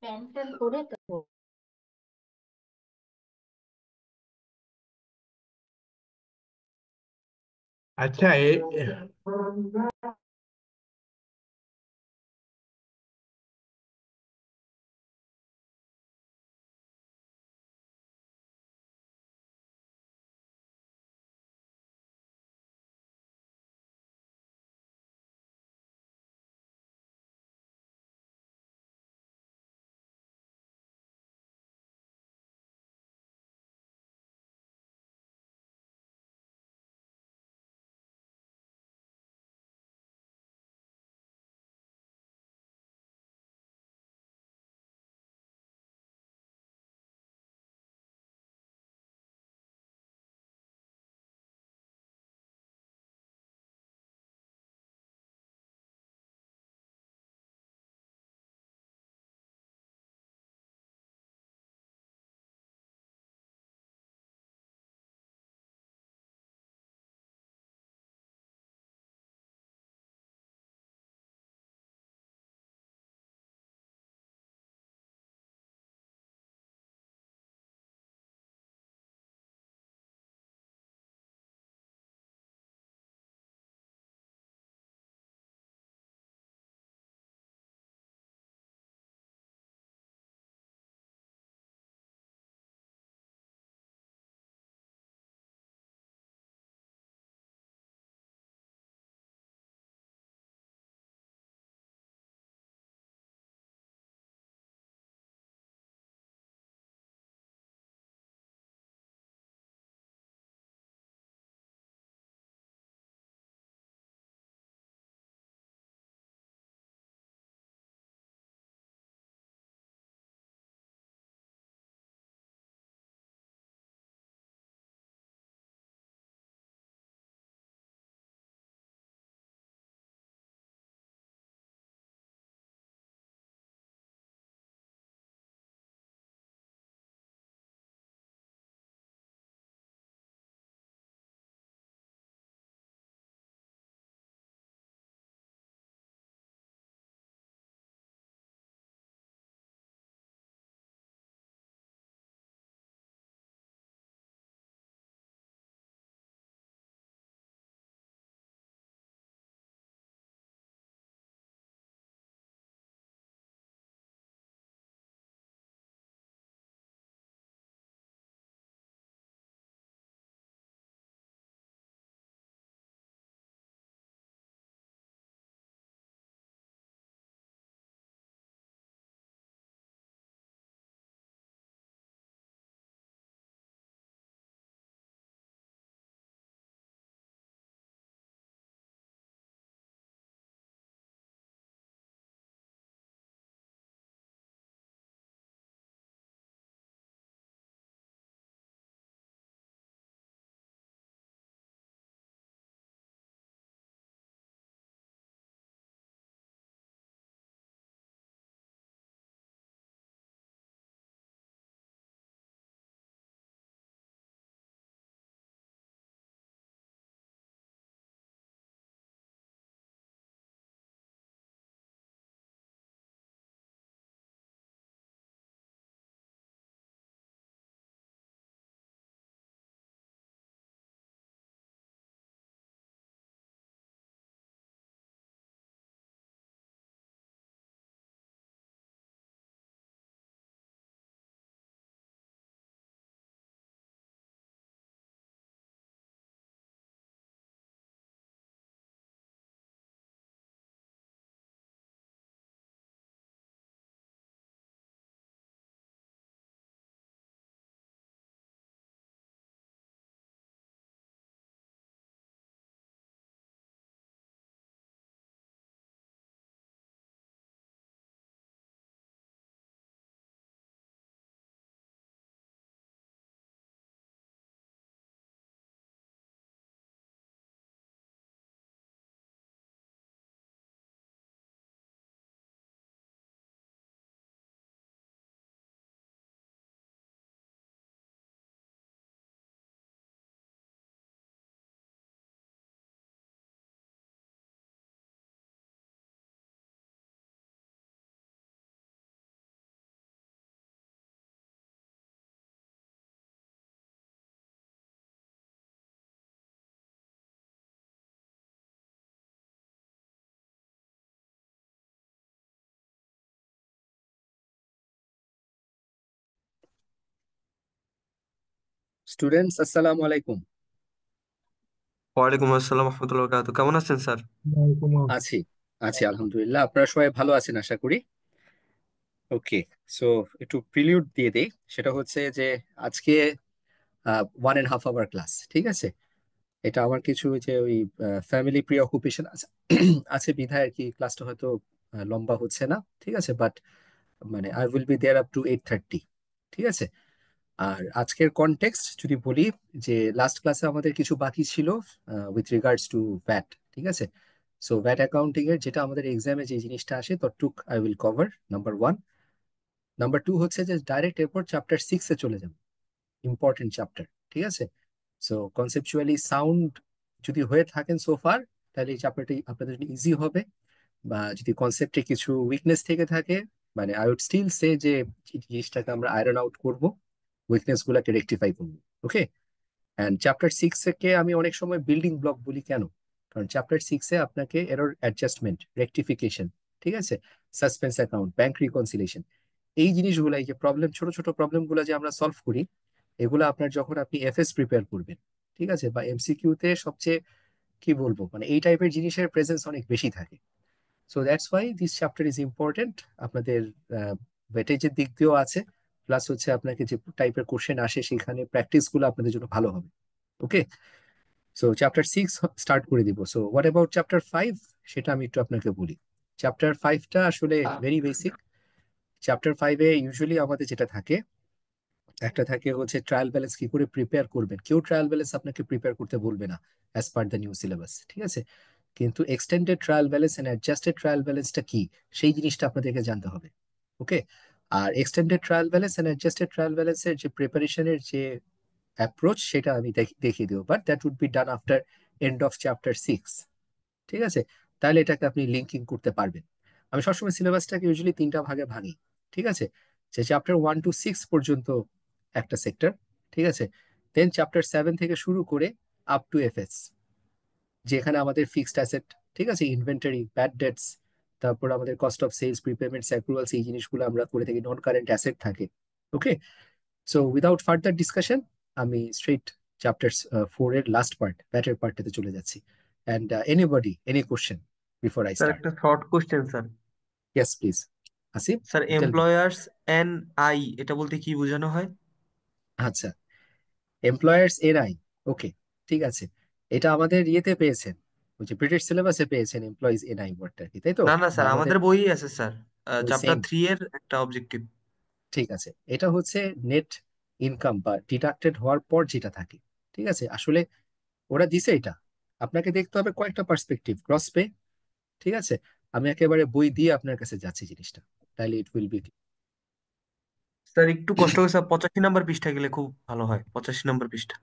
প্যান্টটা ধরে তো। আচ্ছা স্টুডেন্টস, আসসালামু আলাইকুম। ওয়ালাইকুম আসসালাম রহমতুল্লাহ বরকাতুহু। কেমন আছেন স্যার? ওয়ালাইকুম আসসালাম। আছি আছি আলহামদুলিল্লাহ, আপনারা সবাই ভালো আছেন আশা করি। ওকে, সো একটু প্রিলিউড দিয়ে দেই। সেটা হচ্ছে যে আজকে 1.5 আওয়ার ক্লাস, ঠিক আছে। এটা আমার কিছু যে ওই ফ্যামিলি প্রি অকুপেশন আছে আছে বিধায় আর কি ক্লাসটা হয়তো লম্বা হচ্ছে না, ঠিক আছে। বাট মানে I will be there up to 8:30, ঠিক আছে। আর আজকের কনটেক্সট যদি বলি, যে লাস্ট ক্লাসে আমাদের কিছু বাকি ছিল উইথ রিগার্ডস টু ভ্যাট, ঠিক আছে। সো ভ্যাট অ্যাকাউন্টিং এর যেটা আমাদের এক্সামে যে জিনিসটা আসে ততটুক I will cover, number one. Number two হচ্ছে যে ডাইরেক্ট এরপর চ্যাপ্টার 6-এ চলে যাব, ইম্পর্টেন্ট চ্যাপ্টার, ঠিক আছে। সো কনসেপচুয়ালি সাউন্ড যদি হয়ে থাকেন সোফার, তাহলে এই চ্যাপ্টারটি আপনাদের জন্য ইজি হবে। বা যদি কনসেপ্টে কিছু উইকনেস থেকে থাকে, মানে আই উড স্টিল সে যে এই জিনিসটাকে আমরা আয়রন আউট করব, উইকনেস গুলাকে রেকটিফাই করবো। ওকে। অ্যান্ড চ্যাপ্টার 6-কে আমি অনেক সময় বিল্ডিং ব্লক বলি কেন? কারণ চ্যাপ্টার 6-এ আপনাকে এরর অ্যাডজাস্টমেন্ট, রেকটিফিকেশন, ঠিক আছে, সাসপেন্স অ্যাকাউন্ট, ব্যাংক রিকনসিলেশন, এই জিনিসগুলো, এই যে প্রবলেম, ছোট ছোট প্রবলেম গুলো যে আমরা সলভ করি, এগুলো আপনার যখন আপনি এফএস প্রিপেয়ার করবেন, ঠিক আছে, বা এমসিকিউ তে সবচেয়ে কি বলবো, মানে এই টাইপের জিনিসের প্রেজেন্স অনেক বেশি থাকে। So that's why this chapter is important আপনাদের ওয়েটেজের দিক দিয়েও আছে, প্লাস হচ্ছে আপনাকে যে টাইপের কোশ্চেন আসে সেখানে প্র্যাকটিস গুলো আপনাদের জন্য ভালো হবে। ওকে। সো চ্যাপ্টার 6 স্টার্ট করে দিব। সো হোয়াট অ্যাবাউট চ্যাপ্টার 5, সেটা আমি একটু আপনাকে বলি। চ্যাপ্টার 5টা আসলে ভেরি বেসিক। চ্যাপ্টার 5-এ ইউজুয়ালি আমাদের যেটা থাকে, একটা থাকে হচ্ছে ট্রায়াল ব্যালেন্স কি করে প্রিপেয়ার করবেন। কেউ ট্রায়াল ব্যালেন্স আপনাকে প্রিপেয়ার করতে বলবে না as per the new syllabus, ঠিক আছে। কিন্তু extended trial balance and adjusted trial ব্যালেন্সটা কি, সেই জিনিসটা আপনাদেরকে জানতে হবে। ওকে। আর extended trial balance and adjusted trial ব্যালেন্সের যে প্রিপারেশনের যে অ্যাপ্রোচ, সেটা আমি দেখিয়ে দেবো, but that would be done after end of chapter 6, ঠিক আছে। তাহলে এটাকে আপনি লিঙ্কিং করতে পারবেন। আমি সবসময় সিলেবাসটাকে ইউজুয়ালি 3টা ভাগে ভাঙি, ঠিক আছে। যে চ্যাপ্টার 1 to 6 পর্যন্ত একটা সেক্টর, ঠিক আছে। দেন চ্যাপ্টার 7 থেকে শুরু করে আপ টু এফএস, যেখানে আমাদের ফিক্সড অ্যাসেট, ঠিক আছে, ইনভেন্টরি, ব্যাড ডেটস, তারপর আমাদের cost of sales, prepayments, accruals, এই জিনিসগুলো আমরা করে থাকি, নন কারেন্ট অ্যাসেট থাকে। Okay. So without further discussion, আমি স্ট্রেট চ্যাপ্টার 4 এর লাস্ট পার্ট, ব্যাটের পার্টটাতে চলে যাচ্ছি। And anybody, any question before I sir start? একটা short question sir. Yes please, Asif, sir tell me. Employers N I এটা বলতে কি বোঝানো হয়? আচ্ছা, এমপ্লয়ার্স এনআই, ওকে, ঠিক আছে। এটা আমাদের ইয়েতে পেয়েছেন, ওই যে ব্রিটিশ সিলেবাসে পেয়েছেন এমপ্লয়িজ এনআই ওয়ার্ডটা কি, তাই তো? না না না স্যার, আমাদের আমাদের বইই আছে স্যার। ওই চ্যাপ্টার সেম? 3 এর একটা অবজেক্টিভ। ঠিক আছে, এটা হচ্ছে নেট ইনকাম বা ডিডাক্টেড হওয়ার পর যেটা থাকে, ঠিক আছে। আসলে ওরা দিছে এটা, আপনাকে দেখতে হবে কয়েকটা পার্সপেক্টিভ, ক্রস পে, ঠিক আছে। আমি একেবারে বই দিয়ে আপনার কাছে যাচ্ছি জিনিসটা, তাহলে ইট উইল বি। স্যার একটু কষ্ট করে স্যার 85 নম্বর পৃষ্ঠা গেলে খুব ভালো হয়, 85 নম্বর পৃষ্ঠা।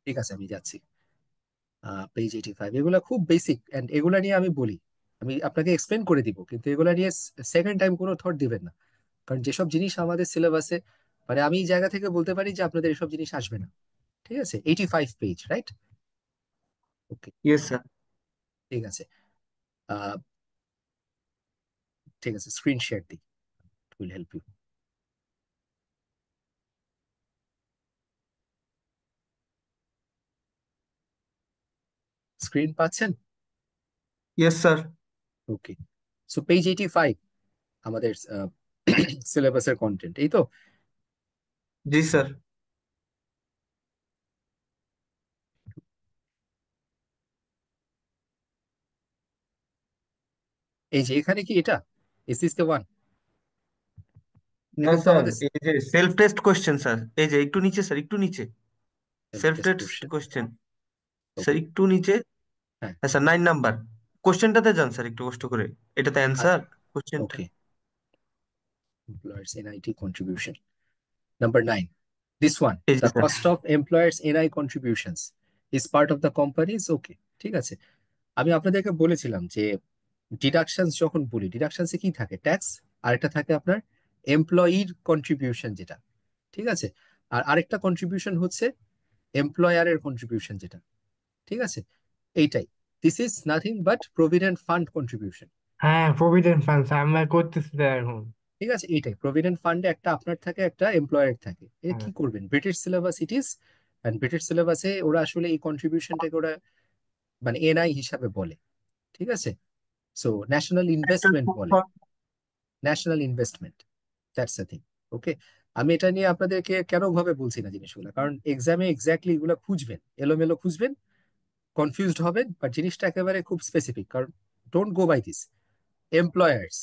ঠিক আছে, আমি যাচ্ছি। পেজ 85, এগুলা খুব বেসিক, এন্ড এগুলা নিয়ে আমি বলি, আমি আপনাকে এক্সপ্লেন করে দিব, কিন্তু এগুলা নিয়ে সেকেন্ড টাইম কোনো থট দিবেন না। কারণ যেসব জিনিস আমাদের সিলেবাসে, মানে আমি এই জায়গা থেকে বলতে পারি যে আপনাদের এসব জিনিস আসবে না, ঠিক আছে। 85 page, right? Okay, yes sir. ঠিক আছে। আহ ঠিক আছে, স্ক্রিন শেয়ার দিই, উইল হেল্প ইউ। স্ক্রিন পাচ্ছেন? Yes sir. Okay. So page 85 আমাদের সিলেবাসের কন্টেন্ট, এই তো। জি স্যার। এই যে এখানে কি এটা, ইস দিস দ্য ওয়ান? না এটা তো স্যার, আমাদের এই যে সেলফ টেস্ট কোশ্চেন স্যার, এই যে একটু নিচে স্যার, একটু নিচে। Self test test question. Question sir, okay. একটু নিচে। হ্যাঁ। হ্যাঁ স্যার, 9 নাম্বার কোশ্চেনটাতে যান স্যার একটু কষ্ট করে। এটা তো অ্যান্সার কোশ্চেনটা। ওকে, employers NIT contribution, number 9, this one, এই যে the sir. cost of employers NI contributions is part of the companies, okay, ঠিক আছে। আমি আপনাদেরকে বলেছিলাম যে ডিডাকশনস যখন বলি, ডিডাকশনসে কি থাকে, ট্যাক্স, আর একটা থাকে আপনার এমপ্লয়ির কন্ট্রিবিউশন যেটা, ঠিক আছে। আর আরেকটা কন্ট্রিবিউশন হচ্ছে এমপ্লয়ারের কন্ট্রিবিউশন যেটা, ঠিক আছে। এইটাই, this is nothing but provident fund contribution. হ্যাঁ, প্রভিডেন্ট ফান্ড আমরা করতেছি তো এখন। ঠিক আছে, এইটাই প্রভিডেন্ট ফান্ডে একটা আপনার থাকে, একটা এমপ্লয়ের থাকে। এটা হ্যাঁ। কি করবেন, British syllabus it is. And British সিলেবাসে ওরা আসলে এই কন্ট্রিবিউশনটাকে ওরা মানে এনআই হিসাবে বলে। ঠিক আছে, সো ন্যাশনাল একটা ইনভেস্টমেন্ট খুব বলে, national investment, that's the thing. Okay, আমি এটা নিয়ে আপনাদেরকে কেন ভাবে বলছি না জিনিসগুলো, কারণ এক্সামে এক্স্যাক্টলি এগুলো খুঁজবেন, এলোমেলো খুঁজবেন, কনফিউজড হবেন, বাট জিনিসটা একেবারে খুব স্পেসিফিক। কারণ don't go by this employers.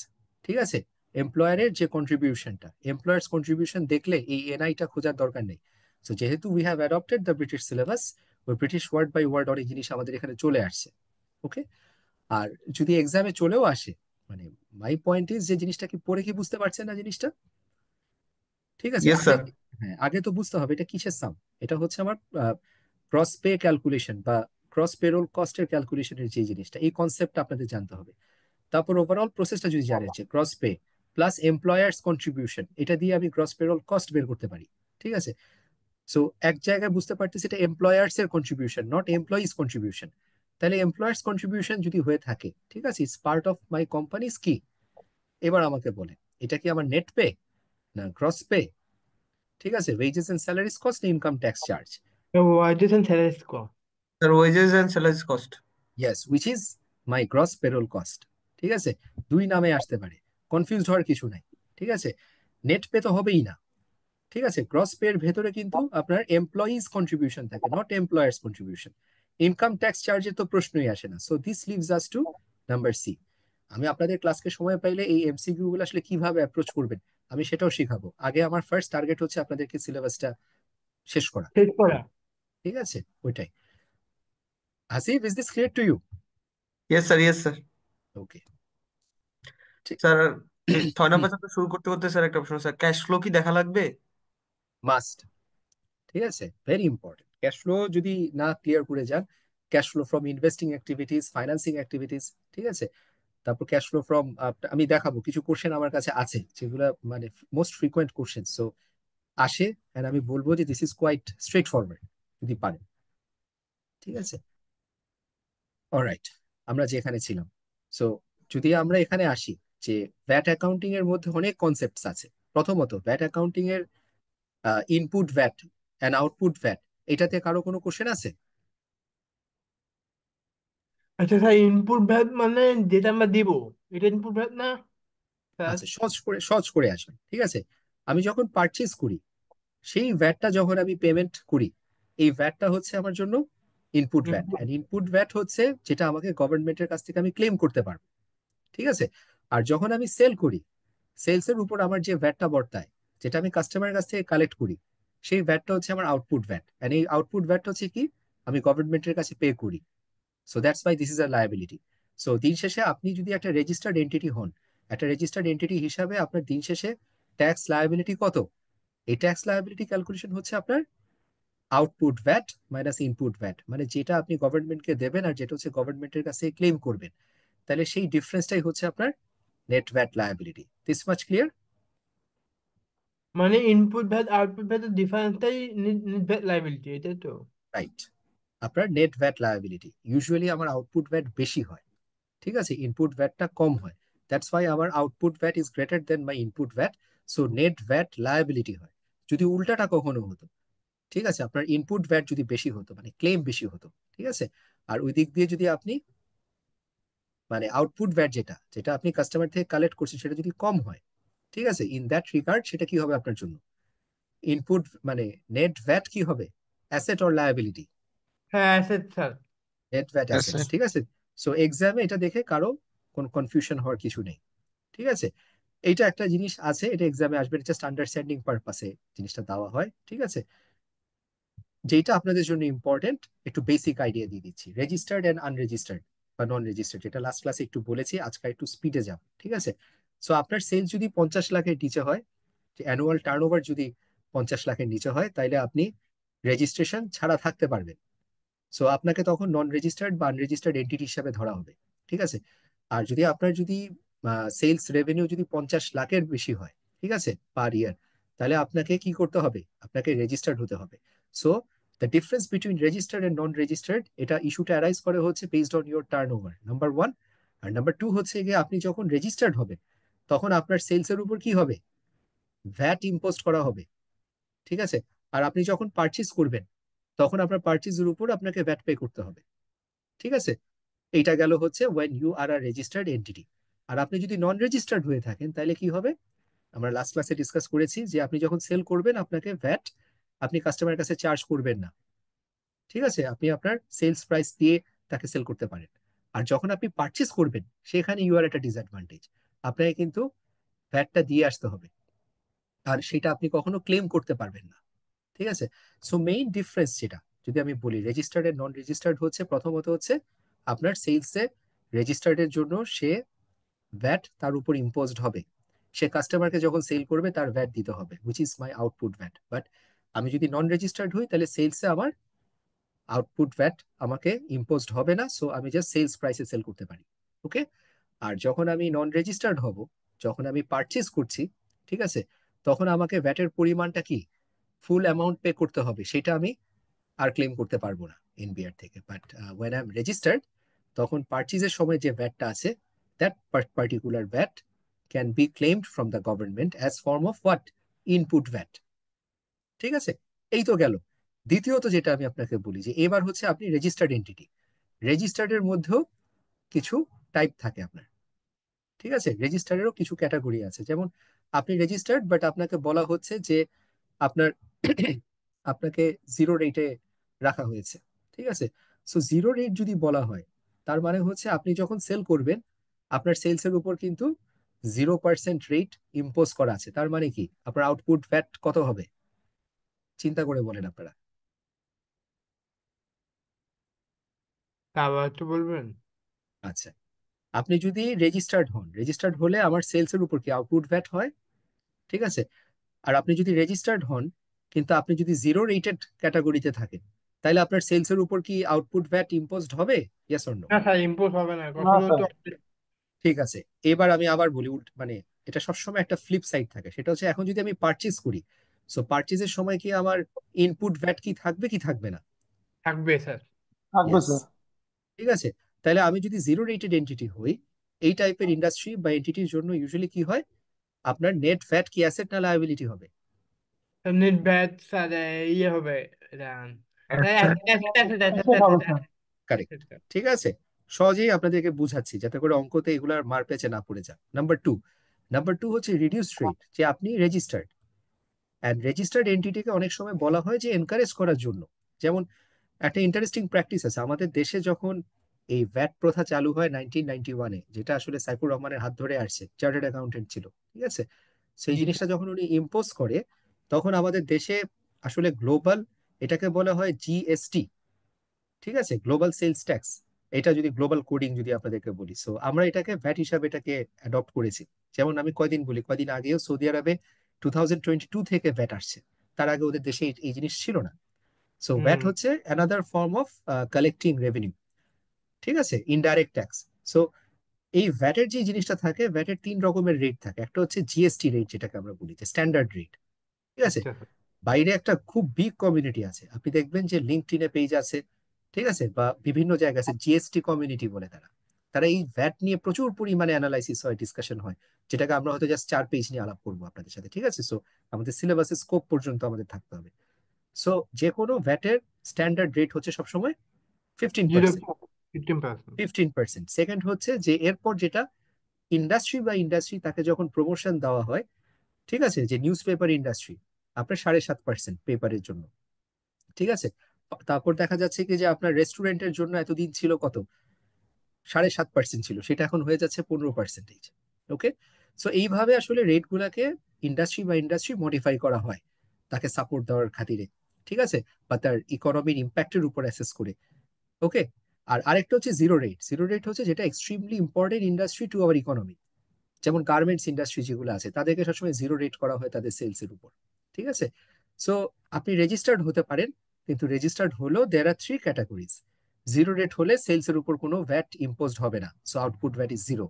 ঠিক আছে, এমপ্লয়ারের যে কন্ট্রিবিউশনটা, এমপ্লয়ার্স কন্ট্রিবিউশন দেখলে এই এনআইটা খোঁজার দরকার নেই। সো যেহেতু we have adopted the British syllabus, ওই ব্রিটিশ ওয়ার্ড বাই ওয়ার্ড অনেক জিনিস আমাদের এখানে চলে আসছে। ওকে, আর যদি এক্সামে চলেও আসে, মানে মাই পয়েন্ট ইজ যে জিনিসটা কি পড়ে কি বুঝতে পারছেন না জিনিসটা? ঠিক আছে, ইয়েস আগে, স্যার। হ্যাঁ আগে তো বুঝতে হবে এটা কিসের সাম। এটা হচ্ছে আমার ক্রস পে ক্যালকুলেশন বা ক্রস পেরোল কস্টের ক্যালকুলেশনের যে জিনিসটা, এই কনসেপ্টটা আপনাদের জানতে হবে। তারপর ওভারঅল প্রসেসটা যদি জানেন যে cross pay plus employers contribution, এটা দিয়ে আমি গ্রস পেরোল কস্ট বের করতে পারি। ঠিক আছে, সো এক জায়গায় বুঝতে পারতেছি এটা এমপ্লয়ার্স এর কন্ট্রিবিউশন, নট এমপ্লয়িজ কন্ট্রিবিউশন। তাহলে এমপ্লয়ার্স কন্ট্রিবিউশন যদি হয়ে থাকে, ঠিক আছে, it's part of my company's কি। এবার আমাকে বলেন, এটা কি আমার নেট পে না গ্রস পে? ঠিক আছে, ওয়েজেস এন্ড স্যালারিজ কস্ট না income tax charge? Wages and salaries cost. Sir wages and salaries cost. Yes, which is my gross payroll cost. ঠিক আছে, দুই নামে আসতে পারে, কনফিউজ হওয়ার কিছু নাই। ঠিক আছে, নেট পে তো হবেই না। ঠিক আছে, গ্রস পে এর ভেতরে কিন্তু আপনার এমপ্লয়িজ কন্ট্রিবিউশন থাকে, not employers contribution. Income tax চার্জের তো প্রশ্নই আসে না। So this leaves us to number C. আমি আপনাদের ক্লাসকে সময় পাইলে এই এমসিকিউ গুলো আসলে কিভাবে অ্যাপ্রোচ করবেন আমি সেটাও শিখাবো। আগে আমার ফার্স্ট টার্গেট হচ্ছে আপনাদেরকে সিলেবাসটা শেষ করা। শেষ করা। ঠিক আছে, ওইটাই। Hasib, is this clear to you? Yes sir, yes sir. Okay, ঠিক। স্যার এই 6 নম্বর চ্যাপ্টার শুরু করতে করতে স্যার একটা প্রশ্ন, স্যার ক্যাশ ফ্লো কি দেখা লাগবে? মাস্ট। ঠিক আছে, ভেরি ইম্পর্টেন্ট। ক্যাশ ফ্লো যদি না ক্লিয়ার করে যান, cash flow from investing activities, financing activities, ঠিক আছে, তারপর ক্যাশ ফ্লো ফ্রম, আমি দেখাবো কিছু কোশ্চেন আমার কাছে আছে যেগুলো মানে মোস্ট ফ্রিকোয়েন্ট কোশ্চেন সো আসে, and আমি বলবো যে this is quite straightforward যদি পারেন। ঠিক আছে, অলরাইট, আমরা যেখানে ছিলাম, সো যদি আমরা এখানে আসি যে ভ্যাট অ্যাকাউন্টিং এর মধ্যে অনেক কনসেপ্টস আছে। প্রথমত ভ্যাট অ্যাকাউন্টিং এর input VAT and output VAT, এটাতে কারো কোনো কোশ্চেন আছে? আচ্ছা স্যার, ইনপুট ভ্যাট মানে যেটা আমরা দিব, এটা ইনপুট ভ্যাট না স্যার? আচ্ছা, সহজ করে আসবেন। ঠিক আছে, আমি যখন পারচেজ করি, সেই ভ্যাটটা যখন আমি পেমেন্ট করি, এই ভ্যাটটা হচ্ছে আমার জন্য input VAT. Input. And input VAT হচ্ছে যেটা আমাকে গভর্নমেন্টের কাছ থেকে আমি ক্লেম করতে পারবো। ঠিক আছে, আর যখন আমি সেল করি, সেলস এর উপর আমার যে ভ্যাটটা বর্তায়, যেটা আমি কাস্টমারের কাছ থেকে কালেক্ট করি, সেই ভ্যাটটা হচ্ছে আমার আউটপুট ভ্যাট। এন্ড এই আউটপুট ভ্যাট হচ্ছে কি, আমি গভর্নমেন্টের কাছে পে করি। So that's why this is a liability. So দিন শেষে আপনি যদি একটা রেজিস্টার্ড এন্টিটি হন, একটা রেজিস্টার্ড এন্টিটি হিসাবে আপনার দিন শেষে ট্যাক্স লায়াবিলিটি কত? এই ট্যাক্স লায়াবিলিটি ক্যালকুলেশন হচ্ছে আপনার output VAT minus input VAT, মানে যেটা আপনি গভর্নমেন্টকে দেবেন আর যেটা হচ্ছে গভর্নমেন্টের কাছে ক্লেম করবেন, তাহলে সেই ডিফারেন্সটাই হচ্ছে আপনার net VAT liability. This much clear? মানে ইনপুট ভ্যাট আউটপুট ভ্যাটের ডিফারেন্সটাই নেট ভ্যাট লাইবিলিটি, এটাই তো? রাইট, আপনার নেট ভ্যাট লায়াবিলিটি ইউজুয়ালি আমার আউটপুট ভ্যাট বেশি হয়। ঠিক আছে, ইনপুট ভ্যাটটা কম হয়। দ্যাটস ওয়াই আমার output VAT is greater than my input VAT, so net VAT liability হয়। যদি উল্টাটা কখনো হতো, ঠিক আছে, আপনার ইনপুট ভ্যাট যদি বেশি হতো মানে ক্লেম বেশি হতো, ঠিক আছে, আর ওই দিক দিয়ে যদি আপনি মানে আউটপুট ভ্যাট যেটা যেটা আপনি কাস্টমার থেকে কালেক্ট করছেন সেটা যদি কম হয়, ঠিক আছে, ইন দ্যাট রিগার্ড সেটা কি হবে আপনার জন্য? ইনপুট মানে নেট ভ্যাট কি হবে, অ্যাসেট অর লায়াবিলিটি? হ্যাঁ asset sir. Net VAT Yes, assets. sir. ঠিক আছে, সো এক্সামে এটা দেখে কারো কোনো কনফিউশন হওয়ার কিছু নেই। ঠিক আছে, এইটা একটা জিনিস আছে, এটা এক্সামে আসবে, জাস্ট আন্ডারস্ট্যান্ডিং পারপাসে জিনিসটা দেওয়া হয়। ঠিক আছে, যেটা আপনাদের জন্য ইম্পর্টেন্ট, একটু বেসিক আইডিয়া দিয়ে দিচ্ছি, রেজিস্টার্ড এন্ড আনরেজিস্টার্ড বা নন রেজিস্টার্ড, এটা লাস্ট ক্লাসে একটু বলেছি, আজকে একটু স্পিডে যাব। ঠিক আছে, সো আপনার সেল যদি 50 লাখের নিচে হয়, অ্যানুয়াল টার্ন ওভার যদি 50 লাখের নিচে হয়, তাইলে আপনি রেজিস্ট্রেশন ছাড়া থাকতে পারবেন। সো আপনাকে তখন নন রেজিস্টার্ড বা আনরেজিস্টার্ড এন্টিটি হিসাবে ধরা হবে। ঠিক আছে, আর যদি আপনার যদি সেলস রেভিনিউ যদি 50 লাখের বেশি হয়, ঠিক আছে, পার ইয়ার, তাহলে আপনাকে কি করতে হবে, আপনাকে রেজিস্টার্ড হতে হবে। So the difference between registered and non registered, এটা ইস্যুটা অ্যারাইজ করে হচ্ছে based on your turnover, number one. আর নাম্বার টু হচ্ছে গিয়ে আপনি যখন রেজিস্টার্ড হবেন, তখন আপনার সেলসের উপর কি হবে? ভ্যাট ইম্পোজ করা হবে। ঠিক আছে। আর আপনি যখন পারচেজ করবেন, তখন আপনার পারচেজের উপর আপনাকে ভ্যাট পে করতে হবে। ঠিক আছে। এইটা গেল হচ্ছে when you are a registered entity. আর আপনি যদি নন রেজিস্টার্ড হয়ে থাকেন তাহলে কি হবে? আমরা লাস্ট ক্লাসে ডিসকাস করেছি যে আপনি যখন সেল করবেন আপনাকে ভ্যাট আপনি কাস্টমারের কাছে চার্জ করবেন না। ঠিক আছে, আপনি আপনার সেলস প্রাইস দিয়ে তাকে সেল করতে পারেন। আর যখন আপনি পারচেস করবেন সেখানে ইউ আর একটা ডিসঅ্যাডভান্টেজ, আপনাকে কিন্তু ভ্যাটটা দিয়ে আসতে হবে। আর সেটা আপনি কখনো ক্লেম করতে পারবেন না। ঠিক আছে। সো মেইন ডিফারেন্স যেটা যদি আমি বলি রেজিস্টার্ড এর নন রেজিস্টার্ড হচ্ছে, প্রথমত হচ্ছে আপনার সেলসে রেজিস্টার্ড এর জন্য সে ভ্যাট তার উপর ইম্পোজড হবে। সে কাস্টমারকে যখন সেল করবে তার ভ্যাট দিতে হবে, which is my output VAT. But আমি যদি নন রেজিস্টার্ড হই তাহলে সেলসে আমার আউটপুট ভ্যাট আমাকে ইম্পোজড হবে না, সো আমি জাস্ট সেলস প্রাইসে সেল করতে পারি। ওকে। আর যখন আমি নন রেজিস্টার্ড হব, যখন আমি পারচেজ করছি, ঠিক আছে, তখন আমাকে ভ্যাটের পরিমাণটা কি ফুল অ্যামাউন্ট পে করতে হবে, সেটা আমি আর ক্লেম করতে পারবো না এনবিআর থেকে। But when I am registered, তখন পারচেজের সময় যে ভ্যাটটা আছে, that particular VAT can be claimed from the government as form of what? Input VAT. ঠিক আছে। এই তো গেল। দ্বিতীয়ত যেটা আমি আপনাকে বলি যে এবার হচ্ছে আপনি রেজিস্টার্ড এন্টিটি। রেজিস্টার্ডের মধ্যেও কিছু টাইপ থাকে আপনার। ঠিক আছে, রেজিস্টারেরও কিছু ক্যাটাগরি আছে। যেমন আপনি রেজিস্টার্ড বাট আপনাকে বলা হচ্ছে যে আপনার আপনাকে জিরো রেটে রাখা হয়েছে। ঠিক আছে। সো জিরো রেট যদি বলা হয়, তার মানে হচ্ছে আপনি যখন সেল করবেন আপনার সেলসের উপর কিন্তু 0% রেট ইম্পোজ করা আছে। তার মানে কি আপনার আউটপুট ভ্যাট কত হবে? চিন্তা করে বলেন আপনারা। আবার একটু বলবেন? আচ্ছা, আপনি যদি রেজিস্টার্ড হন, রেজিস্টার্ড হলে আমার সেলসের উপর কি আউটপুট ভ্যাট হয়? ঠিক আছে। আর আপনি যদি রেজিস্টার্ড হন কিন্তু আপনি যদি জিরো রেটেড ক্যাটাগরিতে থাকেন, তাহলে আপনার সেলসের উপর কি আউটপুট ভ্যাট ইম্পোজড হবে? Yes or no? না স্যার, ইম্পোর্ট হবে না না কখনো তো। স্যার। ঠিক আছে। এবার আমি আবার বলি মানে এটা সবসময় একটা ফ্লিপ সাইড থাকে, সেটা হচ্ছে এখন যদি আমি পারচেজ করি, সো পারচেজের সময় কি আমার ইনপুট ভ্যাট কি থাকবে কি থাকবে না? থাকবে স্যার। থাকবে ইয়েস। স্যার। ঠিক আছে। তাহলে আমি যদি জিরো রেটেড এন্টিটি হই, এই টাইপের ইন্ডাস্ট্রি বা এন্টিটির জন্য ইউজুয়ালি কি হয়, আপনার নেট ভ্যাট কি অ্যাসেট না লায়াবিলিটি হবে? নেট ব্যাট স্যার, ইয়ে হবে এটা। Asset. asset, asset, asset, asset হবে asset, sir. Correct. asset, sir। ঠিক আছে। সহজেই আপনাদেরকে বুঝাচ্ছি যাতে করে অঙ্কতে এগুলার মার পেচে না পড়ে যান। নাম্বার টু হচ্ছে রিডিউস রেট, যে আপনি রেজিস্টার্ড অ্যান্ড রেজিস্টার্ড এন্টিটিকে অনেক সময় বলা হয় যে এনকারেজ করার জন্য। যেমন একটা ইন্টারেস্টিং প্র্যাকটিস আছে আমাদের দেশে, যখন এই ভ্যাট প্রথা চালু হয় 1991-এ, যেটা আসলে সাইফুর রহমানের হাত ধরে আসছে, চার্টার্ড অ্যাকাউন্টেন্ট ছিল। ঠিক আছে। সেই জি জিনিসটা স্যার। যখন উনি ইম্পোজ করে, তখন আমাদের দেশে আসলে গ্লোবাল, এটাকে বলা হয় জিএসটি। ঠিক আছে, গ্লোবাল সেলস ট্যাক্স। এটা যদি গ্লোবাল কোডিং যদি আপনাদেরকে বলি, সো আমরা এটাকে ভ্যাট হিসাবে এটাকে অ্যাডপ্ট করেছি। যেমন আমি কয়দিন আগেও সৌদি আরবে 2022 থেকে ভ্যাট আসছে। তার আগে ওদের দেশে এই জিনিস ছিল না। সো ভ্যাট হুম। হচ্ছে another form of collecting revenue. ঠিক আছে, ইনডাইরেক্ট ট্যাক্স। সো এই ভ্যাটের যে জিনিসটা থাকে, ভ্যাটের তিন রকমের রেট থাকে। একটা হচ্ছে জিএসটি রেট, যেটাকে আমরা বলি যে স্ট্যান্ডার্ড রেট। ঠিক আছে। আচ্ছা স্যার। বাইরে একটা খুব বিগ কমিউনিটি আছে, আপনি দেখবেন যে লিঙ্কডইনে পেজ আছে, ঠিক আছে, বা বিভিন্ন জায়গায় আছে, জিএসটি কমিউনিটি বলে তারা। তারা এই ভ্যাট নিয়ে প্রচুর পরিমাণে অ্যানালাইসিস হয়, ডিসকাশন হয়, যেটাকে আমরা হয়তো জাস্ট 4 পেজ নিয়ে আলাপ করবো আপনাদের সাথে। ঠিক আছে। সো আমাদের সিলেবাসের স্কোপ পর্যন্ত আমাদের থাকতে হবে। সো যে কোনো ভ্যাটের স্ট্যান্ডার্ড রেট হচ্ছে সবসময় ফিফটিন জিরো। পার্সেন্ট 15%। 15%। সেকেন্ড হচ্ছে যে এরপর যেটা ইন্ডাস্ট্রি তাকে যখন প্রমোশন দেওয়া হয়, ঠিক আছে, যে নিউজ পেপার ইন্ডাস্ট্রি, আপনার 7.5% পেপারের জন্য। ঠিক আছে। তারপর দেখা যাচ্ছে কি যে আপনার রেস্টুরেন্টের জন্য এতদিন ছিল কত? 7.5% ছিল, সেটা এখন হয়ে যাচ্ছে 15%। ওকে। সো এইভাবে আসলে রেট গুলাকে ইন্ডাস্ট্রি মডিফাই করা হয় তাকে সাপোর্ট দেওয়ার খাতিরে। ঠিক আছে। বা তার ইকোনমির ইম্প্যাক্টের উপর অ্যাসেস করে। ওকে। আর আরেকটা হচ্ছে জিরো রেট হচ্ছে যেটা extremely important industry to our economy. যেমন গার্মেন্টস ইন্ডাস্ট্রি যেগুলো আছে তাদেরকে সবসময় জিরো রেট করা হয় তাদের সেলস এর উপর। ঠিক আছে। সো আপনি রেজিস্টার্ড হতে পারেন, কিন্তু রেজিস্টার্ড হলেও দেয়ার আর থ্রি ক্যাটাগরিজ। জিরো রেট হলে সেলস এর উপর কোনো ভ্যাট ইম্পোজড হবে না, so output VAT is zero.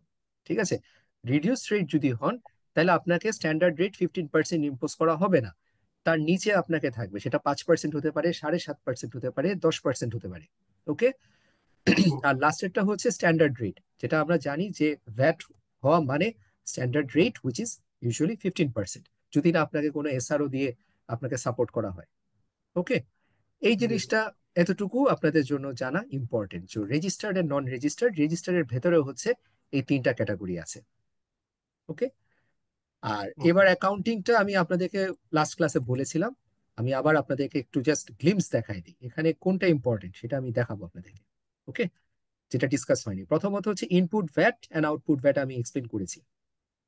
ঠিক আছে। রিডিউস রেট যদি হন, তাহলে আপনাকে স্ট্যান্ডার্ড রেট 15% ইম্পোজ করা হবে না, তার নিচে আপনাকে থাকবে। সেটা 5% হতে পারে, 7.5% হতে পারে, 10% হতে পারে। ওকে। আর লাস্টেরটা হচ্ছে স্ট্যান্ডার্ড রেট, যেটা আমরা জানি যে ভ্যাট হওয়া মানে standard rate which is usually 15%, যদি না আপনাকে কোনো এসআরও দিয়ে আপনাকে সাপোর্ট করা হয়। ওকে, এই জি জিনিসটা এতটুকু আপনাদের জন্য জানা ইম্পর্টেন্ট। যে রেজিস্টার্ড এন্ড নন রেজিস্টার্ড, রেজিস্টার্ডের ভেতরেও হচ্ছে এই তিনটা ক্যাটাগরি আছে। ওকে, আর ওকে। এবার অ্যাকাউন্টিংটা আমি আপনাদেরকে লাস্ট ক্লাসে বলেছিলাম, আমি আবার আপনাদেরকে একটু জাস্ট গ্লিমস দেখাই দিই এখানে কোনটা ইম্পর্টেন্ট, সেটা আমি দেখাবো আপনাদেরকে। ওকে, যেটা ডিসকাস হয়নি, প্রথমত হচ্ছে input VAT and output VAT আমি এক্সপ্লেন করেছি।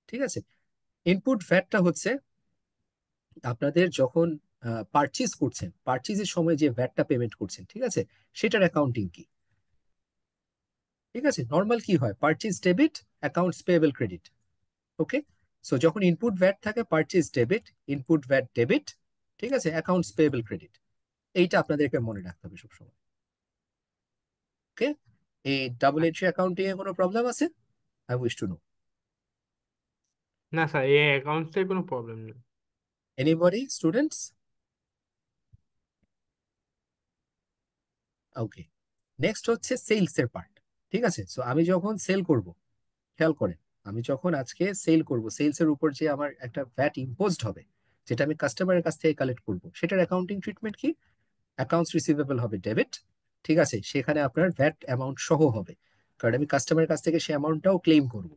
ঠিক আছে, ইনপুট ভ্যাটটা হচ্ছে আপনাদের যখন পারচেজ করছেন, পারচেজের সময় যে ভ্যাটটা পেমেন্ট করছেন, ঠিক আছে, সেটার অ্যাকাউন্টিং কি। ঠিক আছে, নর্মাল কি হয়, purchase debit, accounts payable credit. Okay, so যখন ইনপুট ভ্যাট থাকে purchase debit, input VAT debit, ঠিক আছে, অ্যাকাউন্টস পেয়েবল ক্রেডিট, এইটা আপনাদেরকে মনে রাখতে হবে সবসময়। ওকে, এই ডাবল এন্ট্রি অ্যাকাউন্টিং এ কোনো প্রবলেম আছে? I wish to know. না স্যার, এই অ্যাকাউন্টসে কোনো প্রবলেম নেই। Anybody students? ওকে, নেক্সট হচ্ছে সেলস এর পার্ট। ঠিক আছে, সো আমি যখন সেল করব, খেয়াল করেন, আমি যখন আজকে সেল করব, সেলস এর উপর যে আমার একটা ভ্যাট ইম্পোজড হবে, যেটা আমি কাস্টমারের কাছ থেকে কালেক্ট করব, সেটার অ্যাকাউন্টিং ট্রিটমেন্ট কি? অ্যাকাউন্টস রিসিভেবল হবে ডেবিট। ঠিক আছে, সেখানে আপনার ভ্যাট অ্যামাউন্ট সহ হবে, কারণ আমি কাস্টমারের কাছ থেকে সে অ্যামাউন্টটাও ক্লেম করব।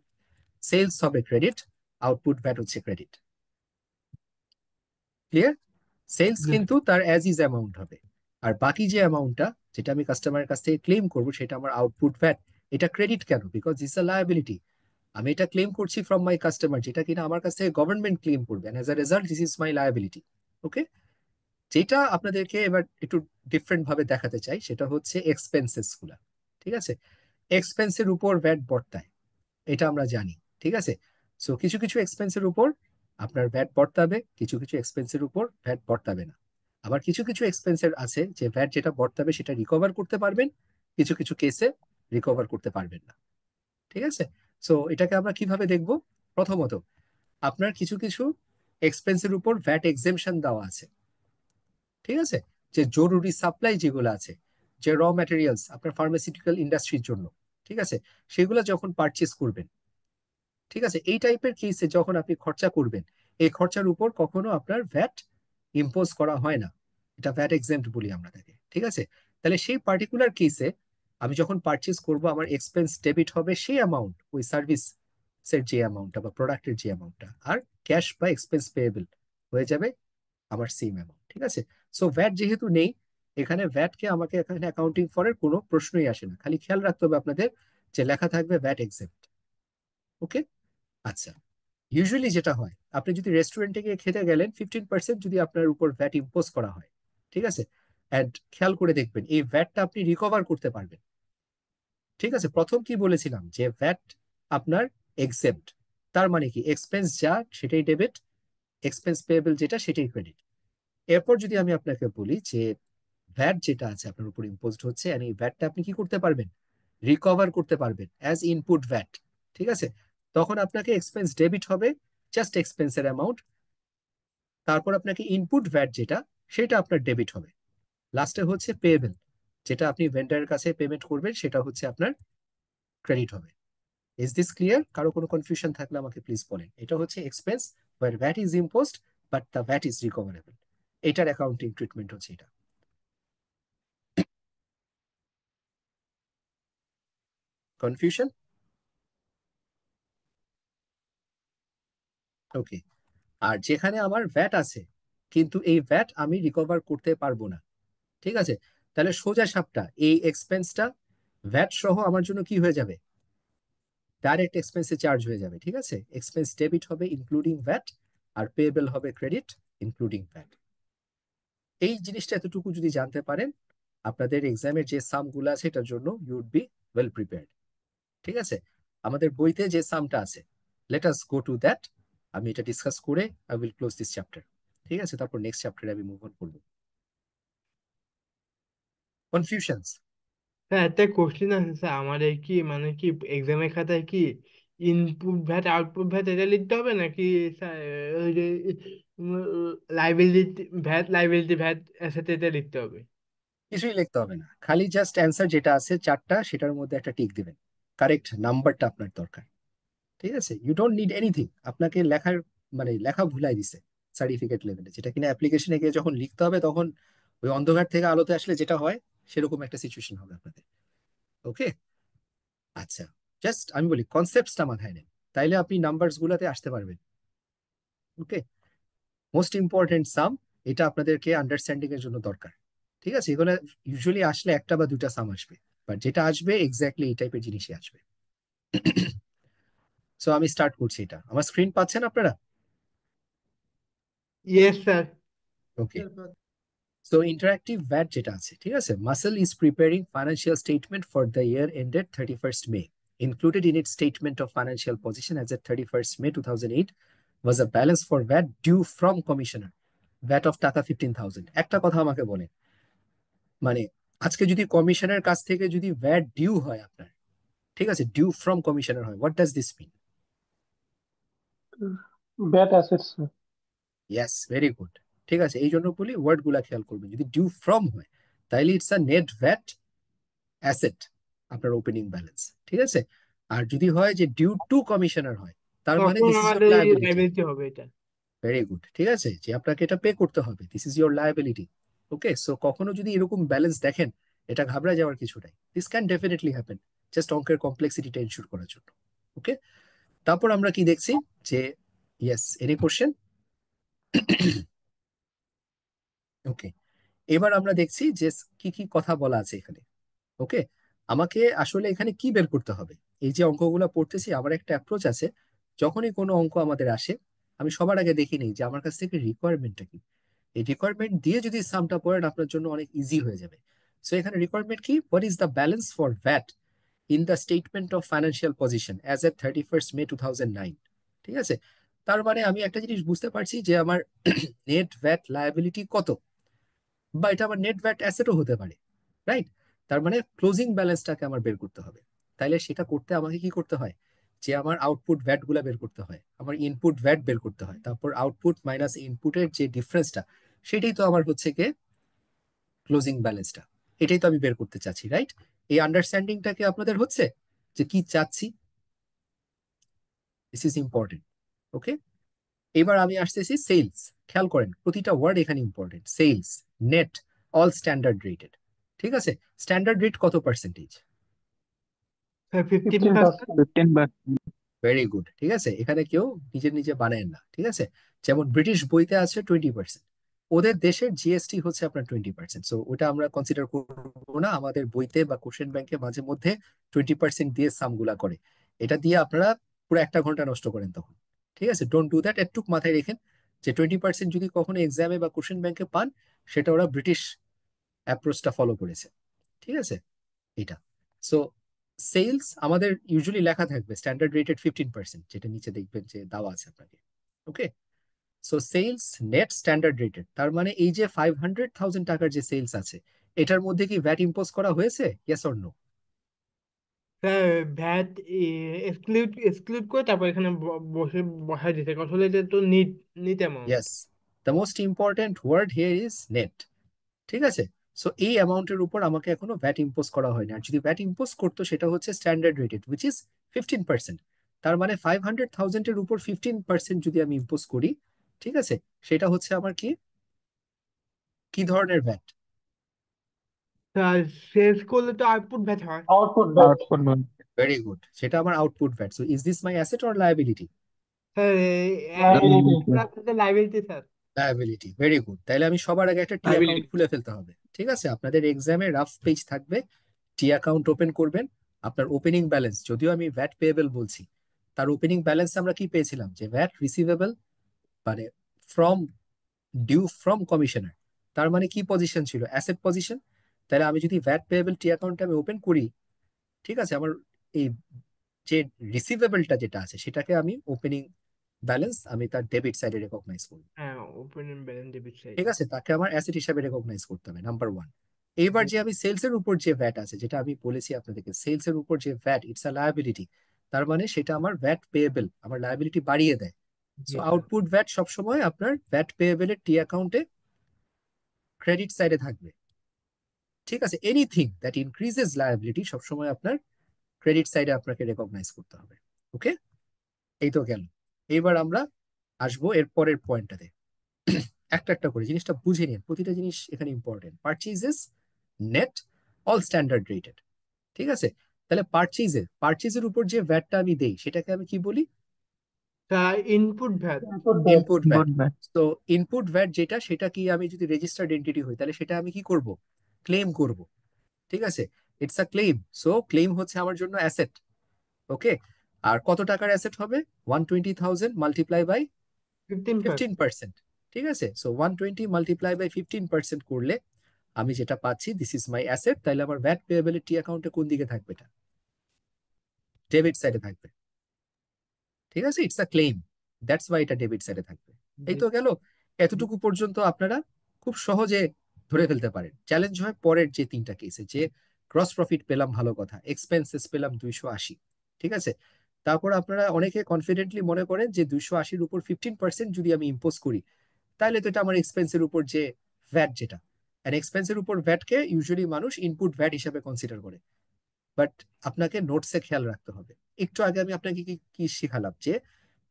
সেলস হবে ক্রেডিট, আউটপুট ভ্যাট হচ্ছে ক্রেডিট। ক্লিয়ার? সেলস জি কিন্তু তার অ্যাজ ইজ অ্যামাউন্ট হবে, আর বাকি যে অ্যামাউন্টটা যেটা আমি কাস্টমারের কাছ থেকে ক্লেম করব সেটা আমার আউটপুট ভ্যাট। এটা ক্রেডিট কেন? Because this a liability. আমি এটা ক্লেম করছি ফ্রম মাই কাস্টমার, যেটা কিনা আমার কাছ থেকে গভর্নমেন্ট ক্লেম করবে, and as a result this is my liability. Okay, যেটা আপনাদেরকে এবার একটু ডিফারেন্ট ভাবে দেখাতে চাই সেটা হচ্ছে এক্সপেন্সেস গুলা। ঠিক আছে, এক্সপেন্সের উপর ভ্যাট বর্তায়, এটা আমরা জানি। ঠিক আছে, সো কিছু কিছু এক্সপেন্সের উপর আপনার ভ্যাট বর্তাবে, কিছু কিছু এক্সপেন্সের উপর ভ্যাট বর্তাবে না। আবার কিছু কিছু এক্সপেন্সের আছে যে ভ্যাট যেটা বর্তাবে সেটা রিকভার করতে পারবেন, কিছু কিছু কেসে রিকভার করতে পারবেন না। ঠিক আছে, সো এটাকে আমরা কিভাবে দেখব? প্রথমত, আপনার কিছু কিছু এক্সপেন্সের উপর ভ্যাট এক্সেমশন দেওয়া আছে। ঠিক আছে, যে জরুরি সাপ্লাই যেগুলো আছে, যে র ম্যাটেরিয়ালস আপনার ফার্মাসিউটিক্যাল ইন্ডাস্ট্রির জন্য, ঠিক আছে, সেগুলো যখন পারচেস করবেন, ঠিক আছে, এই টাইপের কেসে যখন আপনি খরচা করবেন, এই খরচার উপর কখনো আপনার ভ্যাট ইম্পোজ করা হয় না, এটা ভ্যাট এক্সেম্পট বলি আমরা তাকে। ঠিক আছে, তাহলে সেই পার্টিকুলার কেসে আমি যখন পারচেস করব আমার এক্সপেন্স ডেবিট হবে সেই অ্যামাউন্ট, ওই সার্ভিস এর যে অ্যামাউন্টটা বা প্রোডাক্টের যে অ্যামাউন্টটা, আর ক্যাশ বা এক্সপেন্স পেয়েবল হয়ে যাবে আমার সেম অ্যামাউন্ট। ঠিক আছে, সো ভ্যাট যেহেতু নেই এখানে, ভ্যাটকে আমাকে এখানে অ্যাকাউন্টিং ফরের কোনো প্রশ্নই আসে না, খালি খেয়াল রাখতে হবে আপনাদের যে লেখা থাকবে ভ্যাট এক্সেপ্ট। ওকে, আচ্ছা, ইউজুয়ালি যেটা হয়, আপনি যদি রেস্টুরেন্টে গিয়ে খেতে গেলেন, 15% যদি আপনার উপর ভ্যাট ইম্পোজ করা হয়, ঠিক আছে, অ্যান্ড খেয়াল করে দেখবেন এই ভ্যাটটা আপনি রিকভার করতে পারবেন। ঠিক আছে, প্রথম কি বলেছিলাম যে ভ্যাট আপনার এক্সেপ্ট, তার মানে কি এক্সপেন্স যা সেটাই ডেবিট, এক্সপেন্স পেয়েবল যেটা সেটাই ক্রেডিট। এরপর যদি আমি আপনাকে বলি যে ভ্যাট যেটা আছে আপনার উপর ইম্পোজড হচ্ছে, and এই ভ্যাটটা আপনি কি করতে পারবেন? রিকভার করতে পারবেন অ্যাজ ইনপুট ভ্যাট। ঠিক আছে, তখন আপনাকে এক্সপেন্স ডেবিট হবে, জাস্ট এক্সপেন্সের অ্যামাউন্ট, তারপর আপনাকে ইনপুট ভ্যাট যেটা সেটা আপনার ডেবিট হবে, লাস্টে হচ্ছে পেয়েবল, যেটা আপনি ভেন্ডারের কাছে পেমেন্ট করবেন সেটা হচ্ছে আপনার ক্রেডিট হবে। Is this clear? কারো কোনো কনফিউশন থাকলে আমাকে প্লিজ বলেন। এটা হচ্ছে expense where VAT is imposed but the VAT is recoverable, এটার অ্যাকাউন্টিং ট্রিটমেন্ট হচ্ছে এটা। কনফিউশন? ওকে, আর যেখানে আমার ভ্যাট আছে কিন্তু এই ভ্যাট আমি রিকভার করতে পারবো না, ঠিক আছে, তাহলে সোজা সাপটা এই এক্সপেন্সটা ভ্যাট সহ আমার জন্য কি হয়ে যাবে? ডাইরেক্ট এক্সপেন্সে চার্জ হয়ে যাবে। ঠিক আছে, এক্সপেন্স ডেবিট হবে ইনক্লুডিং ভ্যাট, আর পেয়েবল হবে ক্রেডিট ইনক্লুডিং ভ্যাট। এই জিনিসটা এতটুকু যদি জানতে পারেন, আপনাদের এক্সামের যে সামগুলো আছে এটার জন্য you would be well prepared. ঠিক আছে, আমাদের বইতে যে সামটা আছে, let us go to that. আমি এটা ডিসকাস করে I will close this chapter. ঠিক আছে, তারপর নেক্সট চ্যাপ্টারে আমি মুভ অন করবো। কনফিউশনস? স্যার, একটা কোশ্চেন আছে স্যার, আমাদের কি মানে কি এক্সামের খাতায় কি ইনপুট ভ্যাট আউটপুট ভ্যাট এটা লিখতে হবে নাকি স্যার? ওই যে লাইবিলিটি ভ্যাট, লাইবিলিটি ভ্যাট একসাথে এটা লিখতে হবে? কিছুই লিখতে হবে না, খালি জাস্ট অ্যান্সার যেটা আছে চারটা সেটার মধ্যে একটা টিক দিবেন, কারেক্ট নাম্বারটা আপনার দরকার। ঠিক আছে, ইউ ডোন্ট নিড এনিথিং, আপনাকে লেখার মানে লেখা ভুলাই দিছে সার্টিফিকেট লেভেলে, যেটা কিনা অ্যাপ্লিকেশনে গিয়ে যখন লিখতে হবে তখন ওই অন্ধকার থেকে আলোতে আসলে যেটা হয় সেরকম একটা সিচুয়েশন হবে আপনাদের। ওকে, আচ্ছা, জাস্ট আমি বলি কনসেপ্টসটা মাথায় নেন, তাইলে আপনি নাম্বারস গুলাতে আসতে পারবেন। ওকে, মোস্ট ইম্পর্টেন্ট সাম, এটা আপনাদেরকে আন্ডারস্ট্যান্ডিং এর জন্য দরকার। ঠিক আছে, এগুলো ইউজুয়ালি আসলে একটা বা দুটা সাম আসবে, বাট যেটা আসবে এক্স্যাক্টলি এই টাইপের জিনিসই আসবে। সো আমি স্টার্ট করছি, এটা আমার স্ক্রিন পাচ্ছেন আপনারা? Yes sir. Okay, so interactive VAT যেটা আছে, ঠিক আছে, Muscle is preparing financial statement for the year ended 31st May. Included in its statement of financial position as at 31st May 2008 was a balance for VAT due from commissioner, VAT of টাকা 15,000। একটা কথা আমাকে বলেন, মানে আজকে যদি কমিশনের কাছ থেকে যদি ভ্যাট ডিউ হয় আপনার, ঠিক আছে, ডিউ ফ্রম কমিশনার হয়, what does this mean? Bad assets, sir. Yes, very good. ঠিক আছে, এই জন্য বলি ওয়ার্ড গুলা খেয়াল করবেন, যদি ডিউ ফ্রম হয় তাইলে it's a net VAT asset, আপনার ওপেনিং ব্যালেন্স। ঠিক আছে, আর যদি হয় যে ডিউ টু কমিশনার হয়, তার মানে তখন দিস ইজ ইয়োর আমাদের লায়াবিলিটি। লাইবিলিটি হবে এটা। ভেরি গুড, ঠিক আছে, যে আপনাকে এটা পে করতে হবে, this is your liability. Okay, so কখনো যদি এরকম ব্যালেন্স দেখেন, এটা ঘাবড়া যাওয়ার কিছু নাই, this can definitely happen, just অঙ্কের কমপ্লেক্সিটিটা এনশিওর করার জন্য। ওকে, তারপর আমরা কি দেখছি যে, ইয়েস, এনি কোশ্চেন? ওকে, এবার আমরা দেখছি যে কি কি কথা বলা আছে এখানে। ওকে, আমাকে আসলে এখানে কি বের করতে হবে? এই যে অঙ্কগুলো পড়তেছি, আমার একটা অ্যাপ্রোচ আছে, যখনই কোনো অঙ্ক আমাদের আসে আমি সবার আগে দেখি নিই যে আমার কাছ থেকে রিকোয়ারমেন্টটা কি। এই রিকোয়ারমেন্ট দিয়ে যদি সামটা পড়েন আপনার জন্য অনেক ইজি হয়ে যাবে। সো এখানে রিকোয়ারমেন্ট কি, what is the balance for VAT in the statement of financial position as at 31st May 2009। ঠিক আছে, তার মানে আমি একটা জিনিস বুঝতে পারছি যে আমার নেট ভ্যাট লায়াবিলিটি কত, বা এটা আমার নেট ভ্যাট অ্যাসেটও হতে পারে, রাইট? তার মানে ক্লোজিং ব্যালেন্সটাকে আমার বের করতে হবে। তাইলে সেটা করতে আমাকে কি করতে হয়, যে আমার আউটপুট ভ্যাট গুলা বের করতে হয়, আমার ইনপুট ভ্যাট বের করতে হয়, তারপর আউটপুট মাইনাস ইনপুটের যে ডিফারেন্সটা, সেটাই তো আমার হচ্ছে গিয়ে ক্লোজিং ব্যালেন্সটা। এটাই তো আমি বের করতে চাচ্ছি, রাইট? এই আন্ডারস্ট্যান্ডিংটা কি আপনাদের হচ্ছে, যে কি চাচ্ছি? This is important. ওকে, এবার আমি আসতেছি সেলস। খেয়াল করেন প্রতিটা ওয়ার্ড এখানে important. Sales, net, all standard rated. ঠিক আছে, স্ট্যান্ডার্ড রেট কত পার্সেন্টেজ? স্যার 15%। 15%. 15%. ভেরি গুড, ঠিক আছে, এখানে কেউ নিজে নিজে বানায় না। ঠিক আছে, যেমন ব্রিটিশ বইতে আছে 20%, ওদের দেশের জিএসটি হচ্ছে আপনার 20%, সো ওটা আমরা কনসিডার করবো না আমাদের বইতে, বা কোশ্চেন ব্যাংকে মাঝে মধ্যে 20% দিয়ে সামগুলা করে, এটা দিয়ে আপনারা পুরো একটা ঘন্টা নষ্ট করেন তখন। ঠিক আছে, ডোন্ট ডু দ্যাট, একটু মাথায় রেখেন যে 20% যদি কখনো এক্সামে বা কোশ্চেন ব্যাংকে পান, সেটা ওরা ব্রিটিশ অ্যাপ্রোচটা ফলো করেছে। ঠিক আছে, এটা। সো সেলস আমাদের ইউজুয়ালি লেখা থাকবে স্ট্যান্ডার্ড রেটেড 15%, যেটা নিচে দেখবেন যে দেওয়া আছে আপনাকে। Okay, so sales net standard rated, তার মানে এই যে 500,000 টাকার যে সেলস আছে, এটার মধ্যে কি ভ্যাট ইম্পোজ করা হয়েছে, yes or no? Sir VAT exclude exclude করে তারপর এখানে বসে বসায় দিতে, আসলে এটা তো net net amount. Yes, the most important word here is net. ঠিক আছে, সো এই অ্যামাউন্টের উপর আমাকে এখনো ভ্যাট ইম্পোজ করা হয়নি, আর যদি ভ্যাট ইম্পোজ করতো সেটা হচ্ছে স্ট্যান্ডার্ড রেটেড উইচ ইজ 15%। তার মানে 500,000-এর উপর 15% যদি আমি ইম্পোজ করি, ঠিক আছে, সেটা হচ্ছে আমার কি, কি ধরনের ভ্যাট? স্যার শেষ করলে তো আউটপুট ভ্যাট হয়। Output bad. Output one. Very good, সেটা আমার output VAT. So is this my asset or liability? Sir Liability. Liability sir. Liability, very good. তাহলে আমি সবার আগে একটা টি অ্যাকাউন্ট লাইবিলিটি। খুলে ফেলতে হবে। ঠিক আছে, আপনাদের এক্সামে রাফ পেজ থাকবে, টি অ্যাকাউন্ট ওপেন করবেন। আপনার ওপেনিং ব্যালেন্স, যদিও আমি ভ্যাট পেয়েবল বলছি, তার ওপেনিং ব্যালেন্স আমরা কি পেয়েছিলাম, যে ভ্যাট রিসিভেবল, মানে ফ্রম, ডিউ ফ্রম কমিশনার, তার মানে কি পজিশন ছিল, অ্যাসেট পজিশন। তাহলে আমি যদি ভ্যাট পেয়েবল টি অ্যাকাউন্টটা আমি ওপেন করি, ঠিক আছে, আমার এই যে রিসিভেবলটা যেটা আছে সেটাকে আমি ওপেনিং ব্যালেন্স আমি তার ডেবিট সাইডে রেকগনাইজ করব। হ্যাঁ, ওপেন ব্যালেন্স ডেবিট সাইড। ঠিক আছে, তাকে আমার অ্যাসেট হিসাবে রেকগনাইজ করতে হবে, নাম্বার ওয়ান। এইবার যে আমি সেলস এর উপর যে ভ্যাট আছে, যেটা আমি বলেছি আপনাদেরকে, সেলস এর উপর যে ভ্যাট, ইটস আ লায়াবিলিটি, তার মানে সেটা আমার ভ্যাট পেয়েবল, আমার লায়াবিলিটি বাড়িয়ে দেয়। সো জি স্যার। আউটপুট ভ্যাট সবসময় আপনার ভ্যাট পেয়েবল এর টি অ্যাকাউন্টে ক্রেডিট সাইডে থাকবে। ঠিক আছে, এনিথিং দ্যাট ইনক্রিজেস লায়াবিলিটি সবসময় আপনার ক্রেডিট সাইডে আপনাকে রেকগনাইজ করতে হবে। ওকে, এই তো গেল। এইবার আমরা আসবো এর পরের পয়েন্টটাতে। একটা একটা করে জিনিসটা বুঝে নিন, প্রতিটা জিনিস এখানে important. Purchases net all standard rated, ঠিক আছে? তাহলে পারচেজের উপর যে ভ্যাটটা আমি দেই সেটাকে আমি কি বলি? তা input VAT. Input VAT. Good man. তো ইনপুট ভ্যাট যেটা, সেটা কি আমি যদি রেজিস্টার্ড এন্টিটি হই তাহলে সেটা আমি কি করব? ক্লেম করব, ঠিক আছে? It's a claim. So claim হচ্ছে আমার জন্য অ্যাসেট। ওকে। আর কত টাকার অ্যাসেট হবে? 120,000 মাল্টিপ্লাই বাই 15%। 15%, ঠিক আছে? সো 120 মাল্টিপ্লাই বাই 15% করলে আমি যেটা পাচ্ছি, দিস ইজ মাই অ্যাসেট। তাহলে আমার ভ্যাট পেয়েবিলিটি অ্যাকাউন্টে কোন দিকে থাকবে? এটা ডেবিট সাইডে থাকবে, ঠিক আছে? It's a claim, that's why এটা ডেবিট সাইডে থাকবে। এই তো গেল। এতটুকু পর্যন্ত আপনারা খুব সহজে ধরে ফেলতে পারেন। চ্যালেঞ্জ হয় পরের যে তিনটা কেসে, যে গ্রস প্রফিট পেলাম, ভালো কথা, এক্সপেন্সেস পেলাম 280, ঠিক আছে? তারপর আপনারা অনেকে কনফিডেন্টলি মনে করেন যে 280-র উপর 15% যদি আমি ইম্পোজ করি, তাহলে তো এটা আমার এক্সপেন্সের উপর যে ভ্যাট, যেটা এক্সপেন্সের উপর ভ্যাটকে ইউজুয়ালি মানুষ ইনপুট ভ্যাট হিসাবে কনসিডার করে। বাট আপনাকে নোটসে খেয়াল রাখতে হবে। একটু আগে আমি আপনাকে কি কি শিখালাম, যে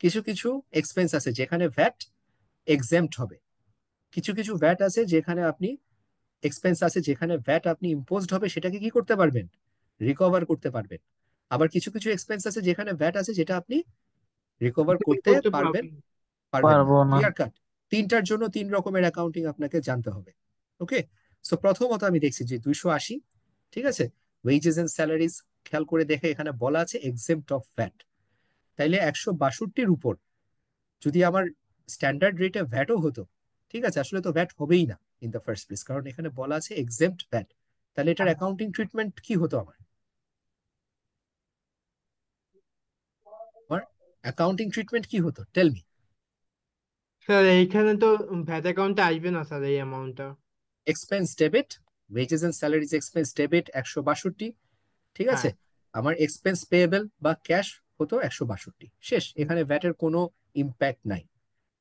কিছু কিছু এক্সপেন্স আছে যেখানে ভ্যাট এক্সেম্পট হবে, কিছু কিছু ভ্যাট আছে যেখানে আপনি এক্সপেন্স আছে যেখানে ভ্যাট আপনি ইম্পোজড হবে সেটাকে কি করতে পারবেন? রিকভার করতে পারবেন। আবার কিছু কিছু এক্সপেন্স আছে যেখানে ভ্যাট আছে যেটা আপনি রিকভার তুমি করতে করতে পারবেন পারবে। পারবেন না। পারবো না। Clear cut. তিনটার জন্য তিন রকমের অ্যাকাউন্টিং আপনাকে জানতে হবে। ওকে। সো প্রথমত আমি দেখছি যে 280, ঠিক আছে, ওয়েজেস এন্ড স্যালারিজ, খেয়াল করে দেখে এখানে বলা আছে এক্সেম্পট অফ ভ্যাট। তাইলে 162-র উপর যদি আমার স্ট্যান্ডার্ড রেটে ভ্যাটও হতো, ঠিক আছে, আসলে তো ভ্যাট হবেই না ইন দ্য ফার্স্ট প্লেস, কারণ এখানে বলা আছে এক্সেম্পট ভ্যাট। তাহলে এটার অ্যাকাউন্টিং ট্রিটমেন্ট কি হতো আমার? আমার অ্যাকাউন্টিং ট্রিটমেন্ট কি হতো, টেল মি। স্যার এইখানে তো ভ্যাট অ্যাকাউন্টে আসবে না স্যার এই অ্যামাউন্টটা। Expense debit, wages and salaries expense debit 162, ঠিক আছে? হ্যাঁ। আমার এক্সপেন্স পেয়েবল বা ক্যাশ হতো 162, শেষ। এখানে ভ্যাটের কোনো ইম্প্যাক্ট নাই,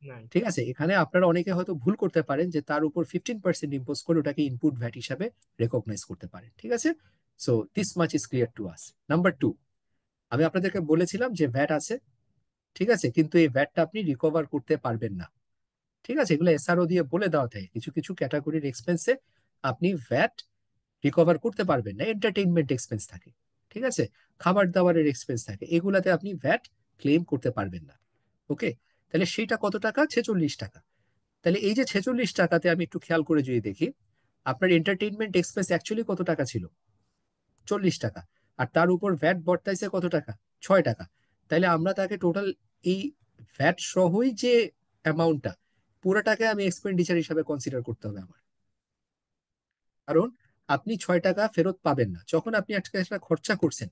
নাই। ঠিক আছে? এখানে আপনারা অনেকে হয়তো ভুল করতে পারেন যে তার উপর 15% ইম্পোজ করে ওটাকে ইনপুট ভ্যাট হিসাবে রেকগনাইজ করতে পারেন, ঠিক আছে? So this much is clear to us. Number two, আমি আপনাদেরকে বলেছিলাম যে ভ্যাট আছে, ঠিক আছে, কিন্তু এই ভ্যাটটা আপনি রিকভার করতে পারবেন না, ঠিক আছে? এগুলো এসআরও দিয়ে বলে দেওয়া থাকে, কিছু কিছু ক্যাটাগরির এক্সপেন্সে আপনি ভ্যাট রিকভার করতে পারবেন না। এন্টারটেইনমেন্ট এক্সপেন্স থাকে, ঠিক আছে, খাবার দাবারের এক্সপেন্স থাকে, এগুলাতে আপনি ভ্যাট ক্লেম করতে পারবেন না। ওকে। তাহলে সেইটা কত টাকা? 46 টাকা। তাহলে এই যে 46 টাকাতে আমি একটু খেয়াল করে যদি দেখি, আপনার এন্টারটেইনমেন্ট এক্সপেন্স অ্যাকচুয়ালি কত টাকা ছিল? 40 টাকা। আর তার উপর ভ্যাট বর্তাইছে কত টাকা? 6 টাকা। তাহলে আমরা তাকে টোটাল এই ভ্যাট সহই যে অ্যামাউন্টটা, পুরোটাকে আমি এক্সপেন্ডিচার হিসাবে কনসিডার করতে হবে আমার। কারণ আপনি 6 টাকা ফেরত পাবেন না যখন আপনি একটা খরচা করছেন,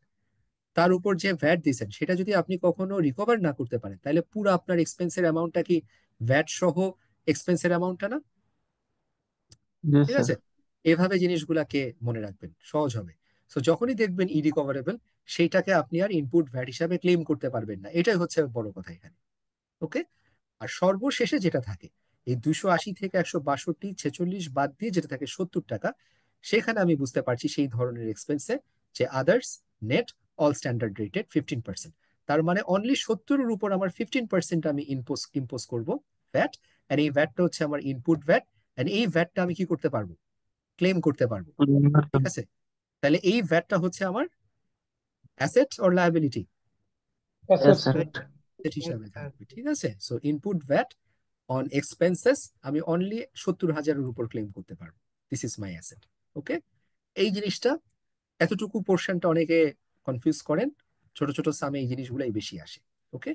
তার উপর যে ভ্যাট দিয়েছেন সেটা যদি আপনি কখনো রিকভার না করতে পারেন, তাহলে পুরো আপনার এক্সপেন্সের অ্যামাউন্টটা কি ভ্যাট সহ এক্সপেন্সের অ্যামাউন্টটা না? জি ঠিক স্যার। আছে। এভাবে জিনিসগুলাকে মনে রাখবেন, সহজ হবে। সো যখনই দেখবেন ইরিকভারেবল, সেইটাকে আপনি আর ইনপুট ভ্যাট হিসাবে ক্লেম করতে পারবেন না, এটাই হচ্ছে বড় কথা এখানে। ওকে। আর সর্বশেষে যেটা থাকে, এই 280 থেকে 162, 46 বাদ দিয়ে যেটা থাকে 70 টাকা, সেখানে আমি বুঝতে পারছি সেই ধরনের এক্সপেন্সে যে others net all standard rated 15%। তার মানে অনলি 70-এর উপর আমার 15% আমি ইম্পোজ করব ভ্যাট। আর এই ভ্যাটটা হচ্ছে আমার ইনপুট ভ্যাট। আর এই ভ্যাটটা আমি কি করতে পারবো? ক্লেম করতে পারবো, ঠিক আছে? তাহলে এই ভ্যাটটা হচ্ছে আমার asset or liability? Asset. Asset হিসাবে থাকবে, ঠিক আছে? So input VAT on expenses আমি অনলি 70,000-এর উপর ক্লেম করতে পারবো। This is my asset. Okay. এই জিনিসটা, এতটুকু পোর্শনটা অনেকে কনফিউজ করেন, ছোট ছোট সামে এই জিনিসগুলাই বেশি আসে। ওকে।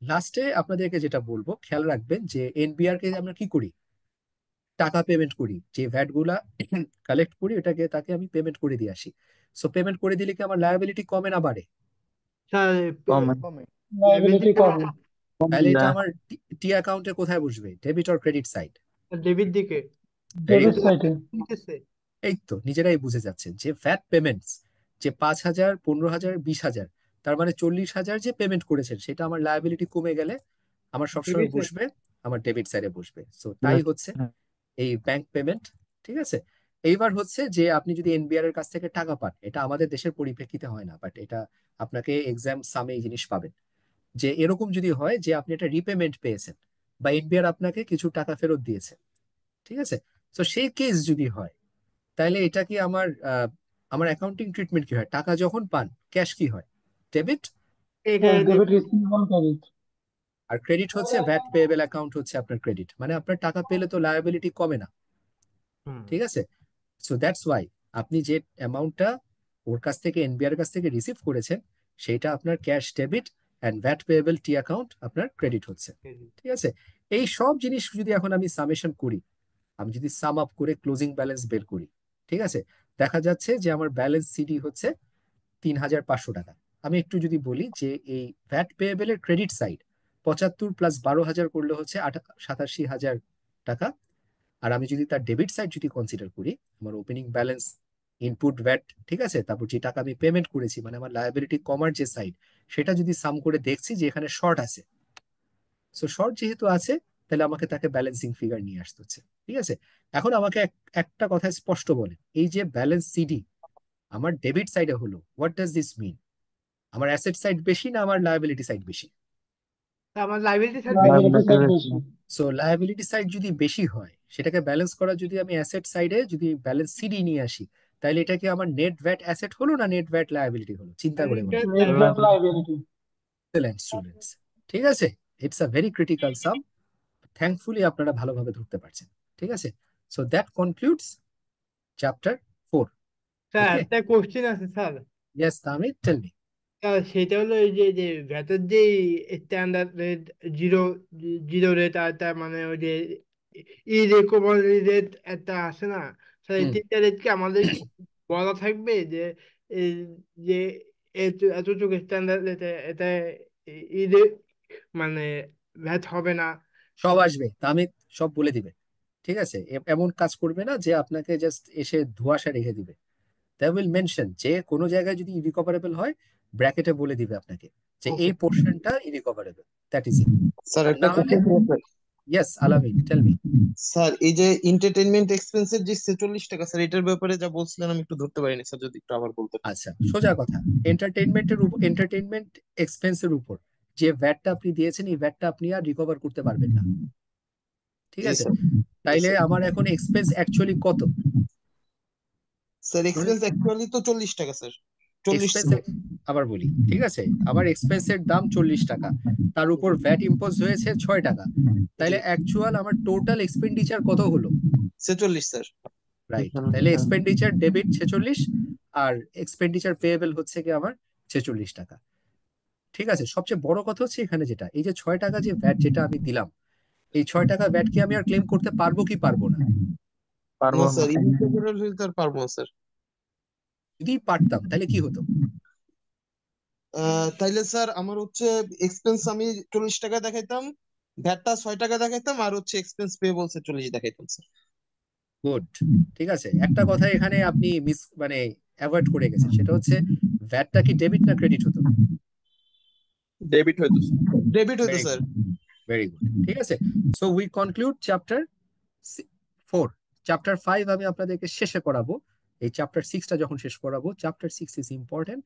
লাস্টে আপনাদেরকে যেটা বলবো, খেয়াল রাখবেন যে এনবিআর কে আমরা কি করি? টাকা পেমেন্ট করি, যে ভ্যাট গুলা কালেক্ট করি ওটাকে তাকে আমি পেমেন্ট করে দিয়ে আসি। সো পেমেন্ট করে দিলে কি আমার লায়াবিলিটি কমে না বাড়ে? Sir common. লায়াবিলিটি কমে। তাহলে এটা আমার টি অ্যাকাউন্টে কোথায় বসবে? Debit or credit side? Debit দিকে। ভেরি কিন্তু গুড। নিতেছে। এই তো নিজেরাই বুঝে যাচ্ছেন যে ভ্যাট পেমেন্টস, যে 5,000, 15,000, 20,000, তার মানে 40,000 যে পেমেন্ট করেছেন সেটা আমার লায়াবিলিটি কমে গেলে আমার সবসময় ডেবিট বসবে আমার ডেবিট সাইডে বসবে। সো তাই হচ্ছে এই ব্যাংক পেমেন্ট, ঠিক আছে? এইবার হচ্ছে যে আপনি যদি এনবিআর এর কাছ থেকে টাকা পান, এটা আমাদের দেশের পরিপ্রেক্ষিতে হয় না, বাট এটা আপনাকে এক্সাম সামে এই জিনিস পাবেন। যে এরকম যদি হয় যে আপনি একটা রিপেমেন্ট পেয়েছেন বা এনবিআর আপনাকে কিছু টাকা ফেরত দিয়েছে, ঠিক আছে? তো সেই কেস যদি হয়, তাহলে এটা কি আমার অ্যাকাউন্টিং ট্রিটমেন্ট কি হয়? টাকা যখন পান ক্যাশ কি হয়? ডেবিট। এখানে ডেবিট রিসিভেবল ক্রেডিট। আর ক্রেডিট হচ্ছে ভ্যাট পেয়েবল অ্যাকাউন্ট হচ্ছে আপনার ক্রেডিট, মানে আপনার টাকা পেলে তো লায়াবিলিটি কমে না, হুম। ঠিক আছে? সো দ্যাটস ওয়াই আপনি যে অ্যামাউন্টটা ওর কাছ থেকে এনবিআর কাছ থেকে রিসিভ করেছেন, সেটা আপনার cash debit and VAT payable T account আপনার ক্রেডিট হচ্ছে, ঠিক আছে? এই সব জিনিস যদি এখন আমি সামেশন করি, আমি যদি সাম আপ করে ক্লোজিং ব্যালেন্স বের করি, ঠিক আছে, দেখা যাচ্ছে যে আমার ব্যালেন্স সিডি হচ্ছে 3,500 টাকা। আমি একটু যদি বলি যে এই ভ্যাট পেয়েবলের ক্রেডিট সাইড 75 প্লাস 12,000 করলে হচ্ছে 87,000 টাকা। আর আমি যদি তার ডেবিট সাইড যদি কনসিডার করি, আমার ওপেনিং ব্যালেন্স, ইনপুট ভ্যাট, ঠিক আছে, তারপর যে টাকা আমি পেমেন্ট করেছি, মানে আমার লায়াবিলিটি কমার যে সাইড, সেটা যদি সাম করে দেখছি যে এখানে শর্ট আছে, সো শর্ট যেহেতু আছে, তাহলে আমাকে তাকে ব্যালেন্সিং ফিগার নিয়ে আসতে হচ্ছে, ঠিক আছে? এখন আমাকে একটা কথা স্পষ্ট বলে, এই যে ব্যালেন্স সিডি আমার ডেবিট সাইডে হলো, হোয়াট ডাজ দিস মিন? আমার অ্যাসেট সাইড বেশি না আমার লায়াবিলিটি সাইড বেশি? আমার লাইবিলিটি সাইড বেশি। লাইবিলিটি সাইড বেশি। সো লায়াবিলিটি সাইড যদি বেশি হয়, সেটাকে ব্যালেন্স করা যদি আমি অ্যাসেট সাইডে যদি ব্যালেন্স সিডি নিয়ে আসি, তাহলে এটা কি আমার নেট ভ্যাট অ্যাসেট হলো না নেট ভ্যাট লায়াবিলিটি হলো? চিন্তা করে বলুন। Net bank liability. Excellent students, ঠিক আছে। It's a very critical sum, thankfully আপনারা ভালোভাবে ধরতে পারছেন, ঠিক আছে? So that concludes chapter 4। Sir okay, একটা কোশ্চেন আছে sir. Yes Tamil, tell me. সেটা হলো এই যে যে ভ্যাটের যে standard rate, zero zero rate, আর তার মানে ওই যে ইরেকভারি রেট একটা আসে না স্যার, এই হুম, তিনটা রেট কি আমাদের কি বলা থাকবে যে এই যে এতটুকু স্ট্যান্ডার্ড রেটে এটা ইরে মানে ভ্যাট হবে না? সব আসবে তামিল, সব বলে দিবে, ঠিক আছে? এমন কাজ করবে না যে আপনাকে জাস্ট এসে ধোঁয়াশা রেখে দিবে। দে উইল মেনশন যে কোনো জায়গায় যদি ইরিকভারেবল হয়, ব্র্যাকেটে বলে দিবে আপনাকে যে ওকে। এই পোর্শনটা ইরিকভারেবল, দ্যাট ইজ ইট। স্যার আর একটা না হলে, কোশ্চেন ছিল স্যার। ইয়েস আলামিন, টেল মি। স্যার এই যে এন্টারটেইনমেন্ট এক্সপেন্সের যে 46 টাকা, স্যার এটার ব্যাপারে যা বলছিলেন আমি একটু ধরতে পারিনি স্যার, যদি একটু আবার বলতেন। আচ্ছা, সোজা কথা, এন্টারটেইনমেন্ট এক্সপেন্সের উপর যে ভ্যাটটা আপনি দিয়েছেন, এই ভ্যাটটা আপনি আর রিকভার করতে পারবেন না, ঠিক জি আছে? স্যার। জি তাইলে স্যার। আমার এখন এক্সপেন্স অ্যাকচুয়ালি কত? স্যার এক্সপেন্স অ্যাকচুয়ালি তো 40 টাকা স্যার। 40 এক্সপেন্স, ছিল। আবার বলি, ঠিক আছে, আমার এক্সপেন্সের দাম 40 টাকা, তার উপর ভ্যাট ইম্পোজ হয়েছে 6 টাকা, জি। তাহলে অ্যাকচুয়াল আমার টোটাল এক্সপেন্ডিচার কত হলো? 46 স্যার। রাইট, তাহলে এক্সপেন্ডিচার ডেবিট 46, আর এক্সপেন্ডিচার পেয়েবল হচ্ছে কি আমার 46 টাকা, ঠিক আছে? সবচেয়ে বড় কথা হচ্ছে এখানে যেটা, এই যে 6 টাকা যে ভ্যাট যেটা আমি দিলাম, এই 6 টাকা ভ্যাট কি আমি আর ক্লেম করতে পারবো কি পারবো না? না স্যার, ইরিকভারেবল হলে তো আর পারবো না স্যার। যদি পারতাম তাহলে কি হতো? তাইলে স্যার আমার হচ্ছে এক্সপেন্স আমি 40 টাকা দেখাইতাম, ভ্যাটটা 6 টাকা দেখাইতাম, আর হচ্ছে এক্সপেন্স পেয়েবল 40 দেখাইতাম স্যার। গুড, ঠিক আছে। একটা কথা এখানে আপনি মানে অ্যাভয়েড করে গেছেন, সেটা হচ্ছে ভ্যাটটা কি ডেবিট না ক্রেডিট হতো? ডেবিট হইতো স্যার। ডেবিট হইতো very sir. Good, very good, ঠিক আছে। So we conclude chapter 4। Chapter 5 আমি আপনাদেরকে শেষে করাবো। এই চ্যাপ্টার 6টা যখন শেষ করাবো, চ্যাপ্টার 6 ইজ ইম্পর্টেন্ট।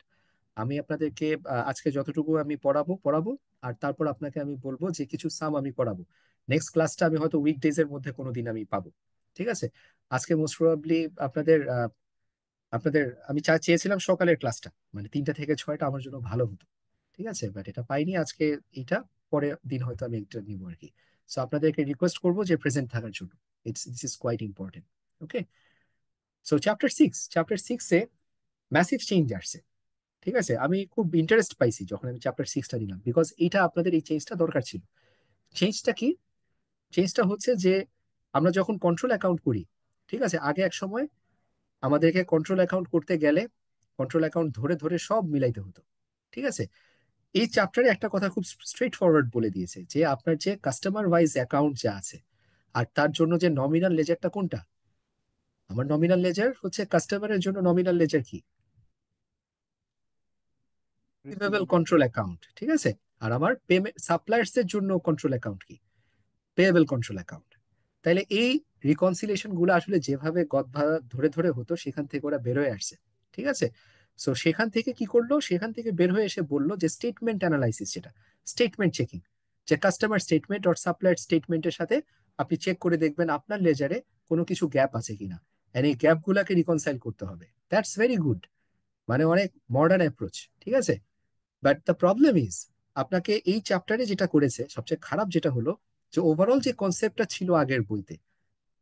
আমি আপনাদেরকে আজকে যতটুকু আমি পড়াবো পড়াবো, আর তারপর আপনাকে আমি বলবো যে কিছু সাম আমি করাবো। নেক্সট ক্লাসটা আমি হয়তো উইকডেজ এর মধ্যে কোনোদিন আমি পাবো, ঠিক আছে? আজকে মোস্ট প্রবাবলি আপনাদের আপনাদের আমি চেয়েছিলাম সকালের ক্লাসটা, মানে 3টা থেকে 6টা আমার জন্য ভালো হতো, ঠিক আছে, বাট এটা পাইনি আজকে। এইটা পরের দিন হয়তো আমি একটা নিবো আর কি। সো আপনাদেরকে রিকোয়েস্ট করবো যে প্রেজেন্ট থাকার জন্য, this is quite important. Okay, so chapter 6 এ ম্যাসিভ চেঞ্জ আসছে, ঠিক আছে? আমি খুব ইন্টারেস্ট পাইছি যখন আমি চ্যাপ্টার 6টা নিলাম, বিকজ এইটা আপনাদের এই চেঞ্জটা দরকার ছিল। চেঞ্জটা কি? চেঞ্জটা হচ্ছে যে আমরা যখন কন্ট্রোল অ্যাকাউন্ট করি, ঠিক আছে, আগে এক সময় আমাদেরকে কন্ট্রোল অ্যাকাউন্ট করতে গেলে কন্ট্রোল অ্যাকাউন্ট ধরে ধরে সব মিলাইতে হতো, ঠিক আছে? এই চ্যাপ্টারে একটা কথা খুব স্ট্রেট ফরওয়ার্ড বলে দিয়েছে যে আপনার যে কাস্টমার ওয়াইজ অ্যাকাউন্ট যা আছে, আর তার জন্য যে নমিনাল লেজারটা কোনটা? আমার নমিনাল লেজার হচ্ছে কাস্টমারের জন্য নমিনাল লেজার কি? রিসিভেবল কন্ট্রোল অ্যাকাউন্ট, ঠিক আছে? আর আমার পেমেন্ট সাপ্লায়ার্স এর জন্য কন্ট্রোল অ্যাকাউন্ট কি? Payable control account. তাইলে এই রিকনসিলিয়েশন গুলো আসলে যেভাবে গদভাড়া ধরে ধরে হতো, সেখান থেকে ওরা বের হয়ে আসছে, ঠিক আছে? সো সেখান থেকে কি করলো, সেখান থেকে বের হয়ে এসে বললো যে স্টেটমেন্ট অ্যানালাইসিস, যেটা স্টেটমেন্ট চেকিং, যে কাস্টমার স্টেটমেন্ট অর সাপ্লায়ার স্টেটমেন্টের সাথে আপনি চেক করে দেখবেন আপনার লেজারে কোনো কিছু গ্যাপ আছে কিনা, এন্ড এই গ্যাপ গুলাকে রিকনসাইল করতে হবে। দ্যাটস ভেরি গুড, মানে অনেক মডার্ন অ্যাপ্রোচ, ঠিক আছে। বাট দ্য প্রবলেম ইজ, আপনাকে এই চ্যাপ্টারে যেটা করেছে সবচেয়ে খারাপ যেটা হলো, যে ওভারঅল যে কনসেপ্টটা ছিল আগের বইতে,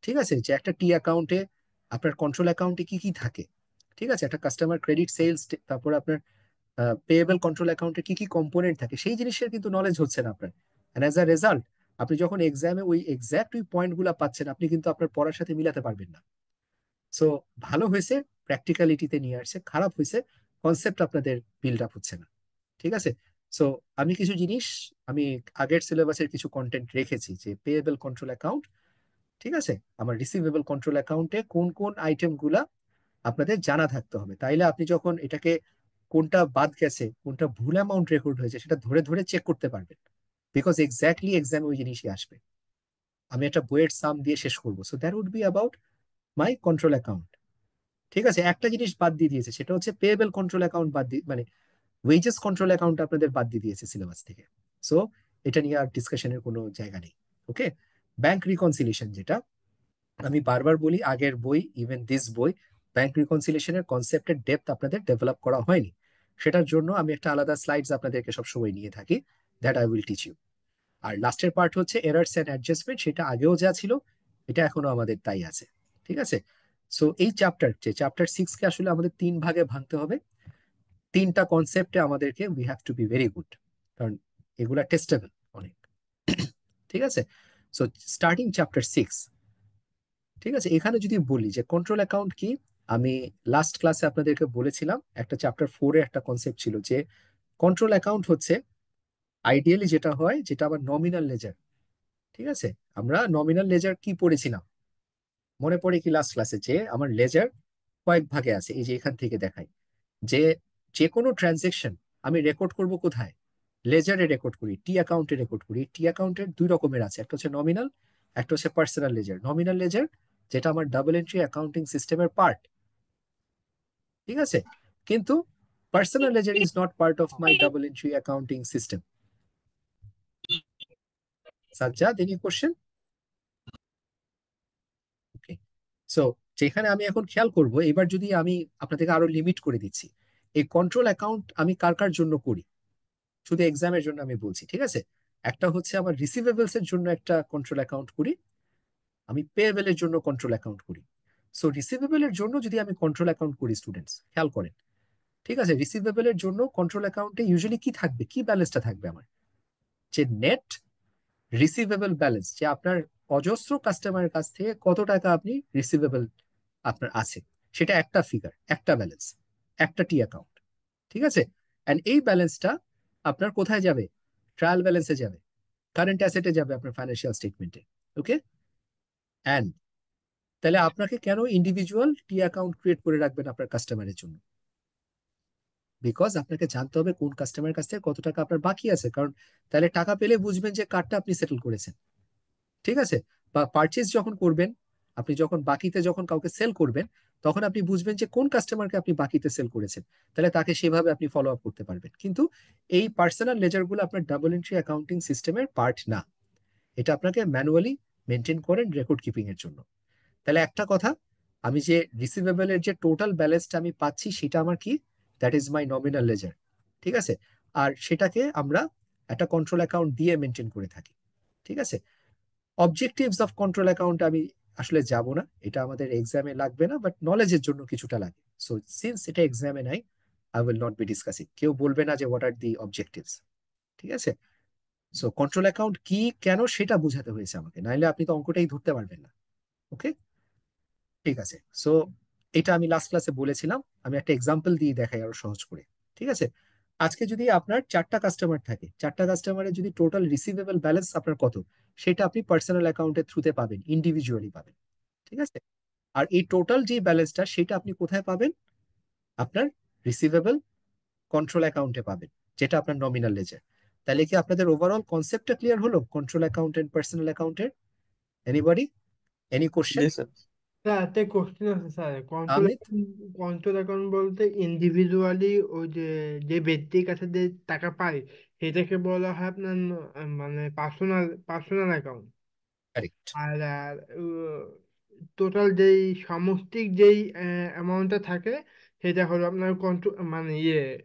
ঠিক আছে, যে একটা টি অ্যাকাউন্টে আপনার কন্ট্রোল অ্যাকাউন্টে কি কি থাকে, ঠিক আছে, একটা কাস্টমার ক্রেডিট সেলস, তারপর আপনার পেয়েবল কন্ট্রোল অ্যাকাউন্টে কি কি কম্পোনেন্ট থাকে, সেই জিনিসের কিন্তু নলেজ হচ্ছে না আপনার। এন্ড অ্যাজ আ রেজাল্ট আপনি যখন এক্সামে ওই এক্সাক্ট ওই পয়েন্ট গুলা পাচ্ছেন, আপনি কিন্তু আপনার পড়ার সাথে মিলাতে পারবেন না। সো ভালো হয়েছে প্র্যাকটিক্যালিটিতে নিয়ে আসছে, খারাপ হয়েছে কনসেপ্ট আপনাদের বিল্ড আপ হচ্ছে না, ঠিক আছে। সো আমি কিছু জিনিস, আমি আগের সিলেবাসের কিছু কন্টেন্ট রেখেছি, যে পেয়েবল কন্ট্রোল অ্যাকাউন্ট, ঠিক আছে, আমার রিসিভেবল কন্ট্রোল অ্যাকাউন্টে কোন কোন আইটেম গুলা আপনাদের জানা থাকতে হবে, তাইলে আপনি যখন এটাকে কোনটা বাদ গেছে, কোনটা ভুল অ্যামাউন্ট রেকর্ড হয়েছে, সেটা ধরে ধরে চেক করতে পারবেন, বিকজ এক্স্যাক্টলি এক্সামে ওই জিনিসই আসবে। আমি একটা বইয়ের সাম দিয়ে শেষ করবো, so that would be about my control account, ঠিক আছে। একটা জিনিস বাদ দিয়ে দিয়েছে, সেটা হচ্ছে পেয়েবল কন্ট্রোল অ্যাকাউন্ট বাদ দিয়ে, মানে ওয়েজেস কন্ট্রোল অ্যাকাউন্ট আপনাদের বাদ দিয়ে দিয়েছে সিলেবাস থেকে। সো এটা নিয়ে আর ডিসকাশনের কোনো জায়গা নেই। ওকে, ব্যাংক রিকনসিলিয়েশন, যেটা আমি বারবার বলি, আগের বই ইভেন দিস বই ব্যাংক রিকনসিলিয়েশনের কনসেপ্টের ডেপথ আপনাদের ডেভেলপ করা হয়নি। সেটার জন্য আমি একটা আলাদা স্লাইডস আপনাদেরকে সবসময় নিয়ে থাকি, that I will teach you. আর লাস্টের পার্ট হচ্ছে এরার্স এন্ড অ্যাডজাস্টমেন্ট, সেটা আগেও যা ছিল এটা এখনো আমাদের তাই আছে, ঠিক আছে। সো এই চ্যাপ্টার, যে চ্যাপ্টার 6 কে আসলে আমাদের 3 ভাগে ভাঙতে হবে। 3টা কনসেপ্টে আমাদেরকে we have to be very good, কারণ এগুলা টেস্টেবল অনেক, ঠিক আছে। সো স্টার্টিং চ্যাপ্টার 6, ঠিক আছে। এখানে যদি বলি যে কন্ট্রোল অ্যাকাউন্ট কি, আমি লাস্ট ক্লাসে আপনাদেরকে বলেছিলাম একটা চ্যাপ্টার 4-এ একটা কনসেপ্ট ছিল, যে কন্ট্রোল অ্যাকাউন্ট হচ্ছে আইডিয়ালি যেটা হয়, যেটা আবার নমিনাল লেজার, ঠিক আছে। আমরা নমিনাল লেজার কি পড়েছিলাম মনে পড়ে কি লাস্ট ক্লাসে, যে আমার লেজার কয়েক ভাগে আছে, এই যে এখান থেকে দেখাই, যে যে কোনো ট্রানজেকশন আমি রেকর্ড করব কোথায়, লেজারে রেকর্ড করি, টি অ্যাকাউন্টে রেকর্ড করি। টি অ্যাকাউন্টের 2 রকমের আছে, একটা হচ্ছে নমিনাল, একটা হচ্ছে পার্সোনাল লেজার। নমিনাল লেজার যেটা আমার ডাবল এন্ট্রি অ্যাকাউন্টিং সিস্টেমের পার্ট, ঠিক আছে, কিন্তু personal ledger is not part of my double entry accounting system. Sajjad, any question? Okay, so যেখানে আমি এখন খেয়াল করব, এবার যদি আমি আপনাদেরকে আরো লিমিট করে দিচ্ছি, এই কন্ট্রোল অ্যাকাউন্ট আমি কার কার জন্য করি, শুধু এক্সামের জন্য আমি বলছি, ঠিক আছে। একটা হচ্ছে আমার রিসিভেবলস এর জন্য একটা কন্ট্রোল অ্যাকাউন্ট করি, আমি পেয়েবল এর জন্য কন্ট্রোল অ্যাকাউন্ট করি। সো রিসিভেবল এর জন্য যদি আমি কন্ট্রোল অ্যাকাউন্ট করি, স্টুডেন্টস খেয়াল করেন, ঠিক আছে, রিসিভেবল এর জন্য কন্ট্রোল অ্যাকাউন্টে ইউজুয়ালি কি থাকবে, কি ব্যালেন্সটা থাকবে আমার, যে নেট রিসিভেবল ব্যালেন্স, যে আপনার অজস্র কাস্টমারের কাছ থেকে কত টাকা আপনি রিসিভেবল আপনার আছে, সেটা একটা ফিগার, একটা ব্যালেন্স, একটা টি অ্যাকাউন্ট, ঠিক আছে। এন্ড এই ব্যালেন্সটা আপনার কোথায় যাবে, ট্রায়াল ব্যালেন্সে যাবে, কারেন্ট অ্যাসেটে যাবে, আপনার ফাইন্যান্সিয়াল স্টেটমেন্টে। ওকে, এন্ড তাহলে আপনাকে কেন ইন্ডিভিজুয়াল টি অ্যাকাউন্ট ক্রিয়েট করে রাখবেন আপনার কাস্টমারের জন্য, বিকজ আপনাকে জানতে হবে কোন কাস্টমারের কাছ থেকে কত টাকা আপনার বাকি আছে, কারণ তাহলে টাকা পেলে বুঝবেন যে কার্ডটা আপনি সেটেল করেছেন, ঠিক আছে। বা পারচেজ যখন করবেন, আপনি যখন বাকিতে যখন কাউকে সেল করবেন, তখন আপনি বুঝবেন যে কোন কাস্টমারকে আপনি বাকিতে সেল করেছেন, তাহলে তাকে সেভাবে আপনি ফলো আপ করতে পারবেন। কিন্তু এই পার্সোনাল লেজার গুলো আপনার ডাবল এন্ট্রি অ্যাকাউন্টিং সিস্টেমের পার্ট না, এটা আপনাকে ম্যানুয়ালি মেনটেন করেন রেকর্ড কিপিং এর জন্য। তাহলে একটা কথা, আমি যে রিসিভেবলের যে টোটাল ব্যালেন্সটা আমি পাচ্ছি, সেটা আমার কি, that is my nominal ledger, ঠিক আছে। আর সেটাকে আমরা একটা কন্ট্রোল অ্যাকাউন্ট দিয়ে মেনটেন করে থাকি, ঠিক আছে। অবজেক্টিভস অফ কন্ট্রোল অ্যাকাউন্ট আমি আসলে যাব না, এটা আমাদের এক্সামে লাগবে না, বাট নলেজের জন্য কিছুটা লাগে। সো সিন্স এটা এক্সামে নাই, I will not be discussing, কেউ বলবে না যে হোয়াট আর দি অবজেক্টিভস, ঠিক আছে। সো কন্ট্রোল অ্যাকাউন্ট কি কেন সেটা বুঝাতে হয়েছে আমাকে, নাইলে আপনি তো অঙ্কটাই ধরতে পারবেন না। ওকে, ঠিক আছে। সো এটা আমি লাস্ট ক্লাসে বলেছিলাম, আমি একটা এক্সাম্পল দিয়ে দেখাই আরো সহজ করে, ঠিক আছে। আজকে যদি আপনার 4টা কাস্টমার থাকে, 4টা কাস্টমারের যদি টোটাল রিসিভেবল ব্যালেন্স আপনার কত, সেটা আপনি পার্সোনাল অ্যাকাউন্টের থ্রুতে পাবেন, ইন্ডিভিজুয়ালি পাবেন, ঠিক আছে। আর এই টোটাল যে ব্যালেন্সটা, সেটা আপনি কোথায় পাবেন, আপনার রিসিভেবল কন্ট্রোল অ্যাকাউন্টে পাবেন, যেটা আপনার নমিনাল লেজার। তাহলে কি আপনাদের ওভারঅল কনসেপ্টটা ক্লিয়ার হলো কন্ট্রোল অ্যাকাউন্ট এন্ড পার্সোনাল অ্যাকাউন্টের? Anybody, any question? জি স্যার। স্যার একটা কোশ্চেন আছে sir, control Amit, control account বলতে ইন্ডিভিজুয়ালি ওই যে যে ব্যক্তির কাছে যে টাকা পায় সেটাকে বলা হয় আপনার মানে পার্সোনাল পার্সোনাল অ্যাকাউন্ট। কারেক্ট। আর টোটাল যেই সামষ্টিক যেই অ্যামাউন্টটা থাকে সেটা হলো আপনার কন্ট্রোল মানে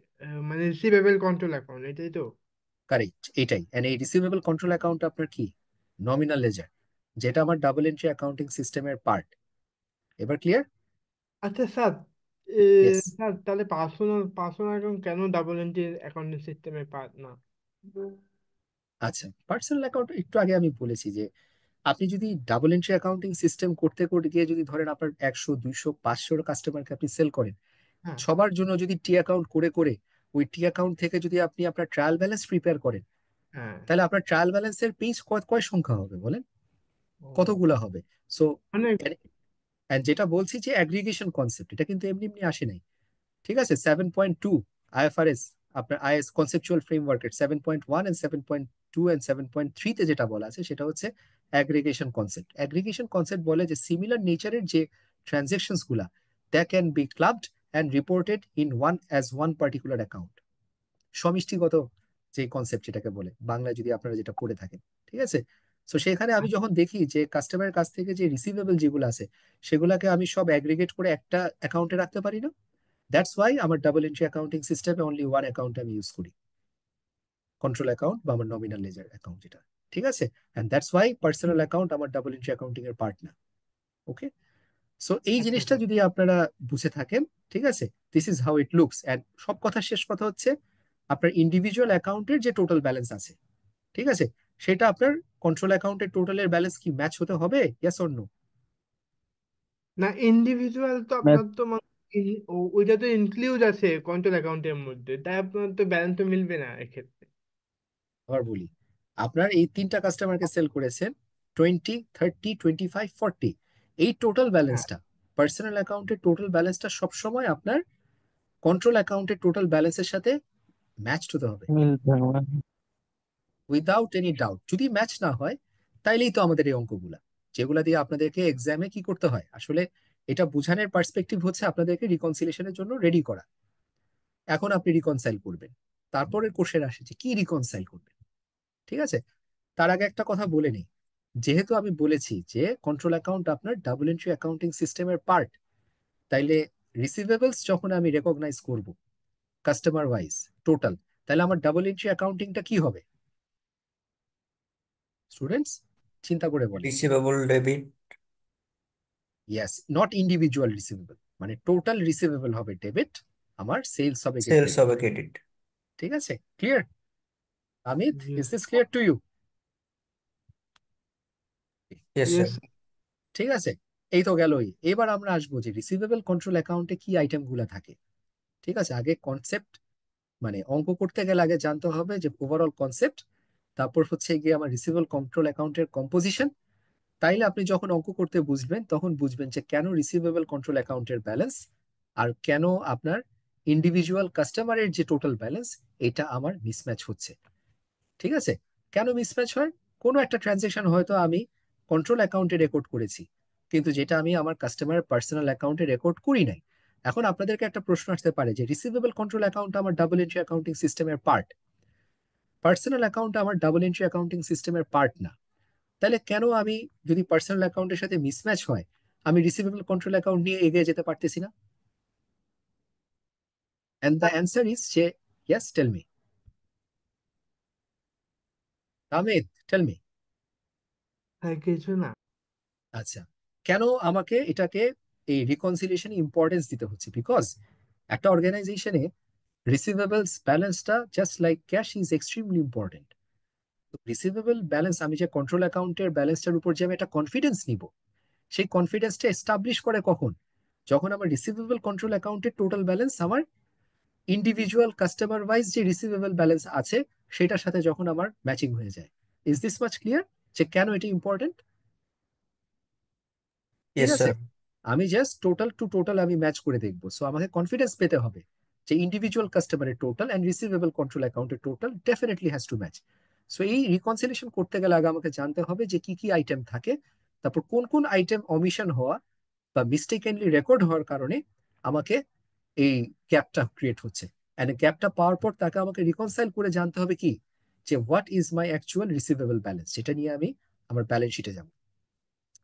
মানে রিসিভেবল কন্ট্রোল অ্যাকাউন্ট, এটাই তো? কারেক্ট, এটাই। এন্ড এই রিসিভেবল কন্ট্রোল অ্যাকাউন্ট আপনার কি? নমিনাল লেজার, যেটা আমার ডাবল এন্ট্রি অ্যাকাউন্টিং সিস্টেমের পার্ট। এবার ক্লিয়ার? আচ্ছা স্যার, ইয়েস। স্যার তাহলে পার্সোনাল পার্সোনাল অ্যাকাউন্ট কেন ডাবল এন্ট্রি অ্যাকাউন্টিং সিস্টেমে পার্ট না? আচ্ছা, পার্সোনাল অ্যাকাউন্ট একটু আগে আমি বলেছি যে আপনি যদি ডাবল এন্ট্রি অ্যাকাউন্টিং সিস্টেম করতে করতে গিয়ে যদি ধরেন আপনার 100 200 500 কাস্টমারকে আপনি সেল করেন, হ্যাঁ, সবার জন্য যদি টি অ্যাকাউন্ট করে করে ওই টি অ্যাকাউন্ট থেকে যদি আপনি আপনার ট্রায়াল ব্যালেন্স প্রিপেয়ার করেন, হ্যাঁ। তাহলে আপনার ট্রায়াল ব্যালেন্সের পেজ কয় কয় সংখ্যা হবে বলেন? ও, কতগুলা হবে? সো অনেক। যেটা বলছি যে অ্যাগ্রিগেশন কনসেপ্ট, এটা কিন্তু এমনি এমনি আসে নাই। ঠিক আছে, 7.2 আইএফআরএস, আপনার আইএস কনসেপচুয়াল ফ্রেমওয়ার্কের 7.1 এন্ড 7.2 এন্ড 7.3 তে যেটা বলা আছে সেটা হচ্ছে অ্যাগ্রিগেশন কনসেপ্ট। অ্যাগ্রিগেশন কনসেপ্ট বলে যে সিমিলার নেচারের যে ট্রানজেকশনস গুলা, that can be ক্লাবড and reported in one as one particular account. সমষ্টিগত যে কনসেপ্ট যেটাকে বলে বাংলায় যদি আপনারা যেটা পড়ে থাকেন। ঠিক আছে, তো সেখানে আমি যখন দেখি যে কাস্টমারের কাছ থেকে যে রিসিভেবল যেগুলো আছে সেগুলাকে আমি সব অ্যাগ্রিগেট করে একটা অ্যাকাউন্টে রাখতে পারি না। দ্যাটস ওয়াই আমার ডাবল এন্ট্রি অ্যাকাউন্টিং সিস্টেমে অনলি ওয়ান অ্যাকাউন্ট আমি ইউজ করি, কন্ট্রোল অ্যাকাউন্ট বা আমার নমিনাল লেজার অ্যাকাউন্ট যেটা। ঠিক আছে, and that's why personal account আমার ডাবল এন্ট্রি অ্যাকাউন্টিং এর পার্ট না। ওকে, সো এই আচ্ছা জিনিসটা স্যার। যদি আপনারা বুঝে থাকেন, ঠিক আছে, this is how it looks. And সব কথা শেষ কথা হচ্ছে আপনার ইন্ডিভিজুয়াল অ্যাকাউন্টের যে টোটাল ব্যালেন্স আছে, ঠিক আছে, সেটা আপনার কন্ট্রোল অ্যাকাউন্টের টোটালের ব্যালেন্স কি ম্যাচ হতে হবে? Yes or no? না, ইন্ডিভিজুয়াল তো ম্যাথ আপনার তো মানে ওইটা তো ইনক্লুড আছে কন্ট্রোল অ্যাকাউন্টের মধ্যে, তাই আপনার তো ব্যালেন্স তো মিলবে না এক্ষেত্রে। আবার বলি, আপনার এই তিনটা কাস্টমারকে সেল করেছেন 20 30 25 40, এই টোটাল হ্যাঁ। ব্যালেন্সটা, পার্সোনাল অ্যাকাউন্টের টোটাল ব্যালেন্সটা সবসময় আপনার কন্ট্রোল অ্যাকাউন্টের টোটাল ব্যালেন্সের সাথে ম্যাচ হতে হবে, মিলবে না। Without any doubt. যদি ম্যাচ না হয় তাইলেই তো আমাদের এই অঙ্কগুলা, যেগুলা দিয়ে আপনাদেরকে এক্সামে কি করতে হয় আসলে, এটা বোঝানোর পার্সপেক্টিভ হচ্ছে আপনাদেরকে রিকনসিলিয়েশনের জন্য রেডি করা। এখন আপনি রিকনসাইল করবেন, তারপরের কোশ্চেন আসে যে কি রিকনসাইল করবেন। ঠিক আছে, তার আগে একটা কথা বলে নিই, যেহেতু আমি বলেছি যে কন্ট্রোল অ্যাকাউন্ট আপনার ডাবল এন্ট্রি অ্যাকাউন্টিং সিস্টেমের পার্ট, তাইলে রিসিভেবলস যখন আমি রেকগনাইজ করব কাস্টমার ওয়াইজ টোটাল, তাহলে আমার ডাবল এন্ট্রি অ্যাকাউন্টিংটা কি হবে স্টুডেন্টস? চিন্তা করে বলেন। Receivable debit. Yes, not individual receivable, মানে টোটাল রিসিভেবল হবে ডেবিট, আমার সেলস হবে কি সেলস ক্রেডিট। হবে ক্রেডিট। ঠিক আছে, clear? Amit, ji. Is this clear to you? Yes sir. Yes. ঠিক আছে, এই তো গেলই। এবার আমরা আসবো যে রিসিভেবল কন্ট্রোল অ্যাকাউন্টে কি আইটেম গুলা থাকে। ঠিক আছে, আগে কনসেপ্ট, মানে অঙ্ক করতে গেলে আগে জানতে হবে যে ওভারঅল কনসেপ্ট, তারপর হচ্ছে গিয়ে আমার রিসিভেবল কন্ট্রোল অ্যাকাউন্টের কম্পোজিশন। তাইলে আপনি যখন অঙ্ক করতে বুঝবেন তখন বুঝবেন যে কেন রিসিভেবল কন্ট্রোল অ্যাকাউন্টের ব্যালেন্স আর কেন আপনার ইন্ডিভিজুয়াল কাস্টমারের যে টোটাল ব্যালেন্স এটা আমার মিসম্যাচ হচ্ছে। ঠিক আছে, কেন মিসম্যাচ হয়? কোনো একটা ট্রানজেকশন হয়তো আমি কন্ট্রোল অ্যাকাউন্টে রেকর্ড করেছি, কিন্তু যেটা আমি আমার কাস্টমারের পার্সোনাল অ্যাকাউন্টে রেকর্ড করি নাই। এখন আপনাদেরকে একটা প্রশ্ন আসতে পারে যে রিসিভেবল কন্ট্রোল অ্যাকাউন্ট আমার ডাবল এন্ট্রি অ্যাকাউন্টিং সিস্টেমের পার্ট, পার্সোনাল অ্যাকাউন্ট আমার ডাবল এন্ট্রি অ্যাকাউন্টিং সিস্টেমের পার্ট না, তাহলে কেন আমি, যদি পার্সোনাল অ্যাকাউন্টের সাথে মিসম্যাচ হয়, আমি রিসিভেবল কন্ট্রোল অ্যাকাউন্ট নিয়ে এগিয়ে যেতে পারতেছি না? এন্ড দ্য অ্যান্সার ইজ যে yes, tell me Amit, tell me. হ্যাঁ, কিছু না। আচ্ছা, কেন আমাকে এটাকে এই রিকনসিলিয়েশন ইম্পর্টেন্স দিতে হচ্ছে? বিকজ একটা অর্গানাইজেশনে রিসিভেবলস ব্যালেন্সটা just like cash is extremely important. Receivable balance, আমি যে কন্ট্রোল অ্যাকাউন্টের ব্যালেন্সটার উপর যে আমি একটা কনফিডেন্স নিব, সেই কনফিডেন্সটা এস্টাবলিশ করে কখন? যখন আমার রিসিভেবল কন্ট্রোল অ্যাকাউন্টের টোটাল ব্যালেন্স আমার ইন্ডিভিজুয়াল কাস্টমার ওয়াইজ যে রিসিভেবল ব্যালেন্স আছে সেটার সাথে যখন আমার ম্যাচিং হয়ে যায়। ইজ দিস মাচ ক্লিয়ার যে কেন এটা ইম্পর্টেন্ট? ঠিক ইয়েস আছে, স্যার। আমি জাস্ট টোটাল টু টোটাল আমি ম্যাচ করে দেখবো। সো আমাকে কনফিডেন্স পেতে হবে যে ইন্ডিভিজুয়াল কাস্টমারের টোটাল এন্ড রিসিভেবল কন্ট্রোল অ্যাকাউন্টের total definitely has to match. So এই রিকনসিলিয়েশন করতে গেলে আগে আমাকে জানতে হবে যে কি কি আইটেম থাকে, তারপর কোন কোন আইটেম অমিশন হওয়া বা মিস্টেকেনলি রেকর্ড হওয়ার কারণে আমাকে এই গ্যাপটা ক্রিয়েট হচ্ছে। এন্ড গ্যাপটা পাওয়ার পর তাকে আমাকে রিকনসাইল করে জানতে হবে কি যে what is my actual receivable balance, সেটা নিয়ে আমি আমার ব্যালেন্স শিটে যাব।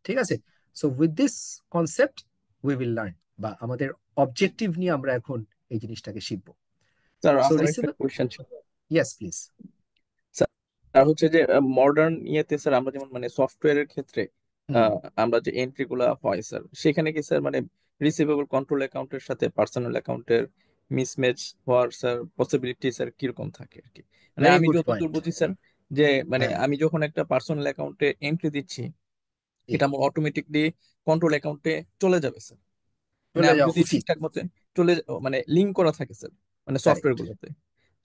ঠিক আছে, so with this concept we will learn, বা আমাদের অবজেক্টিভ নিয়ে আমরা এখন এই জিনিসটাকে শিখবো। স্যার সো আমার একটা রিসিভেবল, কোয়েশ্চেন ছিল ইয়েস প্লিজ। স্যার। আর হচ্ছে যে মডার্ন ইয়েতে স্যার আমরা যেমন মানে সফটওয়্যারের ক্ষেত্রে হুম, আমরা যে এন্ট্রি গুলা হয় স্যার, সেখানে কি স্যার মানে রিসিভেবল কন্ট্রোল অ্যাকাউন্টের সাথে পার্সোনাল অ্যাকাউন্টের মিসম্যাচ হওয়ার স্যার পসিবিলিটি স্যার কিরকম থাকে আর কি? মানে ভেরি আমি গুড যতদূর পয়েন্ট। বুঝি স্যার, যে মানে হ্যাঁ, আমি যখন একটা পার্সোনাল অ্যাকাউন্টে এন্ট্রি দিচ্ছি, জি, এটা আমার অটোমেটিকলি কন্ট্রোল অ্যাকাউন্টে চলে যাবে স্যার। মানে চলে আমি যাওয়া যদি উচিত। ঠিকঠাক মতো চলে মানে লিঙ্ক করা থাকে স্যার, মানে সফটওয়্যার কারেক্ট, গুলোতে।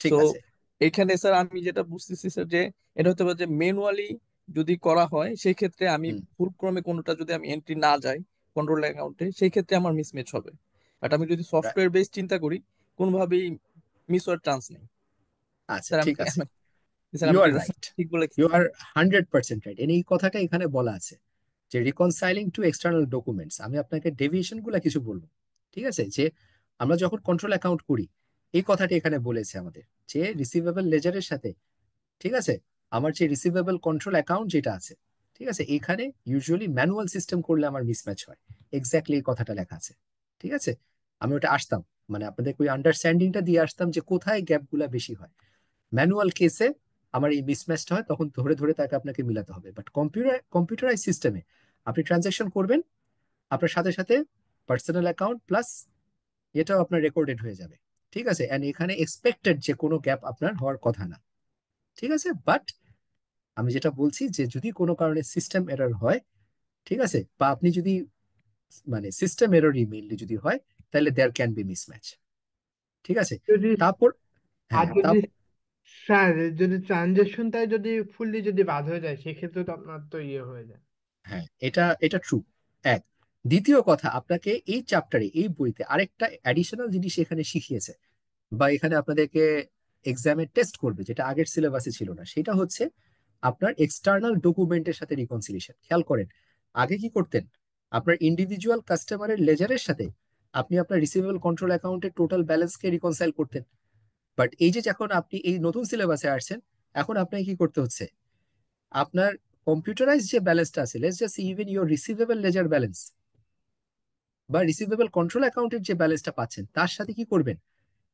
ঠিক সো আছে। এখানে স্যার আমি যেটা বুঝতেছি স্যার, যে এটা হতে পারে যে ম্যানুয়ালি যদি করা হয় সেই ক্ষেত্রে আমি হুম, ভুলক্রমে কোনোটা যদি আমি এন্ট্রি না যাই কন্ট্রোল অ্যাকাউন্টে, সেই ক্ষেত্রে আমার মিসম্যাচ হবে। বাট আমি যদি রা- সফটওয়্যার বেস চিন্তা করি, কোনোভাবেই মিস হওয়ার চান্স নেই। আচ্ছা স্যার আমি ঠিক আছে, স্যার ইউ আমি কি আর রাইট, ঠিক বলেছি? You are 100% right. এই কথাটা এখানে বলা আছে যে রিকনসাইলিং টু এক্সটার্নাল ডকুমেন্টস। আমি আপনাকে ডেভিয়েশন গুলা কিছু বলবো। ঠিক আছে, যে আমরা যখন কন্ট্রোল অ্যাকাউন্ট করি, এই কথাটি এখানে বলেছে আমাদের যে রিসিভেবল লেজারের সাথে, ঠিক আছে, আমার যে রিসিভেবল কন্ট্রোল অ্যাকাউন্ট যেটা আছে, ঠিক আছে, এখানে ইউজুয়ালি ম্যানুয়াল সিস্টেম করলে আমার মিসম্যাচ হয়। এক্স্যাক্টলি এই কথাটা লেখা আছে। ঠিক আছে, আমি ওটা আসতাম, মানে আপনাদেরকে ওই আন্ডারস্ট্যান্ডিংটা দিয়ে আসতাম যে কোথায় গ্যাপগুলা বেশি হয়। ম্যানুয়াল কেসে আমার এই মিসম্যাচটা হয়, তখন ধরে ধরে তাকে আপনাকে মিলাতে হবে। বাট কম্পিউটারাইজ সিস্টেমে আপনি ট্রানজাকশন করবেন, আপনার সাথে সাথে পার্সোনাল অ্যাকাউন্ট প্লাস এটাও আপনার রেকর্ডেড হয়ে যাবে। ঠিক আছে, এন্ড এখানে এক্সপেক্টেড যে কোনো গ্যাপ আপনার হওয়ার কথা না। ঠিক আছে, বাট আমি যেটা বলছি যে যদি কোনো কারণে সিস্টেম এরর হয়, ঠিক আছে, বা আপনি যদি মানে সিস্টেম এররই মেইনলি যদি হয়, তাহলে দেয়ার ক্যান বি মিসম্যাচ। ঠিক আছে, যদি তারপর, আর হ্যাঁ যদি তারপর, স্যার যদি ট্রানজেকশনটা যদি ফুললি যদি বাদ হয়ে যায় সেক্ষেত্রে তো আপনার তো ইয়ে হয়ে যায়। হ্যাঁ এটা এটা ট্রু। এক, দ্বিতীয় কথা, আপনাকে এই চ্যাপ্টারে এই বইতে আরেকটা অ্যাডিশনাল জিনিস এখানে শিখিয়েছে, বা এখানে আপনাদেরকে এক্সামে টেস্ট করবে, যেটা আগের সিলেবাসে ছিল না। সেটা হচ্ছে আপনার এক্সটার্নাল ডকুমেন্টের সাথে রিকনসিলিয়েশন। খেয়াল করেন, আগে কি করতেন, আপনার ইন্ডিভিজুয়াল কাস্টমারের লেজারের সাথে আপনি আপনার রিসিভেবল কন্ট্রোল অ্যাকাউন্টের টোটাল ব্যালেন্সকে রিকনসাইল করতেন। বাট এই যে যখন আপনি এই নতুন সিলেবাসে আসছেন, এখন আপনাকে কি করতে হচ্ছে, আপনার কম্পিউটারাইজ যে ব্যালেন্সটা আছে, let's just even your receivable ledger balance বা রিসিভেবল কন্ট্রোল অ্যাকাউন্টের যে ব্যালেন্সটা পাচ্ছেন, তার সাথে কি করবেন,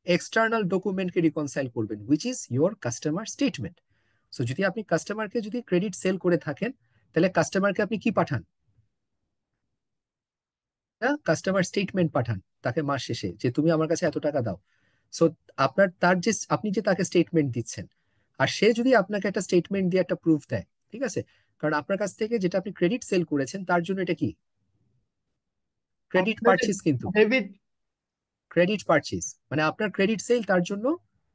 এক্সটার্নাল ডকুমেন্টকে রিকনসাইল করবেন, which is your customer statement. So যদি আপনি কাস্টমারকে যদি ক্রেডিট সেল করে থাকেন, তাহলে কাস্টমারকে আপনি কি পাঠান, কাস্টমার স্টেটমেন্ট পাঠান তাকে মাস শেষে, যে তুমি আমার কাছে এত টাকা দাও। সো আপনার তার যে আপনি যে তাকে স্টেটমেন্ট দিচ্ছেন, আর সে যদি আপনাকে একটা স্টেটমেন্ট দিয়ে একটা প্রুফ দেয়, ঠিক আছে, কারণ আপনার কাছ থেকে যেটা আপনি ক্রেডিট সেল করেছেন তার জন্য এটা কি, ক্রেডিট পারচেজ, কিন্তু ডেবিট ক্রেডিট পারচেজ মানে আপনার ক্রেডিট সেল, তার জন্য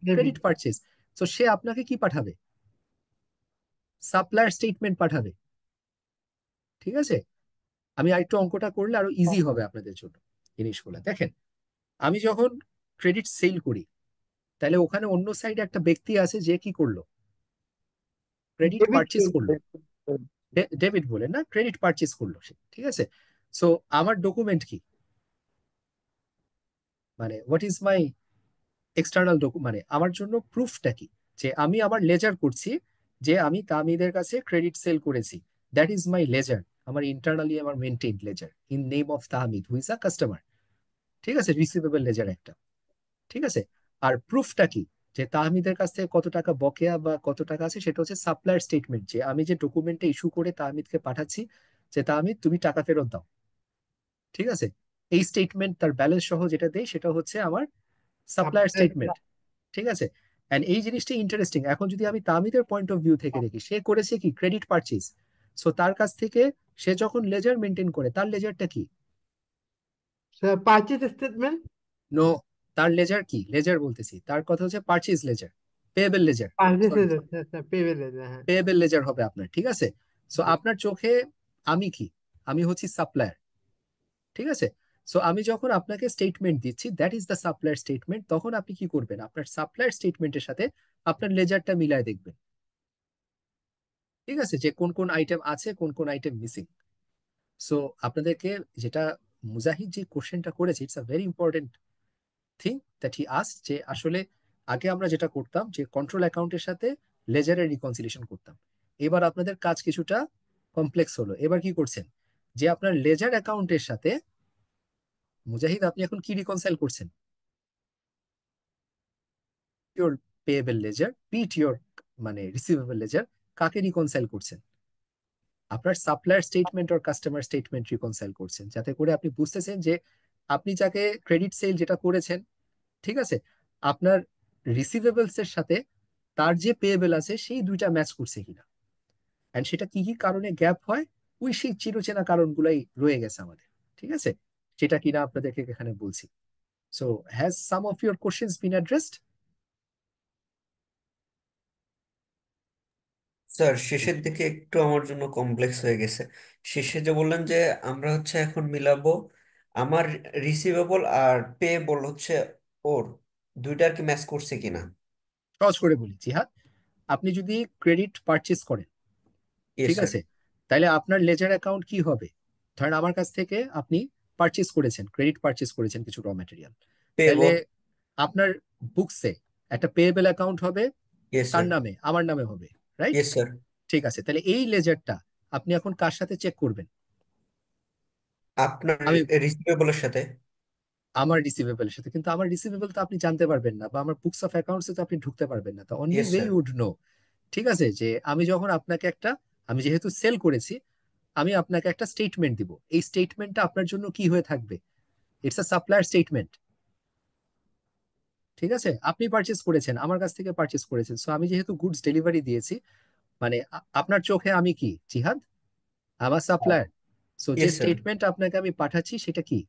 ডেবিট ক্রেডিট পারচেজ। তো সে আপনাকে কি পাঠাবে, সাপ্লায়ার স্টেটমেন্ট পাঠাবে। ঠিক আছে, আমি আরেকটু অঙ্কটা করলে আরো ইজি হবে আপনাদের জন্য জিনিসগুলো। দেখেন, আমি যখন ক্রেডিট সেল করি, তাহলে ওখানে অন্য সাইডে একটা ব্যক্তি আছে যে কি করলো, ক্রেডিট ডেবিট পারচেজ করলো, ডেবিট বলে না, ক্রেডিট পারচেজ করলো সে। ঠিক আছে, সো আমার ডকুমেন্ট কি, মানে what is my external document, মানে আমার জন্য প্রুফটা কি, যে আমি আমার লেজার করছি, যে আমি তামিদের কাছে ক্রেডিট সেল করেছি, দ্যাট ইজ মাই লেজার, আমার ইন্টারনালি আমার maintain ledger in name of Tahmid who is a customer. ঠিক আছে, রিসিভেবল লেজার একটা। ঠিক আছে, আর প্রুফটা কি, যে তাহমিদের কাছ থেকে কত টাকা বকেয়া বা কত টাকা আছে, সেটা হচ্ছে সাপ্লায়ার স্টেটমেন্ট, যে আমি যে ডকুমেন্টটা ইস্যু করে তাহমিদকে পাঠাচ্ছি, যে তাহমিদ তুমি টাকা ফেরত দাও। ঠিক আছে, এই স্টেটমেন্ট তার ব্যালেন্স সহ যেটা দেয়, সেটা হচ্ছে আমার সাপ্লায়ার স্টেটমেন্ট। ঠিক আছে, এন্ড এই জিনিসটা ইন্টারেস্টিং। এখন যদি আমি তামিদের পয়েন্ট অফ ভিউ থেকে দেখি, সে করেছে কি ক্রেডিট পারচেজ। সো তার কাছ থেকে সে যখন লেজার মেনটেন করে, তার লেজারটা কি, পারচেজ স্টেটমেন্ট। নো, তার লেজার কি, লেজার বলতেছি, তার কথা হচ্ছে purchase ledger, payable ledger, purchase sorry, payable. হ্যাঁ পেয়েবল লেজার হবে আপনার। ঠিক আছে, সো আপনার চোখে আমি কি, আমি হচ্ছি সাপ্লায়ার। ঠিক আছে, সো আমি যখন আপনাকে স্টেটমেন্ট দিচ্ছি, that is the supplier statement, তখন আপনি কি করবেন, আপনার সাপ্লায়ার স্টেটমেন্টের সাথে আপনার লেজারটা মিলায় দেখবেন। ঠিক আছে, যে কোন কোন আইটেম আছে, কোন কোন আইটেম মিসিং। সো আপনাদেরকে যেটা মুজাহিদ যে কোশ্চেনটা করেছে, it's a very important thing that he ask, যে আসলে আগে আমরা যেটা করতাম, যে কন্ট্রোল অ্যাকাউন্টের সাথে লেজারের রিকনসিলিয়েশন করতাম। এবার আপনাদের কাজ কিছুটা কমপ্লেক্স হলো। এবার কি করছেন, যে আপনার লেজার অ্যাকাউন্টের সাথে মুজাহিদ আপনি এখন কি রিকনসাইল করছেন? ইওর পেয়েবল লেজার পিট ইওর মানে রিসিভেবল লেজার, কাকে রিকনসাইল করছেন? আপনার সাপ্লায়ার স্টেটমেন্ট আর কাস্টমার স্টেটমেন্ট রিকনসাইল করছেন, যাতে করে আপনি বুঝতেছেন যে আপনি যাকে ক্রেডিট সেল যেটা করেছেন, ঠিক আছে, আপনার রিসিভেবলস এর সাথে তার যে পেয়েবল আছে সেই দুইটা ম্যাচ করছে কিনা। এন্ড সেটা কি কি কারণে গ্যাপ হয়, ওই সেই চিরচেনা কারণগুলাই রয়ে গেছে আমাদের, ঠিক আছে, যেটা কিনা আপনাদেরকে এখানে বলছি। So has some of your questions been addressed? Sir শেষের দিকে একটু আমার জন্য কমপ্লেক্স হয়ে গেছে। শেষে যে বললেন যে আমরা হচ্ছে এখন মিলাবো আমার রিসিভেবল আর পেয়েবল হচ্ছে ওর দুইটার কি ম্যাচ করছে কিনা। সহজ করে বলি জিহাদ, আপনি যদি ক্রেডিট পারচেজ করেন, ইয়েস ঠিক স্যার। আছে, তাহলে আপনার লেজার অ্যাকাউন্ট কি হবে? ধরেন আমার কাছ থেকে আপনি পারচেজ করেছেন, ক্রেডিট পারচেজ করেছেন কিছু র ম্যাটেরিয়াল, তাহলে পেয়েবল। আপনার বুকসে একটা পেয়েবল অ্যাকাউন্ট হবে, ইয়েস কার স্যার। নামে? আমার নামে হবে, রাইট? Yes sir. ঠিক আছে, তাহলে এই লেজারটা আপনি এখন কার সাথে চেক করবেন? আপনার আমি রিসিভেবলের সাথে। আমার রিসিভেবলের সাথে, কিন্তু আমার রিসিভেবল তো আপনি জানতে পারবেন না, বা আমার বুকস অফ অ্যাকাউন্টসে তো আপনি ঢুকতে পারবেন না, তো only yes way sir. You would know, ঠিক আছে, যে আমি যখন আপনাকে একটা, আমি যেহেতু সেল করেছি, আমি আপনাকে একটা স্টেটমেন্ট দিব, এই স্টেটমেন্টটা আপনার জন্য কি হয়ে থাকবে? ইটস আ সাপ্লায়ার স্টেটমেন্ট, ঠিক আছে, আপনি পারচেজ করেছেন, আমার কাছ থেকে পারচেজ করেছেন, সো আমি যেহেতু গুডস ডেলিভারি দিয়েছি, মানে আপনার চোখে আমি কি জিহাদ? আমার সাপ্লায়ার। সো যে ইয়েস স্যার। স্টেটমেন্ট আপনাকে আমি পাঠাচ্ছি সেটা কি?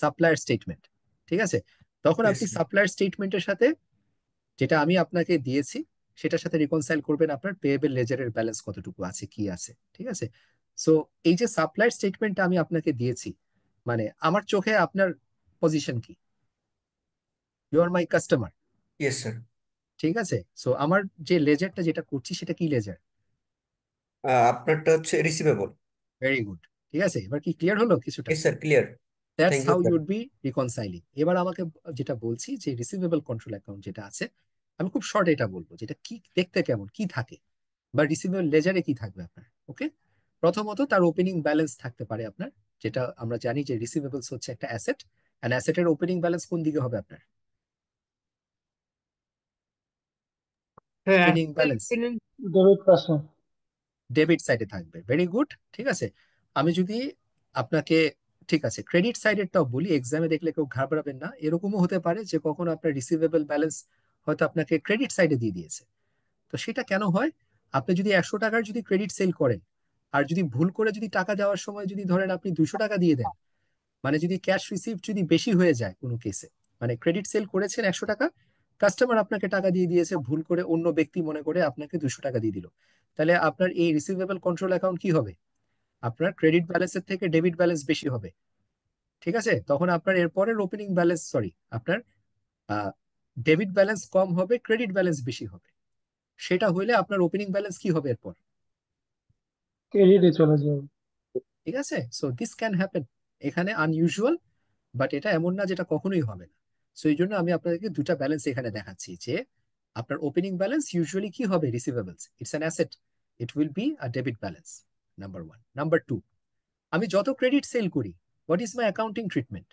সাপ্লায়ার স্টেটমেন্ট, ঠিক আছে। তখন ইয়েস আপনি স্যার। সাপ্লায়ার স্টেটমেন্টের সাথে যেটা আমি আপনাকে দিয়েছি সেটার সাথে রিকনসাইল করবেন আপনার পেয়েবল লেজারের ব্যালেন্স কতটুকু আছে, কি আছে, ঠিক আছে। সো এই যে সাপ্লায়ার স্টেটমেন্টটা আমি আপনাকে দিয়েছি, মানে আমার চোখে আপনার পজিশন কি? You are my customer, yes sir. ঠিক আছে। সো আমার যে লেজারটা যেটা করছি সেটা কি লেজার? আপনারটা হচ্ছে রিসিভেবল। ভেরি গুড, ঠিক আছে, এবার কি ক্লিয়ার হলো কিছুটা? Yes sir, clear. That's thank you how sir. You'd be reconciling. এবার আমাকে যেটা বলছি যে রিসিভেবল কন্ট্রোল অ্যাকাউন্ট যেটা আছে, আমি খুব শর্ট এটা বলবো, যেটা কি দেখতে কেমন, কি থাকে, বা রিসিভেবল লেজারে কি থাকবে আপনার। ওকে, প্রথমত তার ওপেনিং ব্যালেন্স থাকতে পারে আপনার, যেটা আমরা জানি যে রিসিভেবলস হচ্ছে একটা অ্যাসেট, এন্ড অ্যাসেটের ওপেনিং ব্যালেন্স কোন দিকে হবে আপনার? হ্যাঁ, ওপেনিং ব্যালেন্স ডেবিট পাশে। ডেবিট সাইডে থাকবে, ভেরি গুড, ঠিক আছে। আমি যদি আপনাকে, ঠিক আছে, ক্রেডিট সাইডেরটাও বলি, এক্সামে দেখলে কেউ ঘাবড়াবেন না, এরকমও হতে পারে যে কখনো আপনার রিসিভেবল ব্যালেন্স হয়তো আপনাকে ক্রেডিট সাইডে দিয়ে দিয়েছে। তো সেটা কেন হয়? আপনি যদি 100 টাকার যদি ক্রেডিট সেল করেন, আর যদি ভুল করে যদি টাকা দেওয়ার সময় যদি ধরেন আপনি 200 টাকা দিয়ে দেন, মানে যদি ক্যাশ রিসিভ যদি বেশি হয়ে যায় কোনো কেসে, মানে ক্রেডিট সেল করেছেন 100 টাকা, কাস্টমার আপনাকে টাকা দিয়ে দিয়েছে ভুল করে, অন্য ব্যক্তি মনে করে আপনাকে 200 টাকা দিয়ে দিল, তাহলে আপনার এই রিসিভেবল কন্ট্রোল অ্যাকাউন্ট কি হবে? আপনার ক্রেডিট ব্যালেন্সের থেকে ডেবিট ব্যালেন্স বেশি হবে, ঠিক আছে। তখন আপনার এরপরের ওপেনিং ব্যালেন্স, সরি, আপনার ডেবিট ব্যালেন্স কম হবে, ক্রেডিট ব্যালেন্স বেশি হবে। সেটা হইলে আপনার ওপেনিং ব্যালেন্স কি হবে এরপর? ক্রেডিটে চলে যাবে। ঠিক আছে, সো দিস ক্যান হ্যাপেন, এখানে আনইউজুয়াল, বাট এটা এমন না যেটা কখনোই হবে না। সো এই জন্য আমি আপনাদেরকে দুটা ব্যালেন্স এখানে দেখাচ্ছি, যে আপনার ওপেনিং ব্যালেন্স ইউজুয়ালি কি হবে? Receivables, it's an asset, it will be a debit balance, number one. Number two, আমি যত ক্রেডিট সেল করি, what is my accounting treatment?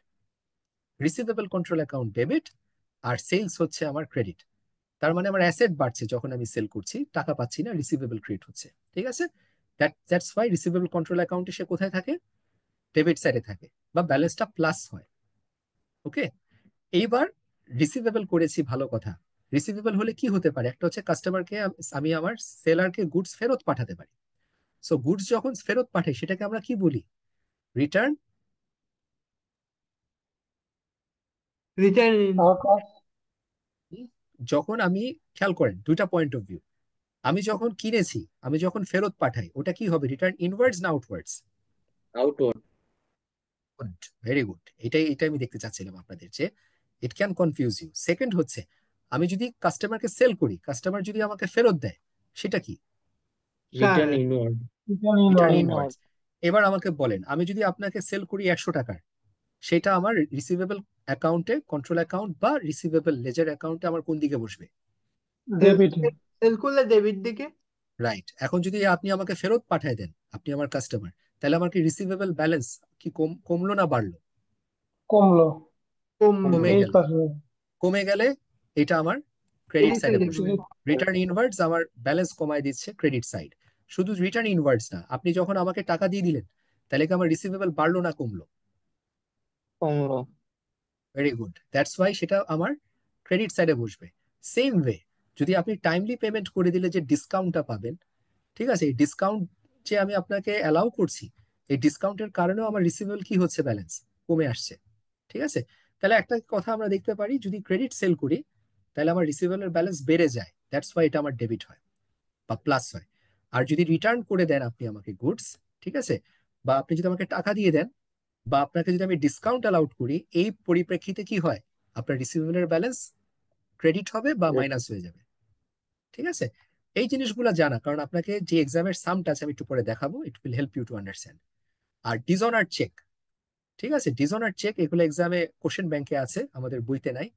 Receivable control account debit, আর সেলস হচ্ছে আমার ক্রেডিট। তার মানে আমার অ্যাসেট বাড়ছে যখন আমি সেল করছি, টাকা পাচ্ছি না, রিসিভেবল ক্রিয়েট হচ্ছে, ঠিক আছে। দ্যাটস ওয়াই রিসিভেবল কন্ট্রোল অ্যাকাউন্টে সে কোথায় থাকে? ডেবিট সাইডে থাকে, বা ব্যালেন্সটা প্লাস হয়। ওকে, এইবার রিসিভেবল করেছি, ভালো কথা। রিসিভেবল হলে কি হতে পারে? একটা হচ্ছে কাস্টমারকে আমি আমার সেলারকে গুডস ফেরত পাঠাতে পারি। সো গুডস যখন ফেরত পাঠাই সেটাকে আমরা কি বলি? রিটার্ন। রিটার্ন। যখন আমি, খেয়াল করেন দুইটা পয়েন্ট অফ ভিউ, আমি যখন কিনেছি, আমি যখন ফেরত পাঠাই, ওটা কি হবে? রিটার্ন ইনওয়ার্ডস না outwards? Outward. Good, very good, এটাই আমি দেখতে চাচ্ছিলাম আপনাদের, যে it can confuse you. Second হচ্ছে, আমি যদি কাস্টমারকে সেল করি, কাস্টমার যদি আমাকে ফেরত দেয়, সেটা কি? Return inward. Return return inward. Inwards. এবার আমাকে বলেন, আমি যদি আপনাকে সেল করি 100 টাকার, সেটা আমার রিসিভেবল অ্যাকাউন্টে, কন্ট্রোল অ্যাকাউন্ট বা রিসিভেবল লেজার অ্যাকাউন্টে আমার কোন দিকে বসবে? ডেবিটে। সেল করলে ডেবিট দিকে রাইট। এখন যদি আপনি আমাকে ফেরত পাঠায় দেন, আপনি আমার কাস্টমার, তাহলে আমার কি রিসিভেবল ব্যালেন্স কি কমলো না বাড়লো? কমলো, কমলো। কমে গেল। 8%। কমে গেলে এটা আমার ক্রেডিট ক্রেডিট সাইডে সাইডে বসবে। ক্রেডিট রিটার্ন ইনওয়ার্ডস আমার ব্যালেন্স কমায় দিচ্ছে ক্রেডিট সাইড। শুধু রিটার্ন ইনওয়ার্ডস না, আপনি যখন আমাকে টাকা দিয়ে দিলেন, তাহলে কি আমার রিসিভেবল বাড়লো না কমলো? কমলো। ভেরি গুড, দ্যাটস ওয়াই সেটা আমার ক্রেডিট সাইডে বসবে। সেম ওয়ে, যদি আপনি টাইমলি পেমেন্ট করে দিলে যে ডিসকাউন্টটা পাবেন, ঠিক আছে, এই ডিসকাউন্ট যে আমি আপনাকে অ্যালাউ করছি, এই ডিসকাউন্টের কারণেও আমার রিসিভেবল কি হচ্ছে, ব্যালেন্স কমে আসছে। ঠিক আছে, তাহলে একটা কথা আমরা দেখতে পারি, যদি ক্রেডিট সেল করি তাহলে আমার রিসিভেবলের ব্যালেন্স বেড়ে যায়, দ্যাটস ওয়াই এটা আমার ডেবিট হয় বা প্লাস হয়। আর যদি রিটার্ন করে দেন আপনি আমাকে গুডস, ঠিক আছে, বা আপনি যদি আমাকে টাকা দিয়ে দেন, বা আপনাকে যদি আমি ডিসকাউন্ট অ্যালাউড করি, এই পরিপ্রেক্ষিতে কি হয়, আপনার রিসিভেবলের ব্যালেন্স ক্রেডিট হবে বা মাইনাস হয়ে যাবে। ঠিক আছে, এই জিনিসগুলো জানা, কারণ আপনাকে যে এক্সামের সামটা আছে আমি একটু পরে দেখাবো, it will help you to understand. আর ডিসঅনার চেক, ঠিক আছে, ডিসঅনার চেক এগুলো এক্সামে কোশ্চেন ব্যাংকে আছে, আমাদের বইতে নাই।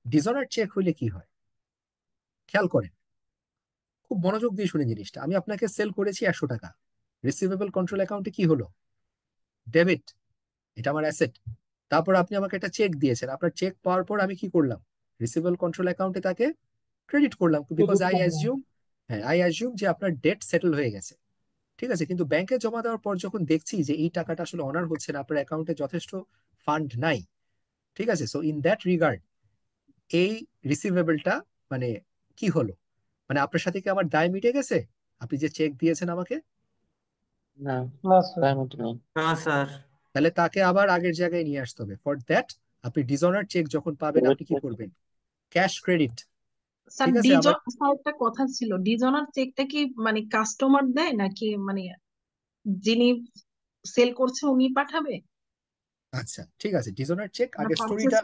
ডিসঅনার চেক হইলে কি হয় খেয়াল করেন, খুব মনোযোগ দিয়ে শুনে জিনিসটা। আমি আপনাকে সেল করেছি 100 টাকা, রিসিভেবল কন্ট্রোল অ্যাকাউন্টে কি হলো, ডেবিট, এটা আমার অ্যাসেট। তারপর আপনি আমাকে একটা চেক দিয়েছেন, আপনার চেক পাওয়ার পর আমি কি করলাম, রিসিভেবল কন্ট্রোল অ্যাকাউন্টে তাকে ক্রেডিট করলাম, বিকজ ক্রেডিট আই করলাম। অ্যাজিউম, হ্যাঁ আই অ্যাজিউম যে আপনার ডেট সেটেল হয়ে গেছে। ঠিক আছে, কিন্তু ব্যাংকে জমা দেওয়ার পর যখন দেখছি যে এই টাকাটা আসলে অনার হচ্ছে না, আপনার অ্যাকাউন্টে যথেষ্ট ফান্ড নাই, ঠিক আছে, সো ইন দ্যাট রিগার্ড এই রিসিভেবলটা মানে কি হলো, মানে আপনার সাথে কি আমার দায় মিটে গেছে, আপনি যে চেক দিয়েছেন আমাকে? না, না স্যার। তার মতো নেই। না স্যার। তাহলে তাকে আবার আগের জায়গায় নিয়ে আসতে হবে। ফর দ্যাট আপনি ডিসঅনার চেক যখন পাবেন আপনি কি করবেন, ক্যাশ ক্রেডিট, স্যার ঠিক আছে আবার। স্যার একটা কথা ছিল, ডিজনার চেকটা কি মানে কাস্টমার দেয় নাকি মানে যিনি সেল করছে উনি পাঠাবে আচ্ছা ঠিক আছে, ডিসঅনার চেক না আগে পারচেস স্টোরিটা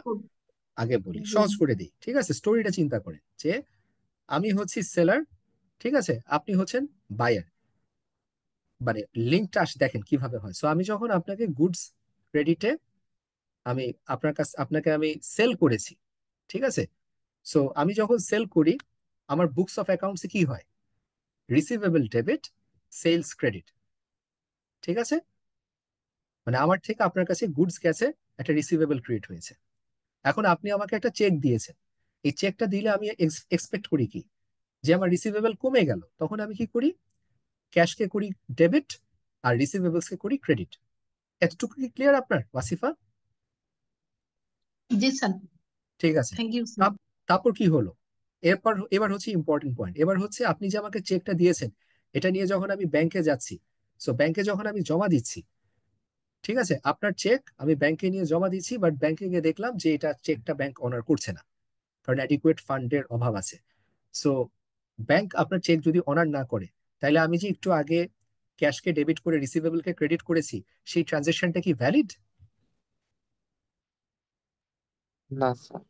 আগে বলি, সহজ করে দিই। ঠিক আছে, স্টোরিটা চিন্তা করেন যে আমি হচ্ছি সেলার, ঠিক আছে, আপনি হচ্ছেন বায়ার, মানে লিঙ্কটা দেখেন কিভাবে হয়। সো আমি যখন আপনাকে গুডস ক্রেডিটে আমি আপনাকে আমি সেল করেছি, ঠিক আছে, সো আমি যখন সেল করি আমার বুকস অফ অ্যাকাউন্টসে কি হয়, রিসিভেবল ডেবিট, সেলস ক্রেডিট। ঠিক আছে, মানে আমার থেকে আপনার কাছে গুডস গেছে, একটা রিসিভেবল ক্রিয়েট হয়েছে। এখন আপনি আমাকে একটা চেক দিয়েছেন, এই চেকটা দিলে আমি এক্সপেক্ট করি কি, যে আমার রিসিভেবল কমে গেল, তখন আমি কি করি, ক্যাশকে করি ডেবিট আর রিসিভেবলসকে করি ক্রেডিট। এতটুকু কি ক্লিয়ার আপনার ওয়াসিফা? জি স্যার, ঠিক আছে, থ্যাংক ইউ স্যার। তারপর কি হলো, এবার হচ্ছে ইম্পর্টেন্ট পয়েন্ট, এবার হচ্ছে আপনি যে আমাকে চেকটা দিয়েছেন, এটা নিয়ে যখন আমি ব্যাংকে যাচ্ছি, সো ব্যাংকে যখন আমি জমা দিচ্ছি, ঠিক আছে, আপনার চেক আমি ব্যাংকে নিয়ে জমা দিচ্ছি, বাট ব্যাংকে গিয়ে দেখলাম যে এটা চেকটা ব্যাংক অনার করছে না, কারণ অ্যাডিকুয়েট ফান্ডের অভাব আছে। সো ব্যাংক আপনার চেক যদি অনার না করে, তাহলে আমি যে একটু আগে ক্যাশকে ডেবিট করে রিসিভেবলকে ক্রেডিট করেছি, সেই ট্রানজেকশনটা কি ভ্যালিড? না স্যার।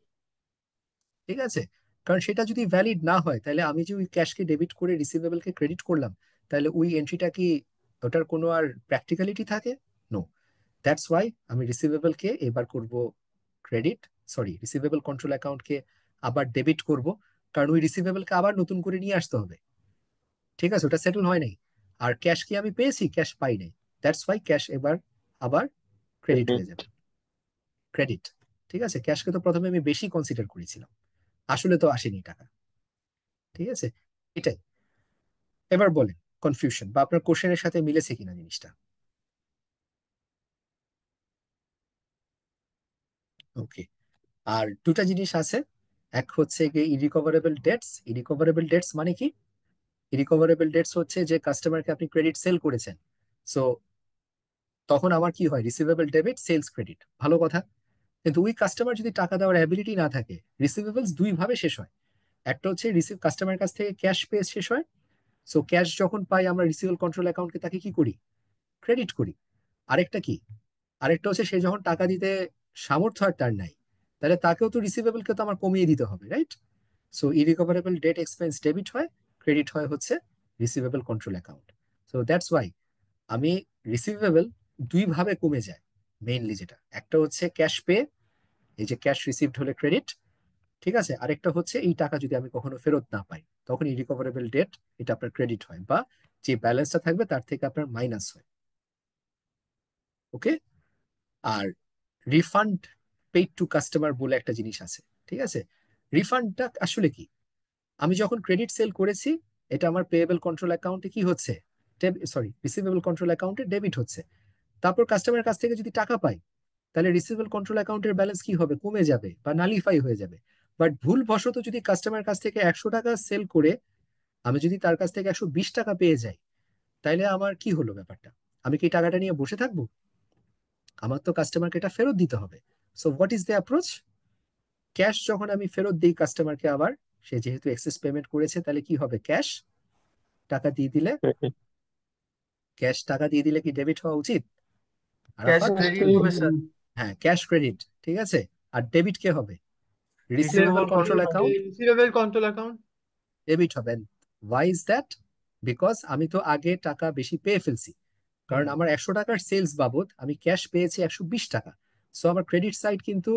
ঠিক আছে, কারণ সেটা যদি ভ্যালিড না হয়, তাহলে আমি যে ওই ক্যাশকে ডেবিট করে রিসিভেবলকে ক্রেডিট করলাম, তাহলে ওই এন্ট্রিটা কি, ওটার কোনো আর প্র্যাকটিক্যালিটি থাকে? নো। দ্যাটস ওয়াই আমি রিসিভেবলকে এবার করব ক্রেডিট, সরি রিসিভেবল কন্ট্রোল অ্যাকাউন্টকে আবার ডেবিট করব, কারণ ওই রিসিভেবলকে আবার নতুন করে নিয়ে আসতে হবে। ঠিক আছে, ওটা সেটেল হয় নাই। আর ক্যাশ কি আমি পেয়েছি, ক্যাশ পাই নাই, দ্যাটস ওয়াই ক্যাশ এবার আবার ক্রেডিট হয়ে যাবে, ক্রেডিট। ঠিক আছে, ক্যাশকে তো প্রথমে আমি বেশি কনসিডার করেছিলাম, আসলে তো আসেনি টাকা। ঠিক আছে, এটাই। এবার বলেন কনফিউশন বা আপনার কোশ্চেনের সাথে মিলেছে কিনা জিনিসটা। ওকে, আর দুটা জিনিস আছে, এক হচ্ছে গিয়ে ইরিকভারেবল ডেটস। ইরিকভারেবল ডেটস মানে কি, ইরিকভারেবল ডেটস হচ্ছে যে কাস্টমারকে আপনি ক্রেডিট সেল করেছেন, সো তখন আমার কি হয়, রিসিভেবল ডেবিট, সেলস ক্রেডিট, ভালো কথা। কিন্তু ওই কাস্টমার যদি টাকা দেওয়ার অ্যাবিলিটি না থাকে, রিসিভেবলস দুই ভাবে শেষ হয়। একটা হচ্ছে কাস্টমারের কাছ থেকে ক্যাশ পেয়ে শেষ হয়, সো ক্যাশ যখন পাই আমরা রিসিভেবল কন্ট্রোল অ্যাকাউন্টকে তাকে কি করি, ক্রেডিট করি। আরেকটা কি, আরেকটা হচ্ছে সে যখন টাকা দিতে সামর্থ্য আর তার নাই, তাহলে তাকেও তো রিসিভেবলকে তো আমার কমিয়ে দিতে হবে, right? So irrecoverable debt expense debit হয়, ক্রেডিট হয় হচ্ছে receivable control account. So that's why আমি রিসিভেবল দুই ভাবে কমে যায় মেইনলি, যেটা একটা হচ্ছে ক্যাশ পে, এই যে ক্যাশ রিসিভড হলে ক্রেডিট, ঠিক আছে, আরেকটা হচ্ছে এই টাকা যদি আমি কখনো ফেরত না পাই তখন ইরিকভারেবল ডেট, এটা আপনার ক্রেডিট হয় বা যে ব্যালেন্সটা থাকবে তার থেকে আপনার মাইনাস হয়। ওকে। আর রিফান্ড পেইড টু কাস্টমার বলে একটা জিনিস আছে, ঠিক আছে। রিফান্ডটা আসলে কি? আমি যখন ক্রেডিট সেল করেছি, এটা আমার পেয়েবল কন্ট্রোল অ্যাকাউন্টে কি হচ্ছে, রিসিভেবল কন্ট্রোল অ্যাকাউন্টে ডেবিট হচ্ছে। তারপর কাস্টমারের কাছ থেকে যদি টাকা পাই, তাহলে রিসিভেবল কন্ট্রোল অ্যাকাউন্টের ব্যালেন্স কি হবে, কমে যাবে বা নালিফাই হয়ে যাবে। বাট ভুলবশত যদি কাস্টমারের কাছ থেকে 100 টাকা সেল করে আমি যদি তার কাছ থেকে 120 টাকা পেয়ে যাই, তাইলে আমার কি হলো ব্যাপারটা? আমি কি টাকাটা নিয়ে বসে থাকবো? আমার তো কাস্টমারকে এটা ফেরত দিতে হবে। So what is the approach? Cash যখন আমি ফেরত দিই কাস্টমারকে, আবার সে যেহেতু এক্সেস পেমেন্ট করেছে, তাহলে কি হবে, ক্যাশ টাকা দিয়ে দিলে, Credit। ক্যাশ টাকা দিয়ে দিলে কি ডেবিট হওয়া উচিত? Cash Arafat? Cash credit credit হবে স্যার। দিবেন। হ্যাঁ, ক্যাশ ক্রেডিট, ঠিক আছে। আর ডেবিট কে হবে? Receivable receivable control control. Account receivable control account. Debit হবেন। Why is that? বিকজ আমি তো আগে টাকা বেশি পেয়ে ফেলছি, কারণ আমার 100 টাকার সেলস বাবদ আমি ক্যাশ পেয়েছি 120 টাকা। সো আমার ক্রেডিট সাইড কিন্তু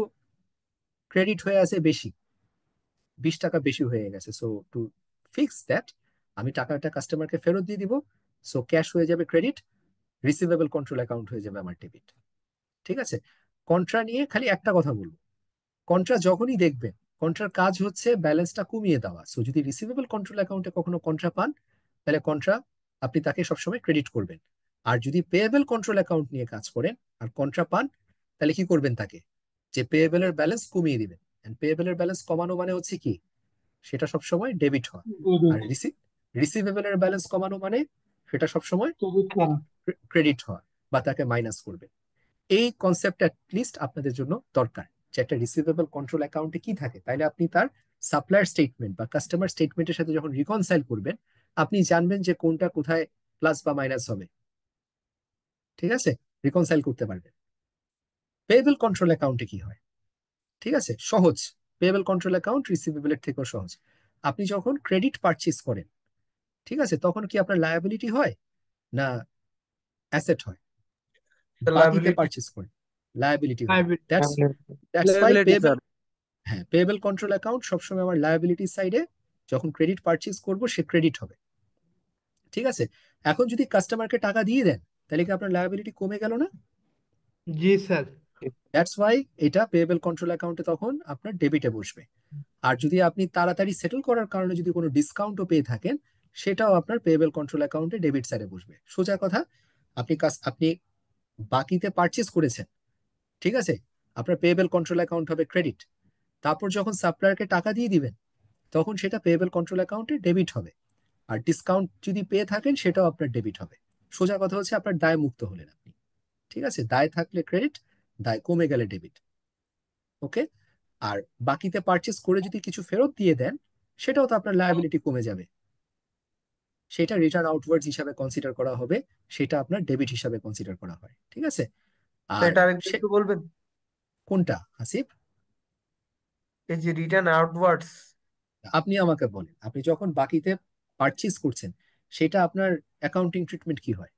ক্রেডিট হয়ে আছে বেশি, 20 টাকা বেশি হয়ে গেছে। সো টু ফিক্স দ্যাট, আমি টাকাটা কাস্টমারকে ফেরত দিয়ে দিব। সো ক্যাশ হয়ে যাবে ক্রেডিট, রিসিভেবল কন্ট্রোল অ্যাকাউন্ট হয়ে যাবে আমার ডেবিট। ঠিক আছে। কন্ট্রা নিয়ে খালি একটা কথা বলবো, কন্ট্রা যখনই দেখবেন, কন্ট্রার কাজ হচ্ছে ব্যালেন্সটা কমিয়ে দেওয়া। সো যদি রিসিভেবল কন্ট্রোল অ্যাকাউন্টে কখনো কন্ট্রা পান, তাহলে কন্ট্রা আপনি তাকে সবসময় ক্রেডিট করবেন। আর যদি পেয়েবল কন্ট্রোল অ্যাকাউন্ট নিয়ে কাজ করেন আর কন্ট্রা পান, তাহলে কি করবেন, তাকে যে পেয়েবলের ব্যালেন্স কমিয়ে দিবেন। পেয়েবলের ব্যালেন্স কমানো মানে হচ্ছে কি, সেটা সবসময় ডেবিট হয়। আর ডেবিট রিসিভেবলের ব্যালেন্স কমানো মানে সেটা সবসময় ক্রেডিট করা। ক্রেডিট হয় বা তাকে মাইনাস করবে। এই কনসেপ্ট লিস্ট আপনাদের জন্য দরকার, যে একটা রিসিভেবল কন্ট্রোল অ্যাকাউন্টে কি থাকে, তাইলে আপনি তার সাপ্লায়ার স্টেটমেন্ট বা কাস্টমার স্টেটমেন্টের সাথে যখন রিকনসাইল করবেন, আপনি জানবেন যে কোনটা কোথায় প্লাস বা মাইনাস হবে। ঠিক আছে, রিকনসাইল করতে পারবেন। পেয়েবল কন্ট্রোল অ্যাকাউন্টে কি হয়, ঠিক আছে, সহজ। পেয়েবল কন্ট্রোল অ্যাকাউন্ট রিসিভেবলের থেকেও সহজ। আপনি যখন ক্রেডিট পারচেজ করেন, ঠিক আছে, তখন কি আপনার লায়াবিলিটি হয় না অ্যাসেট হয়? বাকিতে লায়াবিলিটি। পারচেজ করেন, লায়াবিলিটি হয়। Liability. That's that's why Liability, payable, sir. হ্যাঁ, পেয়েবল কন্ট্রোল অ্যাকাউন্ট সবসময় আমার লায়াবিলিটি সাইডে, যখন ক্রেডিট পারচেজ করব সে ক্রেডিট হবে। ঠিক আছে। এখন যদি কাস্টমারকে টাকা দিয়ে দেন, তাহলে কি আপনার লায়াবিলিটি কমে গেল না? জি স্যার। দ্যাটস ওয়াই এটা পেয়েবল কন্ট্রোল অ্যাকাউন্টে তখন আপনার ডেবিটে বসবে। আর যদি আপনি তাড়াতাড়ি সেটেল করার কারণে যদি কোনো ডিসকাউন্টও পেয়ে থাকেন, সেটাও আপনার পেয়েবল কন্ট্রোল অ্যাকাউন্টে ডেবিট সাইডে বসবে। সোজা কথা, আপনি বাকিতে পারচেজ করেছেন, ঠিক আছে, আপনার পেয়েবল কন্ট্রোল অ্যাকাউন্ট হবে ক্রেডিট। তারপর যখন সাপ্লায়ারকে টাকা দিয়ে দিবেন, তখন সেটা পেয়েবল কন্ট্রোল অ্যাকাউন্টে ডেবিট হবে। আর ডিসকাউন্ট যদি পেয়ে থাকেন, সেটাও আপনার ডেবিট হবে। সোজা কথা হচ্ছে আপনার দায় মুক্ত হলেন আপনি। ঠিক আছে, দায় থাকলে ক্রেডিট, দায় কমে গেলে ডেবিট। ওকে। আর বাকিতে পারচেস করে যদি কিছু ফেরত দিয়ে দেন, সেটাও তো আপনার লায়াবিলিটি কমে যাবে, সেটা রিটার্ন আউটওয়ার্ডস হিসাবে কনসিডার করা হবে, সেটা আপনার ডেবিট হিসাবে কনসিডার করা হয়। ঠিক আছে। তো আর এটা আরেকটু সে একটু বলবেন, কোনটা আসিফ? এই যে রিটার্ন আউটওয়ার্ডস। আপনি আমাকে বলেন, আপনি যখন বাকিতে পারচেস করছেন, সেটা আপনার অ্যাকাউন্টিং ট্রিটমেন্ট কি হয়?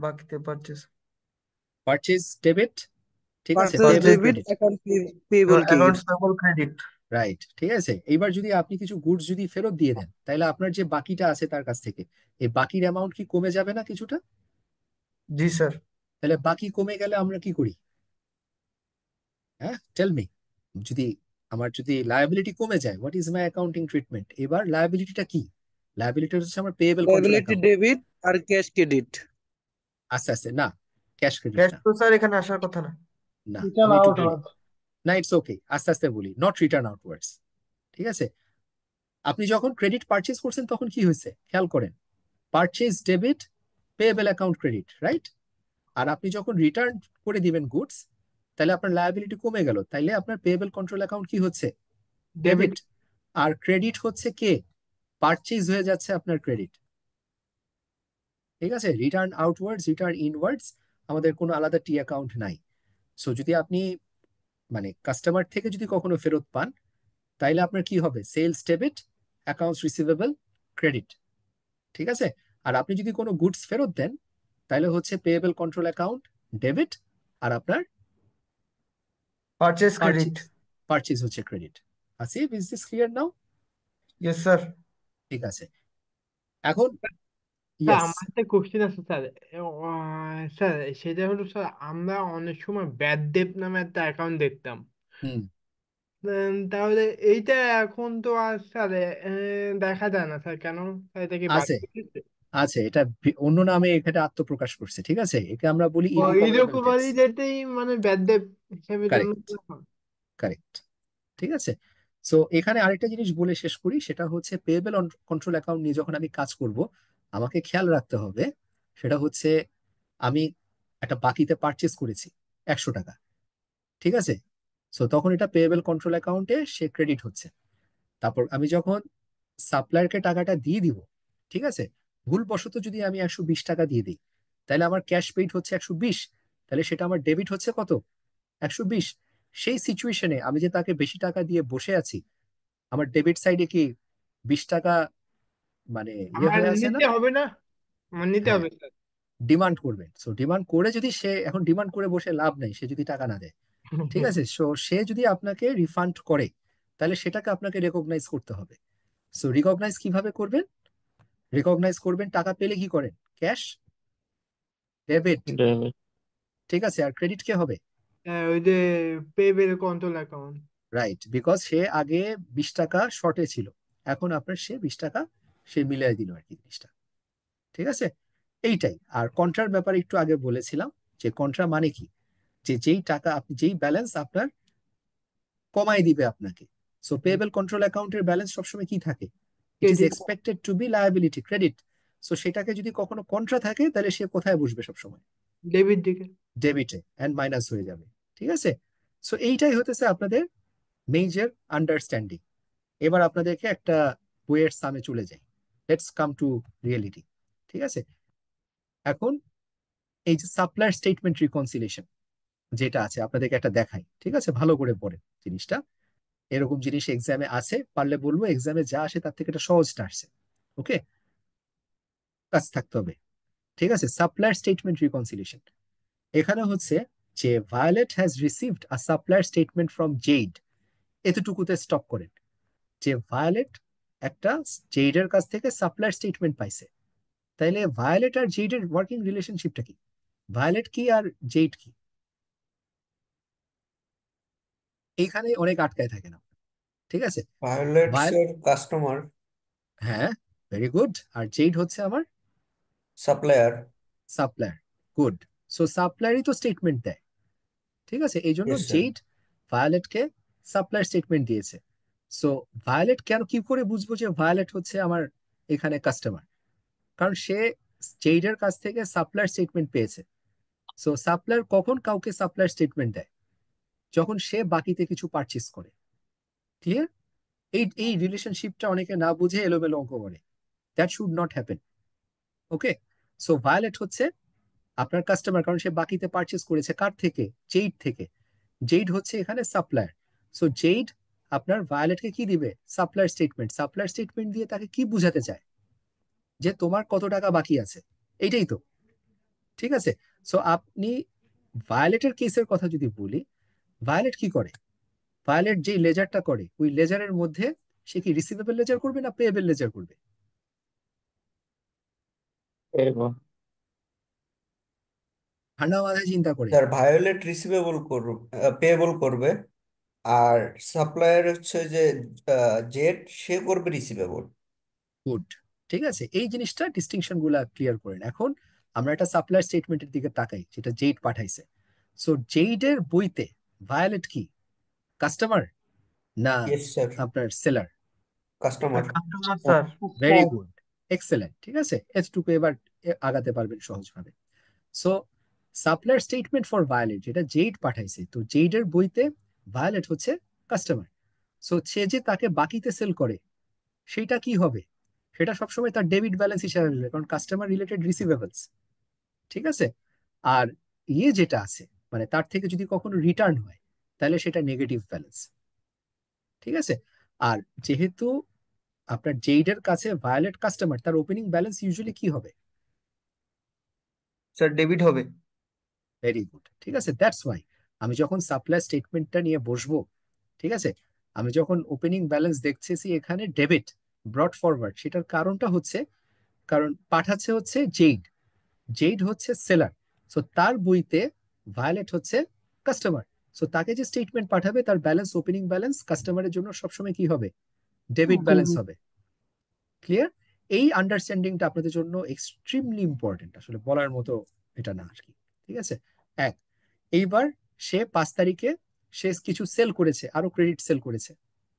বাকিতে পারচেস। পারচেস ডেবিট, ঠিক আছে, purchase payable purchase debit credit. Account payable accounts credit. Payable credit. Right, ঠিক আছে। এইবার যদি আপনি কিছু গুডস যদি ফেরত দিয়ে দেন, তাহলে আপনার যে বাকিটা আছে তার কাছ থেকে, এই বাকির অ্যামাউন্ট কি কমে যাবে না কিছুটা? জি স্যার। তাহলে বাকি কমে গেলে আমরা কি করি? হ্যাঁ, টেল মি। যদি যদি লায়াবিলিটি কমে যায়, what is my accounting treatment? এবার লায়াবিলিটিটা কি? লায়াবিলিটি হচ্ছে আমার payable control liability account. Debit আর ক্যাশ ক্রেডিট। আস্তে আস্তে, না, ক্যাশ ক্রেডিট ক্যাশ না, তো স্যার এখানে আসার কথা না। না, রিটার্ন আমি একটু বলি। আউটওয়ার্ড। না, ইটস ওকে, আস্তে আস্তে বলি, নট রিটার্ন আউটওয়ার্ডস। ঠিক আছে। আপনি যখন ক্রেডিট পারচেজ করছেন, তখন কি হয়েছে খেয়াল করেন, purchase debit, payable account credit, right? আর আপনি যখন রিটার্ন করে দিবেন গুডস, তাহলে আপনার লায়াবিলিটি কমে গেল, তাইলে আপনার পেয়েবল কন্ট্রোল অ্যাকাউন্ট কি হচ্ছে? ডেবিট। ডেবিট। আর ক্রেডিট হচ্ছে কে? পারচেজ হয়ে যাচ্ছে আপনার ক্রেডিট। ঠিক আছে। রিটার্ন আউটওয়ার্ডস, রিটার্ন ইনওয়ার্ডস, আমাদের কোনো আলাদা টি অ্যাকাউন্ট নাই। সো যদি আপনি কাস্টমার থেকে যদি কখনো ফেরত পান, তাইলে আপনার কি হবে? Sales debit, accounts receivable credit. ঠিক আছে। আর আপনি যদি কোনো গুডস ফেরত দেন, তাহলে হচ্ছে পেয়েবল কন্ট্রোল অ্যাকাউন্ট ডেবিট, আর আপনার পারচেজ ক্রেডিট। পারচেজ হচ্ছে credit. Asif, is this clear now? Yes sir. ঠিক আছে, এখন স্যার ইয়েস। আমার একটা কোশ্চেন আছে স্যার। স্যার সেটা হলো স্যার, আমরা অনেক সময় ব্যাড ডেপ নামে একটা অ্যাকাউন্ট দেখতাম। হুম। তাহলে এইটা এখন তো আর স্যার দেখা যায় না স্যার, কেন স্যার? এটা কি বাদ আছে দিয়েছে? আছে, এটা অন্য নামে এখানে আত্মপ্রকাশ করছে, ঠিক আছে, একে আমরা বলি ও ইরিকভারেবল ইরকভারি ডেটস। ডেটেই মানে ব্যাড ডেপ হিসেবে জন্য কারেক্ট, কারেক্ট, ঠিক আছে। সো এখানে আরেকটা জিনিস বলে শেষ করি, সেটা হচ্ছে পেয়েবল কন্ট্রোল অ্যাকাউন্ট নিয়ে যখন আমি কাজ করব, আমাকে খেয়াল রাখতে হবে, সেটা হচ্ছে আমি একটা বাকিতে পারচেস করেছি 100 টাকা, ঠিক আছে। সো তখন এটা পেয়েবল কন্ট্রোল অ্যাকাউন্টে সে ক্রেডিট হচ্ছে। তারপর আমি যখন সাপ্লায়ারকে টাকাটা দিয়ে দিব, ঠিক আছে, ভুলবশত যদি আমি 120 টাকা দিয়ে দিই, তাহলে আমার ক্যাশ পেইড হচ্ছে 120, তাহলে সেটা আমার ডেবিট হচ্ছে কত? 120। সেই সিচুয়েশনে আমি যে তাকে বেশি টাকা দিয়ে বসে আছি, আমার ডেবিট সাইডে কি 20 টাকা মানে আমার হয়ে আছে না? নিতে হবে না, আমার নিতে হ্যাঁ, হবে স্যার। ডিমান্ড করবেন। সো ডিমান্ড করে যদি সে, এখন ডিমান্ড করে বসে লাভ নেই, সে যদি টাকা না দেয়, ঠিক আছে, সো সে যদি আপনাকে রিফান্ড করে, তাহলে সেটাকে আপনাকে রেকগনাইজ করতে হবে। সো রিকগনাইজ কিভাবে করবেন? রিকগনাইজ করবেন, টাকা পেলে কি করেন? Cash debit, debit. ঠিক আছে। আর ক্রেডিট কে হবে? ওই যে payable control account. Right, because সে আগে 20 টাকা শর্টে ছিল, এখন আপনার সে 20 টাকা সে মিলিয়ে দিল আর কি জিনিসটা, ঠিক আছে। এইটাই। আর কন্ট্রার ব্যাপারে একটু আগে বলেছিলাম, যে কন্ট্রা মানে কি, যে যেই টাকা আপনি, যেই ব্যালেন্স আপনার কমাই দিবে আপনাকে। সো পেয়েবল কন্ট্রোল অ্যাকাউন্টের ব্যালেন্স সবসময় কি থাকে? It is credit, expected to be liability credit. So সেটাকে যদি কখনো কন্ট্রা থাকে, তাহলে সে কোথায় বসবে সবসময়? ডেবিট দিকে। ডেবিটে, অ্যান্ড মাইনাস হয়ে যাবে, ঠিক আছে। সো এইটাই হতেছে আপনাদের মেজর আন্ডারস্ট্যান্ডিং। এবার আপনাদেরকে একটা বইয়ের সামনে চলে যাই, লেটস কাম টু রিয়েলিটি, ঠিক আছে। এখন এই যে সাপ্লায়ার স্টেটমেন্ট রিকনসিলিয়েশন যেটা আছে, আপনাদেরকে একটা দেখাই, ঠিক আছে, ভালো করে পড়েন জিনিসটা। এরকম জিনিস এক্সামে আছে, পারলে বলবো এক্সামে যা আসে তার থেকে এটা সহজটা আসছে। ওকে, কাজ থাকতে হবে, ঠিক আছে। সাপ্লায়ার স্টেটমেন্ট রিকনসিলিয়েশন, এখানে হচ্ছে যে Violet has received a supplier statement from Z, এতটুকুতে স্টপ করেন। যে ভায়োলেট একটা জেডের কাছ থেকে সাপ্লায়ার স্টেটমেন্ট পাইছে, তাইলে ভায়োলেট আর জেডের ওয়ার্কিং রিলেশনশিপটা কি? ভায়োলেট কি আর জেড কি? এইখানে অনেক আটকায় থাকে না, ঠিক আছে। ভায়োলেটস ভায়োল এর কাস্টমার, হ্যাঁ, ভেরি গুড। আর জেড হচ্ছে আমার সাপ্লায়ার। Supplier, good. সো সাপ্লায়ারই তো স্টেটমেন্ট দেয়, ঠিক আছে, এই জন্য ইয়েস স্যার। জেড ভায়োলেটকে সাপ্লায়ার স্টেটমেন্ট দিয়েছে। সো ভায়োলেট কেন, কি করে বুঝবো যে ভায়োলেট হচ্ছে আমার এখানে কাস্টমার? কারণ সে জেডের কাছ থেকে সাপ্লায়ার স্টেটমেন্ট পেয়েছে। সো সাপ্লায়ার কখন কাউকে সাপ্লায়ার স্টেটমেন্ট দেয়? যখন সে বাকিতে কিছু পারচেস করে। ক্লিয়ার? এই এই রিলেশনশিপটা অনেকে না বুঝে এলোমেলো অঙ্ক করে। That should not happen. Okay, so Violet হচ্ছে আপনার কাস্টমার, কারণ সে বাকিতে পারচেস করেছে কার থেকে? জেড থেকে। জেড হচ্ছে এখানে সাপ্লায়ার। সো জেড আপনার ভায়োলেটকে কি দিবে? Supplier statement. সাপ্লায়ার স্টেটমেন্ট দিয়ে তাকে কি বুঝাতে চায়? যে তোমার কত টাকা বাকি আছে, এইটাই তো, ঠিক আছে। সো আপনি ভায়োলেটের কেসের কথা যদি বলি, ভায়োলেট কি করে? ভায়োলেট যেই লেজারটা করে, ওই লেজারের মধ্যে সে কি রিসিভেবল লেজার করবে না পেয়েবল লেজার করবে? এবং ঠান্ডা মাথায় চিন্তা করে। স্যার ভায়োলেট রিসিভেবল করবে, পেয়েবল করবে, আর সাপ্লায়ার হচ্ছে যে জেড, সে করবে রিসিভেবল। গুড, ঠিক আছে। এই জিনিসটা ডিস্টিংশন গুলা ক্লিয়ার করেন। এখন আমরা একটা সাপ্লায়ার স্টেটমেন্টের দিকে তাকাই, যেটা জেড পাঠাইছে। সো জেডের বইতে ভায়োলেট কি? কাস্টমার না ইয়েস স্যার, আপনার seller? Customer. Customer sir. Very good, excellent, ঠিক আছে। এতটুকু এবার আগাতে পারবেন সহজভাবে। So supplier statement for Violet যেটা জেড পাঠাইছে, তো জেডের বইতে ভায়োলেট হচ্ছে কাস্টমার। সো সে যে তাকে বাকিতে সেল করে, সেটা কি হবে? সেটা সবসময় তার ডেবিট ব্যালেন্স হিসাবে আসবে, কারণ কাস্টমার রিলেটেড রিসিভেবলস, ঠিক আছে। আর ইয়ে যেটা আছে, মানে তার থেকে যদি কখনো রিটার্ন হয়, তাহলে সেটা নেগেটিভ ব্যালেন্স, ঠিক আছে। আর যেহেতু আপনার জেইডের কাছে ভায়োলেট কাস্টমার, তার ওপেনিং ব্যালেন্স ইউজুয়ালি কি হবে? স্যার ডেবিট হবে। ভেরি গুড, ঠিক আছে। দ্যাটস ওয়াই আমি যখন সাপ্লাই স্টেটমেন্টটা নিয়ে বসবো, ঠিক আছে, আমি যখন ওপেনিং ব্যালেন্স দেখতেছি এখানে ডেবিট ব্রট ফরওয়ার্ড, সেটার কারণটা হচ্ছে, কারণ পাঠাচ্ছে হচ্ছে জেইড, জেইড হচ্ছে সেলার, সো তার বইতে ভায়োলেট হচ্ছে কাস্টমার, সো তাকে যে স্টেটমেন্ট পাঠাবে তার ব্যালেন্স, ওপেনিং ব্যালেন্স কাস্টমারের জন্য সবসময় কি হবে, ডেবিট ব্যালেন্স ডেবিট। হবে। ক্লিয়ার? এই আন্ডারস্ট্যান্ডিংটা আপনাদের জন্য এক্সট্রিমলি ইম্পর্টেন্ট, আসলে বলার মতো এটা না আর কি। ঠিক আছে, এক, এইবার সে 5 তারিখে সে কিছু সেল করেছে, আরো ক্রেডিট সেল করেছে,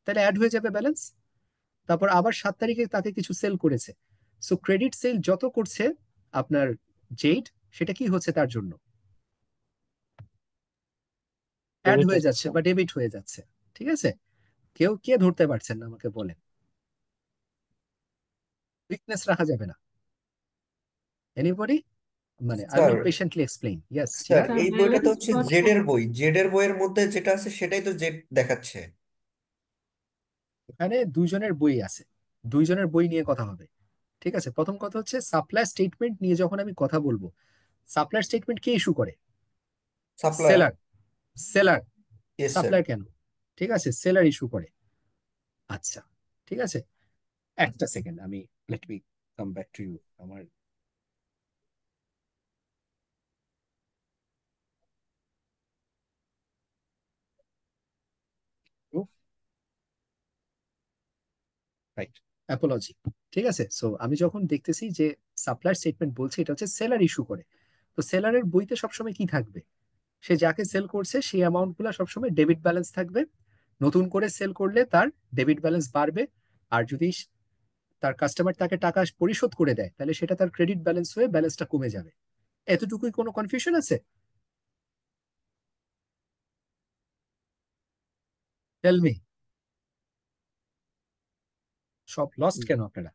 তাহলে অ্যাড হয়ে যাবে ব্যালেন্স। তারপর আবার 7 তারিখে তাকে কিছু সেল করেছে, সো ক্রেডিট সেল যত করছে আপনার জেইড, সেটা কি হচ্ছে তার জন্য, অ্যাড ডেবিট হয়ে যাচ্ছে হচ্ছে। বা ডেবিট হয়ে যাচ্ছে। ঠিক আছে, কেউ কে ধরতে পারছেন না আমাকে বলেন, উইকনেস রাখা যাবে না। এনিবডি? মানে I sir will patiently explain. Yes sir Chirag? Sir এই বইটা তো ব্যালেন্স হচ্ছে ব্রট জেড এর ফরওয়ার্ড। বই, জেড এর বইয়ের মধ্যে যেটা আছে সেটাই তো জেড দেখাচ্ছে। এখানে দুইজনের বই আছে, দুইজনের বই নিয়ে কথা হবে। ঠিক আছে, প্রথম কথা হচ্ছে সাপ্লাই স্টেটমেন্ট নিয়ে যখন আমি কথা বলবো, সাপ্লাই স্টেটমেন্ট কে ইস্যু করে, supplier. Seller, seller, yes sir. Supply কেন, ঠিক আছে, সেলার ইস্যু করে। আচ্ছা, ঠিক আছে, একটা সেকেন্ড, আমি let me come back to you. আমার রাইট, অ্যাপোলজি। ঠিক আছে, সো আমি যখন দেখতেছি যে সাপ্লাই স্টেটমেন্ট বলছে এটা হচ্ছে সেলার ইস্যু করে, তো সেলারের বইতে সবসময় কি থাকবে, সে যাকে সেল করছে সেই অ্যামাউন্ট গুলো সবসময় ডেবিট ব্যালেন্স থাকবে, নতুন করে সেল করলে তার ডেবিট ব্যালেন্স বাড়বে, আর যদি তার কাস্টমার তাকে টাকা পরিশোধ করে দেয় তাহলে সেটা তার ক্রেডিট ব্যালেন্স হয়ে ব্যালেন্সটা কমে যাবে। এতটুকুই কোনো কনফিউশন আছে? টেল মি, সব লস্ট কেন আপনারা?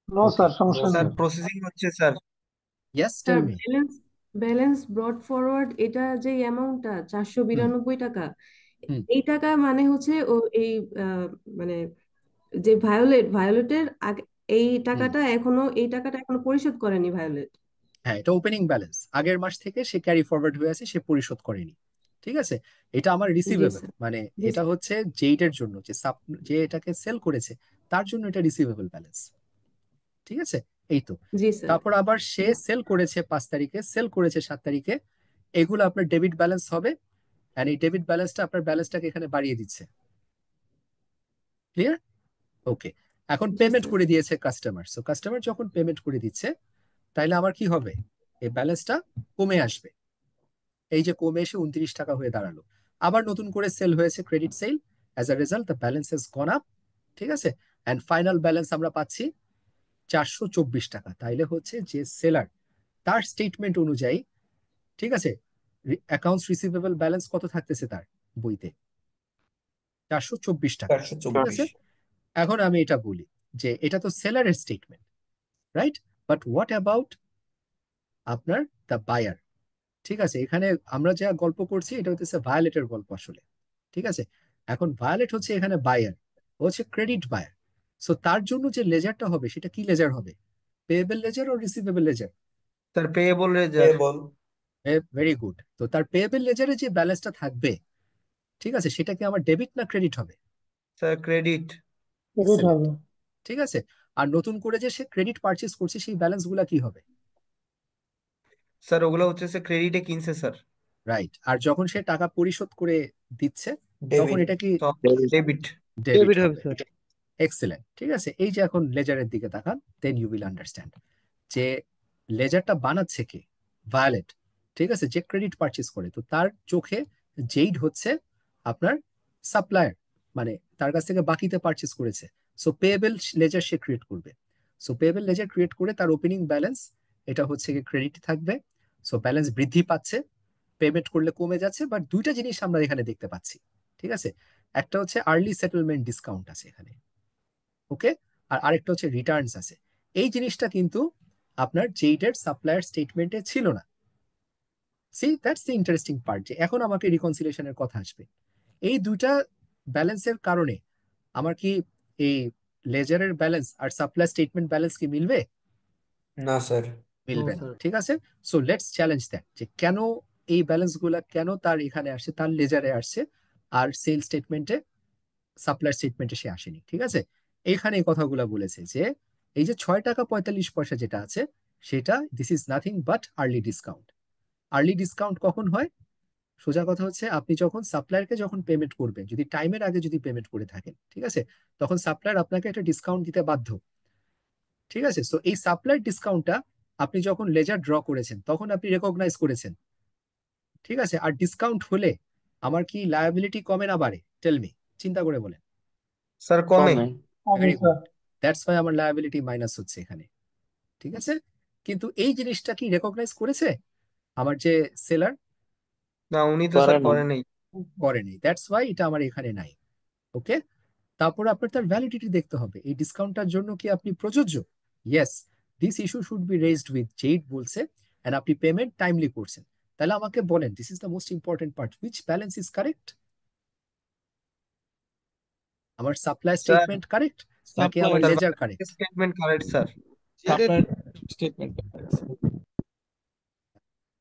নো ওকে, স্যার, সমস্যা স্যার নেই। প্রসেসিং হচ্ছে sir. Yes tell sir me. Balance brought forward এটা যে অ্যামাউন্টটা হুম 492 টাকা, হুম এই টাকা মানে হচ্ছে ও এই মানে যে ভায়োলেটের আগে এই হুম টাকাটা এখনো, এই টাকাটা এখনো পরিশোধ করেনি ভায়োলেট। হ্যাঁ, এটা ওপেনিং ব্যালেন্স, আগের মাস থেকে সে ক্যারি ফরওয়ার্ড হয়ে আছে, সে পরিশোধ করেনি। ঠিক আছে, এটা আমার জি রিসিভেবল, স্যার। মানে জি এটা স্যার। হচ্ছে জেইডের জন্য, যে যে এটাকে সেল করেছে তার জন্য এটা রিসিভেবল ব্যালেন্স। ঠিক আছে, এই তো। জি স্যার। তারপর আবার সে সেল করেছে 5 তারিখে, সেল করেছে 7 তারিখে, এগুলো আপনার ডেবিট ব্যালেন্স হবে, এন্ড এই ডেবিট ব্যালেন্সটা আপনার ব্যালেন্সটাকে এখানে বাড়িয়ে দিচ্ছে। ক্লিয়ার? ওকে, এখন জি পেমেন্ট স্যার। করে দিয়েছে কাস্টমার, সো কাস্টমার যখন পেমেন্ট করে দিচ্ছে তাইলে আমার কি হবে, এই ব্যালেন্সটা কমে আসবে, এই যে কমে এসে 29 টাকা হয়ে দাঁড়ালো, আবার নতুন করে সেল হয়েছে credit sell, as a result the balance has gone up. ঠিক আছে, এন্ড ফাইনাল ব্যালেন্স আমরা পাচ্ছি 424 টাকা। তাইলে হচ্ছে যে সেলার, তার স্টেটমেন্ট অনুযায়ী, ঠিক আছে, অ্যাকাউন্টস রিসিভেবল ব্যালেন্স কত থাকতেছে তার বইতে, 424 টাকা। চারশো ঠিক আছে, চব্বিশ এখন আমি এটা বলি যে এটা তো সেলারের statement, right, but what about আপনার দ্য বায়ার? ঠিক আছে, এখানে আমরা যা গল্প করছি এটা হচ্ছে ভায়োলেটের গল্প আসলে। ঠিক আছে, এখন ভায়োলেট হচ্ছে এখানে বায়ার, হচ্ছে ক্রেডিট বায়ার, সো তার জন্য যে লেজারটা হবে সেটা কি লেজার হবে, পেয়েবল লেজার ও receivable ledger? Sir payable ledger. Payable. Very good, তো তার পেয়েবল লেজারে যে ব্যালেন্সটা থাকবে, ঠিক আছে, সেটা কি আমার ডেবিট না ক্রেডিট হবে? Sir credit. Credit excellent. হবে। ঠিক আছে, আর নতুন করে যে সে ক্রেডিট পারচেজ করছে সেই ব্যালেন্স গুলা কি হবে? স্যার ওগুলো হচ্ছে সে ক্রেডিটে কিনছে স্যার। রাইট, আর যখন সে টাকা পরিশোধ করে দিচ্ছে তখন ডেবিট। এটা কি তো ডেবিট। ডেবিট। ডেবিট ডেবিট হবে হবে? স্যার। এক্সেলেন্ট। ঠিক আছে, এই যে এখন লেজারের দিকে তাকান, দেন ইউ উইল আন্ডারস্ট্যান্ড যে লেজারটা বানাচ্ছে কে, ভায়োলেট। ঠিক আছে, যে ক্রেডিট পারচেজ করে, তো তার চোখে জেইড হচ্ছে আপনার সাপ্লায়ার, মানে তার কাছ থেকে বাকিতে পারচেজ করেছে, সো পেয়েবল লেজার সে ক্রিয়েট করবে, সো পেয়েবল লেজার ক্রিয়েট করে তার ওপেনিং ব্যালেন্স এটা হচ্ছে ক্রেডিট থাকবে, সো ব্যালেন্স বৃদ্ধি পাচ্ছে, পেমেন্ট করলে কমে যাচ্ছে, বাট দুইটা জিনিস আমরা এখানে দেখতে পাচ্ছি। ঠিক আছে, একটা হচ্ছে আর্লি সেটেলমেন্ট ডিসকাউন্ট আছে এখানে, ওকে, আর আরেকটা হচ্ছে রিটার্নস আছে। এই জিনিসটা কিন্তু আপনার জেইডের সাপ্লায়ার স্টেটমেন্টে ছিল না। See that's the interesting part, যে এখন আমাকে রিকনসিলিয়েশনের কথা আসবে। এই দুইটা ব্যালেন্সের কারণে আমার কি এই লেজারের ব্যালেন্স আর সাপ্লাই স্টেটমেন্ট ব্যালেন্স কি মিলবে? না স্যার। মিলবে না। ঠিক আছে, সো লেটস চ্যালেঞ্জ দ্যাট, যে কেন এই ব্যালেন্স গুলা কেন তার এখানে আসছে, তার লেজারে আসছে, আর সেল স্টেটমেন্টে, সাপ্লাই স্টেটমেন্টে সে আসেনি। ঠিক আছে, এইখানে এই কথাগুলো বলেছে যে এই যে 6 টাকা 45 পয়সা যেটা আছে, সেটা this is nothing but early discount. Early discount কখন হয়? সোজা কথা হচ্ছে, আপনি যখন সাপ্লায়ারকে যখন পেমেন্ট করবেন, যদি টাইমের আগে যদি পেমেন্ট করে থাকেন, ঠিক আছে, তখন সাপ্লায়ার আপনাকে একটা ডিসকাউন্ট দিতে বাধ্য। ঠিক আছে, সো এই সাপ্লায়ার ডিসকাউন্টটা আপনি যখন লেজার ড্র করেছেন তখন আপনি রেকগনাইজ করেছেন। ঠিক আছে, আর ডিসকাউন্ট হলে আমার কি লায়াবিলিটি কমে না বাড়ে? টেল মি, চিন্তা করে বলেন। স্যার কমে। কমে। ভেরি গুড, দ্যাটস ওয়াই আমার লায়াবিলিটি মাইনাস হচ্ছে এখানে। ঠিক আছে, কিন্তু এই জিনিসটা কি রেকগনাইজ করেছে আমার যে সেলার? না, উনি তো করে স্যার নাই। করে নেই। করেনি, দ্যাটস ওয়াই এটা আমার এখানে নাই। ওকে, তারপর আপনার তার ভ্যালিডিটি দেখতে হবে, এই ডিসকাউন্টটার জন্য কি আপনি প্রযোজ্য? Yes, this issue should be raised with Z বলছে, এন্ড আপনি পেমেন্ট টাইমলি করছেন। তাহলে আমাকে বলেন, this is the most important part, which balance is correct? আমার সাপ্লাই স্যার স্টেটমেন্ট কারেক্ট নাকি সাপ্লাই আমার sir ledger correct? Statement correct sir. জেডের সাপ্লাই স্টেটমেন্ট।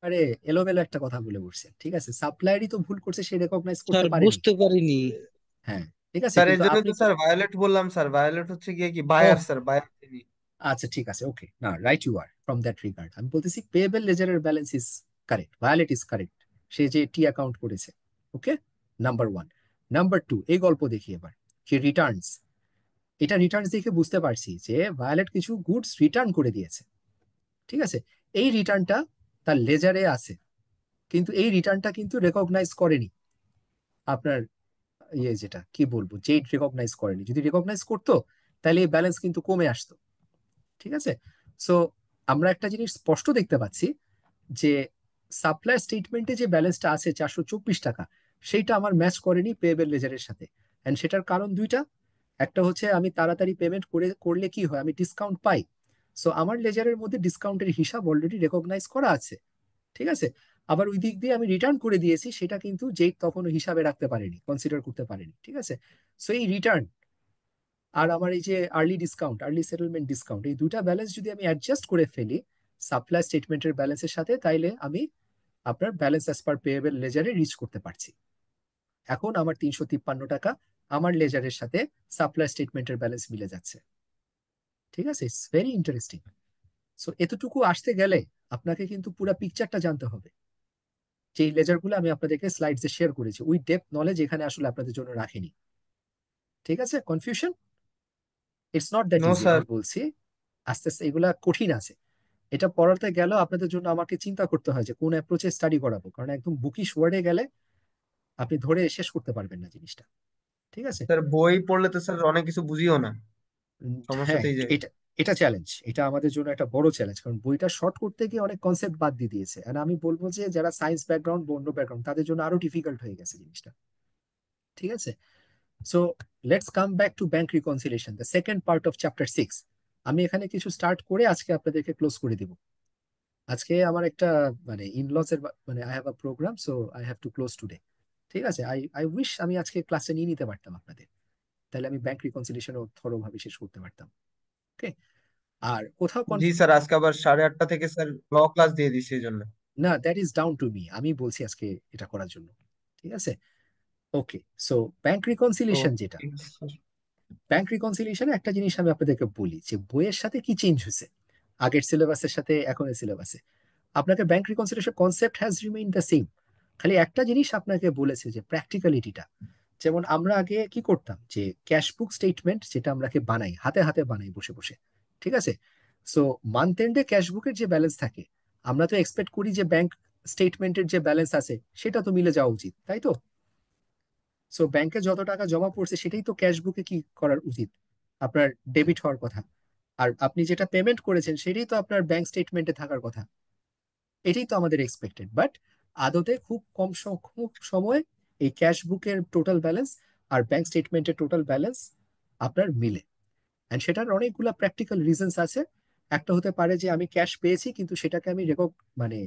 আরে এলোমেলো একটা কথা বলে বসছে। ঠিক আছে, সাপ্লায়ারই তো ভুল করছে, সে রেকগনাইজ করতে স্যার পারেনি। বুঝতে পারিনি। হ্যাঁ, ঠিক আছে, স্যার এর কিন্তু জন্য আপনি তো স্যার ভায়োলেট বললাম স্যার। ভায়োলেট হচ্ছে গিয়ে কি ও, বায়ার স্যার, বায়ার তিনি। আচ্ছা ঠিক আছে, ওকে, না right you are from that regard. আমি বলতেছি পেয়েবল লেজারের balance is correct, Violet is correct, সে যে টি অ্যাকাউন্ট করেছে। Okay, number one. Number two, এই গল্প দেখি এবার, যে রিটার্নস, এটা রিটার্নস দেখে বুঝতে পারছি যে ভায়োলেট কিছু গুডস রিটার্ন করে দিয়েছে। ঠিক আছে, এই রিটার্নটা তার লেজারে আছে, কিন্তু এই রিটার্নটা কিন্তু রেকগনাইজ করেনি আপনার ইয়ে, যেটা কি বলবো, জেড রেকগনাইজ করেনি। যদি রেকগনাইজ করতো তাহলে এই ব্যালেন্স কিন্তু কমে আসতো। ঠিক আছে, সো আমরা একটা জিনিস স্পষ্ট দেখতে পাচ্ছি যে সাপ্লাই স্টেটমেন্টে যে ব্যালেন্সটা আছে 424 টাকা, সেইটা আমার ম্যাচ করেনি পেয়েবল লেজারের সাথে। এন্ড সেটার কারণ দুইটা, একটা হচ্ছে আমি তাড়াতাড়ি পেমেন্ট করলে কি হয়, আমি ডিসকাউন্ট পাই। সো আমার লেজারের মধ্যে ডিসকাউন্টের হিসাব অলরেডি রেকগনাইজ করা আছে। ঠিক আছে, আবার ওই দিক দিয়ে আমি রিটার্ন করে দিয়েছি, সেটা কিন্তু যেই তখন হিসাবে রাখতে পারেনি, কনসিডার করতে পারেনি। ঠিক আছে, সো এই রিটার্ন আর আমার এই যে early discount, early settlement discount, এই দুটা ব্যালেন্স যদি আমি অ্যাডজাস্ট করে ফেলি সাপ্লাই স্টেটমেন্টের ব্যালেন্সের সাথে, তাইলে আমি আপনার ব্যালেন্স অ্যাজ পার পেয়েবল লেজারে রিচ করতে পারছি। এখন আমার 353 টাকা আমার লেজারের সাথে সাপ্লাই স্টেটমেন্টের ব্যালেন্স মিলে যাচ্ছে। ঠিক আছে, ইটস ভেরি ইন্টারেস্টিং। সো এতটুকু আসতে গেলে আপনাকে কিন্তু পুরো পিকচারটা জানতে হবে। যে লেজারগুলো আমি আপনাদেরকে স্লাইডসে শেয়ার করেছি, ওই ডেপথ নলেজ এখানে আসলে আপনাদের জন্য রাখিনি। ঠিক আছে, confusion, it's not that no easy, sir. আমি বলছি আস্তে আস্তে এগুলা কঠিন আছে। এটা পড়াতে গেলেও আপনাদের জন্য আমাকে চিন্তা করতে হয় যে কোন অ্যাপ্রোচে স্টাডি করাবো, কারণ একদম বুকিশ ওয়ার্ডে গেলে আপনি ধরে শেষ করতে পারবেন না জিনিসটা। ঠিক আছে, স্যার বই পড়লে তো স্যার অনেক কিছু বুঝিও না, সমস্যা হ্যাঁ, তো এই জায়গায়। এটা এটা চ্যালেঞ্জ, এটা আমাদের জন্য একটা বড় চ্যালেঞ্জ, কারণ বইটা শর্ট করতে গিয়ে অনেক কনসেপ্ট বাদ দিয়ে দিয়েছে। আর আমি বলবো যে যারা সায়েন্স ব্যাকগ্রাউন্ড বা অন্য ব্যাকগ্রাউন্ড, তাদের জন্য আরো ডিফিকাল্ট হয়ে গেছে জিনিসটা। ঠিক আছে, so let's come back to bank reconciliation, the second part of chapter 6। আমি এখানে কিছু স্টার্ট করে আজকে আপনাদেরকে ক্লোজ করে দিব। আজকে আমার একটা মানে ইনলস এর মানে I have a programme, so I have to close today. ঠিক আছে, আই আই উইশ আমি আজকে ক্লাসে নিয়ে নিতে পারতাম আপনাদের, তাহলে আমি ব্যাংক রিকনসিলিয়েশনও থরোভাবে শেষ করতে পারতাম। ওকে, আর কোথাও জি স্যার, আজকে আবার 8:30 থেকে স্যার ল ক্লাস দিয়ে দিছি এই জন্য। না, that is down to me, আমি বলছি আজকে এটা করার জন্য। ঠিক আছে, ওকে, সো ব্যাংক তো রিকনসিলিয়েশন যেটা, ব্যাংক রিকনসিলিয়েশনে একটা জিনিস আমি আপনাদেরকে বলি যে বইয়ের সাথে কি চেঞ্জ হয়েছে আগের সিলেবাসের সাথে এখনের সিলেবাসে। আপনাকে bank reconciliation concept has remain the same, খালি একটা জিনিস আপনাকে বলেছে যে প্র্যাকটিক্যালিটিটা। যেমন আমরা আগে কি করতাম, যে ক্যাশবুক স্টেটমেন্ট যেটা আমরা বানাই, হাতে হাতে বানাই বসে বসে। ঠিক আছে, সো মান্থ এন্ডে ক্যাশবুকের যে ব্যালেন্স থাকে, আমরা তো এক্সপেক্ট করি যে ব্যাংক স্টেটমেন্টের যে ব্যালেন্স আছে সেটা তো মিলে যাওয়া উচিত, তাই তো? সো ব্যাংকে যত টাকা জমা পড়ছে সেটাই তো ক্যাশবুকে কি করার উচিত, আপনার ডেবিট হওয়ার কথা। আর আপনি যেটা পেমেন্ট করেছেন সেটাই তো আপনার ব্যাংক স্টেটমেন্টে থাকার কথা। এটাই তো আমাদের এক্সপেক্টেড, বাট আদতে খুব কম সংখ্যক সময় এই ক্যাশবুকের টোটাল ব্যালেন্স আর ব্যাংক স্টেটমেন্টের টোটাল ব্যালেন্স আপনার মিলে। অ্যান্ড সেটার অনেকগুলো প্র্যাকটিক্যাল রিজনস আছে। একটা হতে পারে যে আমি ক্যাশ পেয়েছি কিন্তু সেটাকে আমি মানে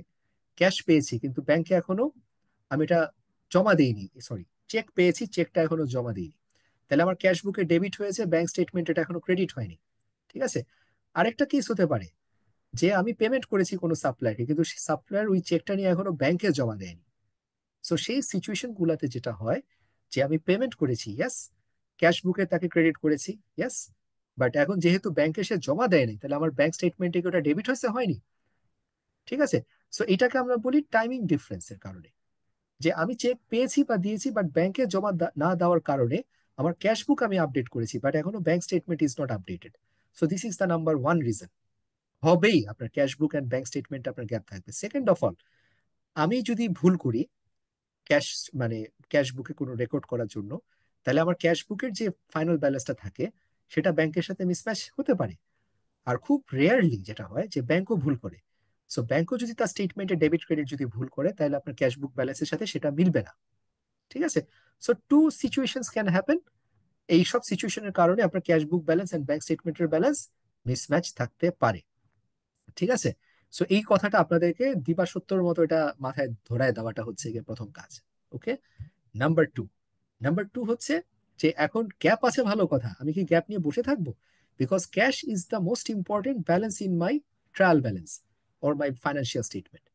ক্যাশ পেয়েছি কিন্তু ব্যাংকে এখনো আমি এটা জমা দিইনি, সরি, চেক পেয়েছি, চেকটা এখনো জমা দিইনি, তাহলে আমার ক্যাশ বুকে ডেবিট হয়েছে, ব্যাংক স্টেটমেন্ট এটা এখনো ক্রেডিট হয়নি। ঠিক আছে, আরেকটা কেস হতে পারে যে আমি পেমেন্ট করেছি কোনো সাপ্লায়ারকে, কিন্তু সেই সাপ্লায়ার ওই চেকটা নিয়ে এখনো ব্যাংকে জমা দেয়নি। সো সেই সিচুয়েশন গুলাতে যেটা হয় যে আমি পেমেন্ট করেছি, ইয়েস, ক্যাশ বুকে তাকে ক্রেডিট করেছি, ইয়েস, বাট এখন যেহেতু ব্যাংকে সে জমা দেয়নি, তাহলে আমার ব্যাংক স্টেটমেন্টে কি ওটা ডেবিট হয়েছে? হয়নি। ঠিক আছে। সো এটাকে আমরা বলি টাইমিং ডিফারেন্সের কারণে, যে আমি চেক পেয়েছি বা দিয়েছি, বাট ব্যাংকে জমা না দেওয়ার কারণে আমার ক্যাশ বুক আমি আপডেট করেছি, বাট এখনো bank statement is not updated. So this is the number one reason. হবেই আপনার cash book and bank statement আপনার গ্যাপ থাকবে। সেকেন্ড অফ অল, আমি যদি ভুল করি ক্যাশ মানে ক্যাশ বুকে কোনো রেকর্ড করার জন্য, তাহলে আমার ক্যাশ বুকের যে ফাইনাল ব্যালেন্সটা থাকে সেটা ব্যাংকের সাথে মিসম্যাচ হতে পারে। আর খুব রেয়ারলি যেটা হয় যে ব্যাংকও ভুল করে। সো ব্যাংকও যদি তার স্টেটমেন্টে ডেবিট ক্রেডিট যদি ভুল করে, তাহলে আপনার ক্যাশ বুক ব্যালেন্সের সাথে সেটা মিলবে না। ঠিক আছে। So two situations can happen. এই সব সিচুয়েশনের কারণে আপনার cash book balance and bank স্টেটমেন্টের ব্যালেন্স মিসম্যাচ থাকতে পারে। ঠিক আছে। সো এই কথাটা আপনাদেরকে দিবা সত্যর মতো এটা মাথায় ধরায় দেওয়াটা হচ্ছে গিয়ে প্রথম কাজ। ওকে। নাম্বার টু, নাম্বার টু হচ্ছে যে এখন গ্যাপ আছে, ভালো কথা, আমি কি গ্যাপ নিয়ে বসে থাকবো? Because cash is the most important balance in my trial balance or my financial statement.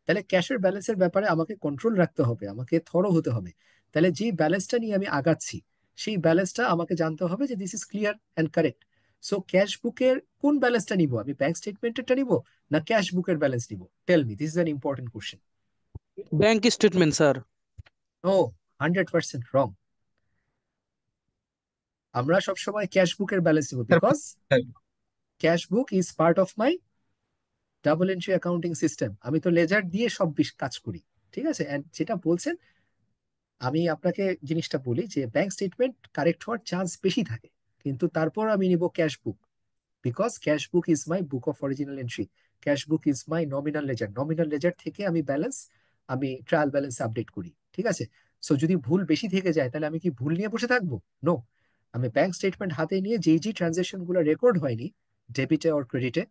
তাহলে ক্যাশের ব্যালেন্সের ব্যাপারে আমাকে কন্ট্রোল রাখতে হবে, আমাকে থরো হতে হবে। তাহলে যে ব্যালেন্সটা নিয়ে আমি আগাচ্ছি, সেই ব্যালেন্সটা আমাকে জানতে হবে যে this is clear and correct. So cash বুকের কোন ব্যালেন্সটা নিব, আমি ব্যাংক স্টেটমেন্টেরটা নিব না ক্যাশ বুকের ব্যালেন্স নিব? Tell me, this is an important question. Bank statement sir. ও, 100% রং। আমরা সবসময় ক্যাশ বুকের ব্যালেন্স নিব, sir because cash book is part of my double entry accounting system. আমি তো লেজার দিয়ে সব কাজ করি। ঠিক আছে। এন্ড যেটা বলছেন, আমি আপনাকে জিনিসটা বলি যে ব্যাংক স্টেটমেন্ট কারেক্ট হওয়ার চান্স বেশি থাকে, কিন্তু তারপর আমি নিব cash book, because cash book is my book of original entry. Cash book is my nominal ledger, nominal ledger থেকে আমি ব্যালেন্স, আমি ট্রায়াল ব্যালেন্স আপডেট করি। ঠিক আছে। সো যদি ভুল বেশি থেকে যায়, তাহলে আমি কি ভুল নিয়ে বসে থাকবো? নো। আমি ব্যাংক স্টেটমেন্ট হাতে নিয়ে যেই যে ট্রানজেকশন গুলো রেকর্ড হয়নি ডেবিটে অর ক্রেডিটে,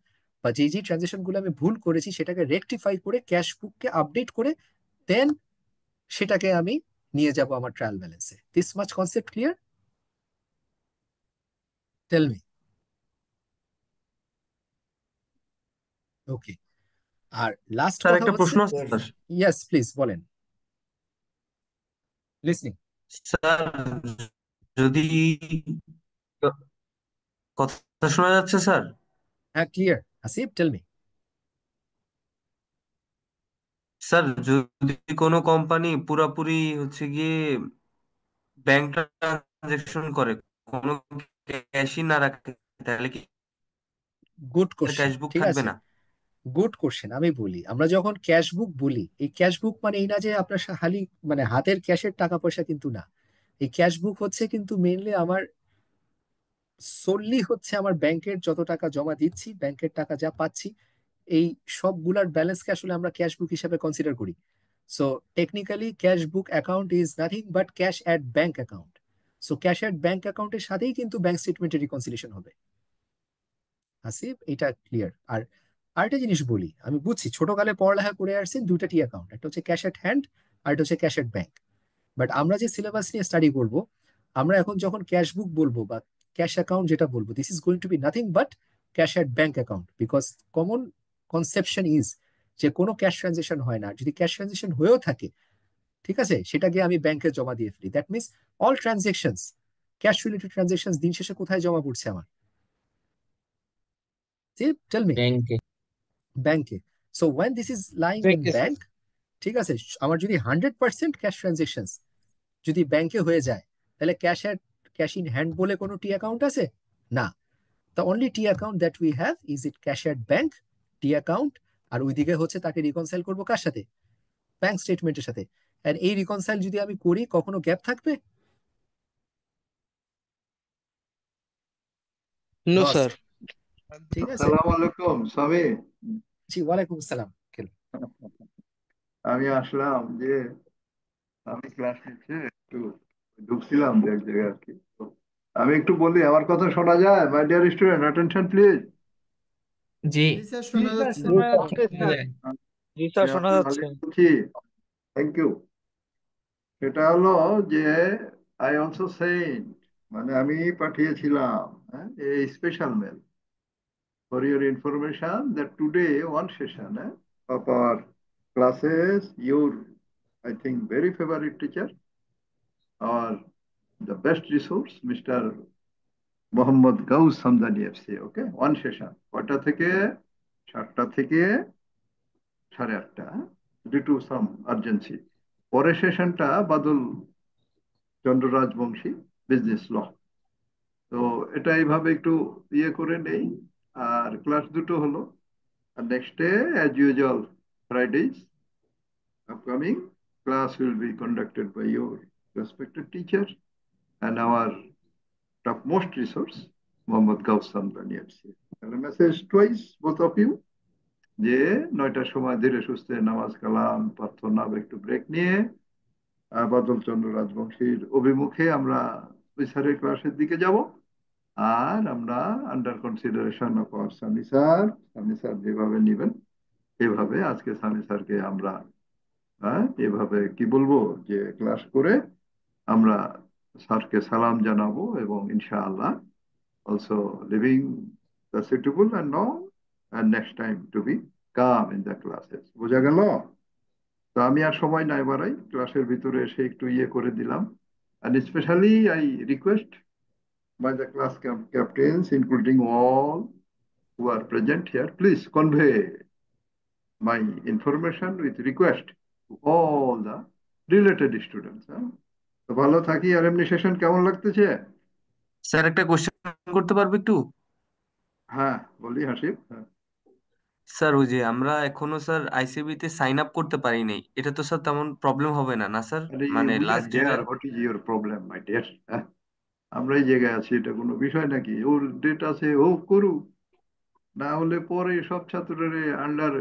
বা যেই যে ট্রানজেকশন গুলো আমি ভুল করেছি, সেটাকে রেকটিফাই করে ক্যাশ বুককে আপডেট করে দেন সেটাকে আমি নিয়ে যাব আমার ট্রায়াল ব্যালেন্সে। This much concept clear? Tell me. Okay. আর লাস্ট স্যার কথা একটা হচ্ছে, প্রশ্ন আছে স্যার স্যার। ইয়েস প্লিজ বলেন, লিসনিং। স্যার যদি কথা শোনা যাচ্ছে স্যার? হ্যাঁ, clear. Asif, tell me. Sir যদি কোনো কোম্পানি পুরাপুরি হচ্ছে গিয়ে ব্যাংক ট্রানজেকশন করে, কোনো ক্যাশই না রাখে, তাহলে কি গুড কোশ্চেন। ক্যাশ বুক ঠিক থাকবে আছে, না? Good question. আমি বলি, আমরা যখন ক্যাশ বুক বলি, এই ক্যাশ বুক মানে এই না যে আপনার খালি মানে হাতের ক্যাশের টাকা পয়সা, কিন্তু না। এই ক্যাশ বুক হচ্ছে কিন্তু মেইনলি আমার সোললি হচ্ছে আমার ব্যাংকের যত টাকা জমা দিচ্ছি, ব্যাংকের টাকা যা পাচ্ছি, এই সবগুলার ব্যালেন্সকে আসলে আমরা ক্যাশ বুক হিসাবে কনসিডার করি। So technically cash book account is nothing but cash at bank account. So cash at bank অ্যাকাউন্টের সাথেই কিন্তু ব্যাংক স্টেটমেন্টের রিকনসিলিয়েশন হবে। আসিফ, এটা ক্লিয়ার? আর আরেকটা জিনিস বলি, আমি বুঝছি ছোটকালে পড়ালেখা করে আসছেন দুইটা টি অ্যাকাউন্ট, একটা হচ্ছে ক্যাশ অ্যাট হ্যান্ড আর একটা হচ্ছে ক্যাশ অ্যাট ব্যাংক। বাট আমরা যে সিলেবাস নিয়ে স্টাডি করব, আমরা এখন যখন ক্যাশ বুক বলবো বা ক্যাশ অ্যাকাউন্ট যেটা বলবো, this is going to B nothing but cash at bank account, because common conception is যে কোনো ক্যাশ ট্রানজেকশন হয় না, যদি ক্যাশ ট্রানজেকশন হয়েও থাকে, ঠিক আছে, সেটাকে আমি ব্যাংকে জমা দিয়ে ফেলি। That means all transactions, cash related transaction দিন শেষে কোথায় জমা পড়ছে আমার? Tell me. ব্যাংকে। ব্যাংকে। So when this is lying in ব্যাংকে স্যার। ব্যাংক, ঠিক আছে, আমার যদি 100% ক্যাশ ট্রানজেকশন যদি ব্যাংকে হয়ে যায়, তাহলে ক্যাশ ইন হ্যান্ড বলে কোনো টি অ্যাকাউন্ট আছে? না। The only T account that we have is it cash at bank T account. আর ওইদিকে হচ্ছে তাকে রিকনসাইল করবো কার সাথে? ব্যাংক স্টেটমেন্টের সাথে। আর এই রিকনসাইল যদি আমি করি, কখনো গ্যাপ থাকবে? No lost. স্যার। ঠিক আছে। আসসালামু আলাইকুম স্বামী। জি, ওয়ালাইকুম আসসালাম। আমি আসলাম যে আমি ক্লাস নিচ্ছে একটু ঢুকছিলাম যে এক জায়গায় আর কি। তো আমি একটু বলি, আমার কথা শোনা যায়? My dear student, attention please. জি। জি স্যার, শোনা যাচ্ছে। জি স্যার। Okay sir. জি স্যার শোনা আমি যাচ্ছে। ভালোই বলছি, থ্যাংক ইউ। সেটা হলো যে আই অলসো সেন্ট, মানে আমি পাঠিয়েছিলাম, হ্যাঁ, এই special mail for your information that today one session of our classes, your, I think, very favorite teacher, our the best resource, Mr. Mohammad Gaus Hamdani FC. Okay, one session. কটা থেকে 7টা থেকে 8:30 due to some urgency. পরের সেশনটা বাদল চন্দ্র Rajbanshi business ল। তো এটা এইভাবে একটু ইয়ে করে নেই। আর ক্লাস দুটো হলো, আর next day as usual Fridays upcoming class will be conducted by your respected teacher and our topmost resource, Mohammad Gaus Hamdani FC. And a message twice, both of you, যে 9টার সময় ধীরে সুস্থে নামাজ কালাম প্রার্থনা একটু ব্রেক নিয়ে বাদল চন্দ্র রাজবংশীর অভিমুখে আমরা ওই স্যারের ক্লাসের দিকে যাব। আর আমরা under consideration of our Sami sir যেভাবে নিবেন এভাবে আজকে সামি স্যারকে আমরা এভাবে কি বলবো যে ক্লাস করে আমরা স্যারকে সালাম জানাবো এবং ইনশাআল্লাহ also living the suitable and no and next time to be calm in the classes. বোঝা গেল? তো আমি আর সময় নাই বাড়াই, ক্লাসের ভিতরে এসে একটু ইয়ে করে দিলাম। And especially I request by the class captains, including all who are present here, please convey my information with request to all the related students. তো ভালো থাকি। আর এমনি সেশন কেমন লাগতেছে? স্যার একটা কোশ্চেন করতে পারবো একটু? হ্যাঁ বলি হাসিব। হ্যাঁ স্যার ওই যে আমরা এখনো স্যার আইসিবি তে সাইন আপ করতে পারি নাই, এটা তো স্যার তেমন প্রবলেম হবে না, না স্যার? মানে we are last date. here. What is your problem, my dear? আমরা এই জায়গায় আছি, এটা কোনো বিষয় নাকি? ওর ডেট আছে, ও করুক, না হলে পরে সব ছাত্ররে under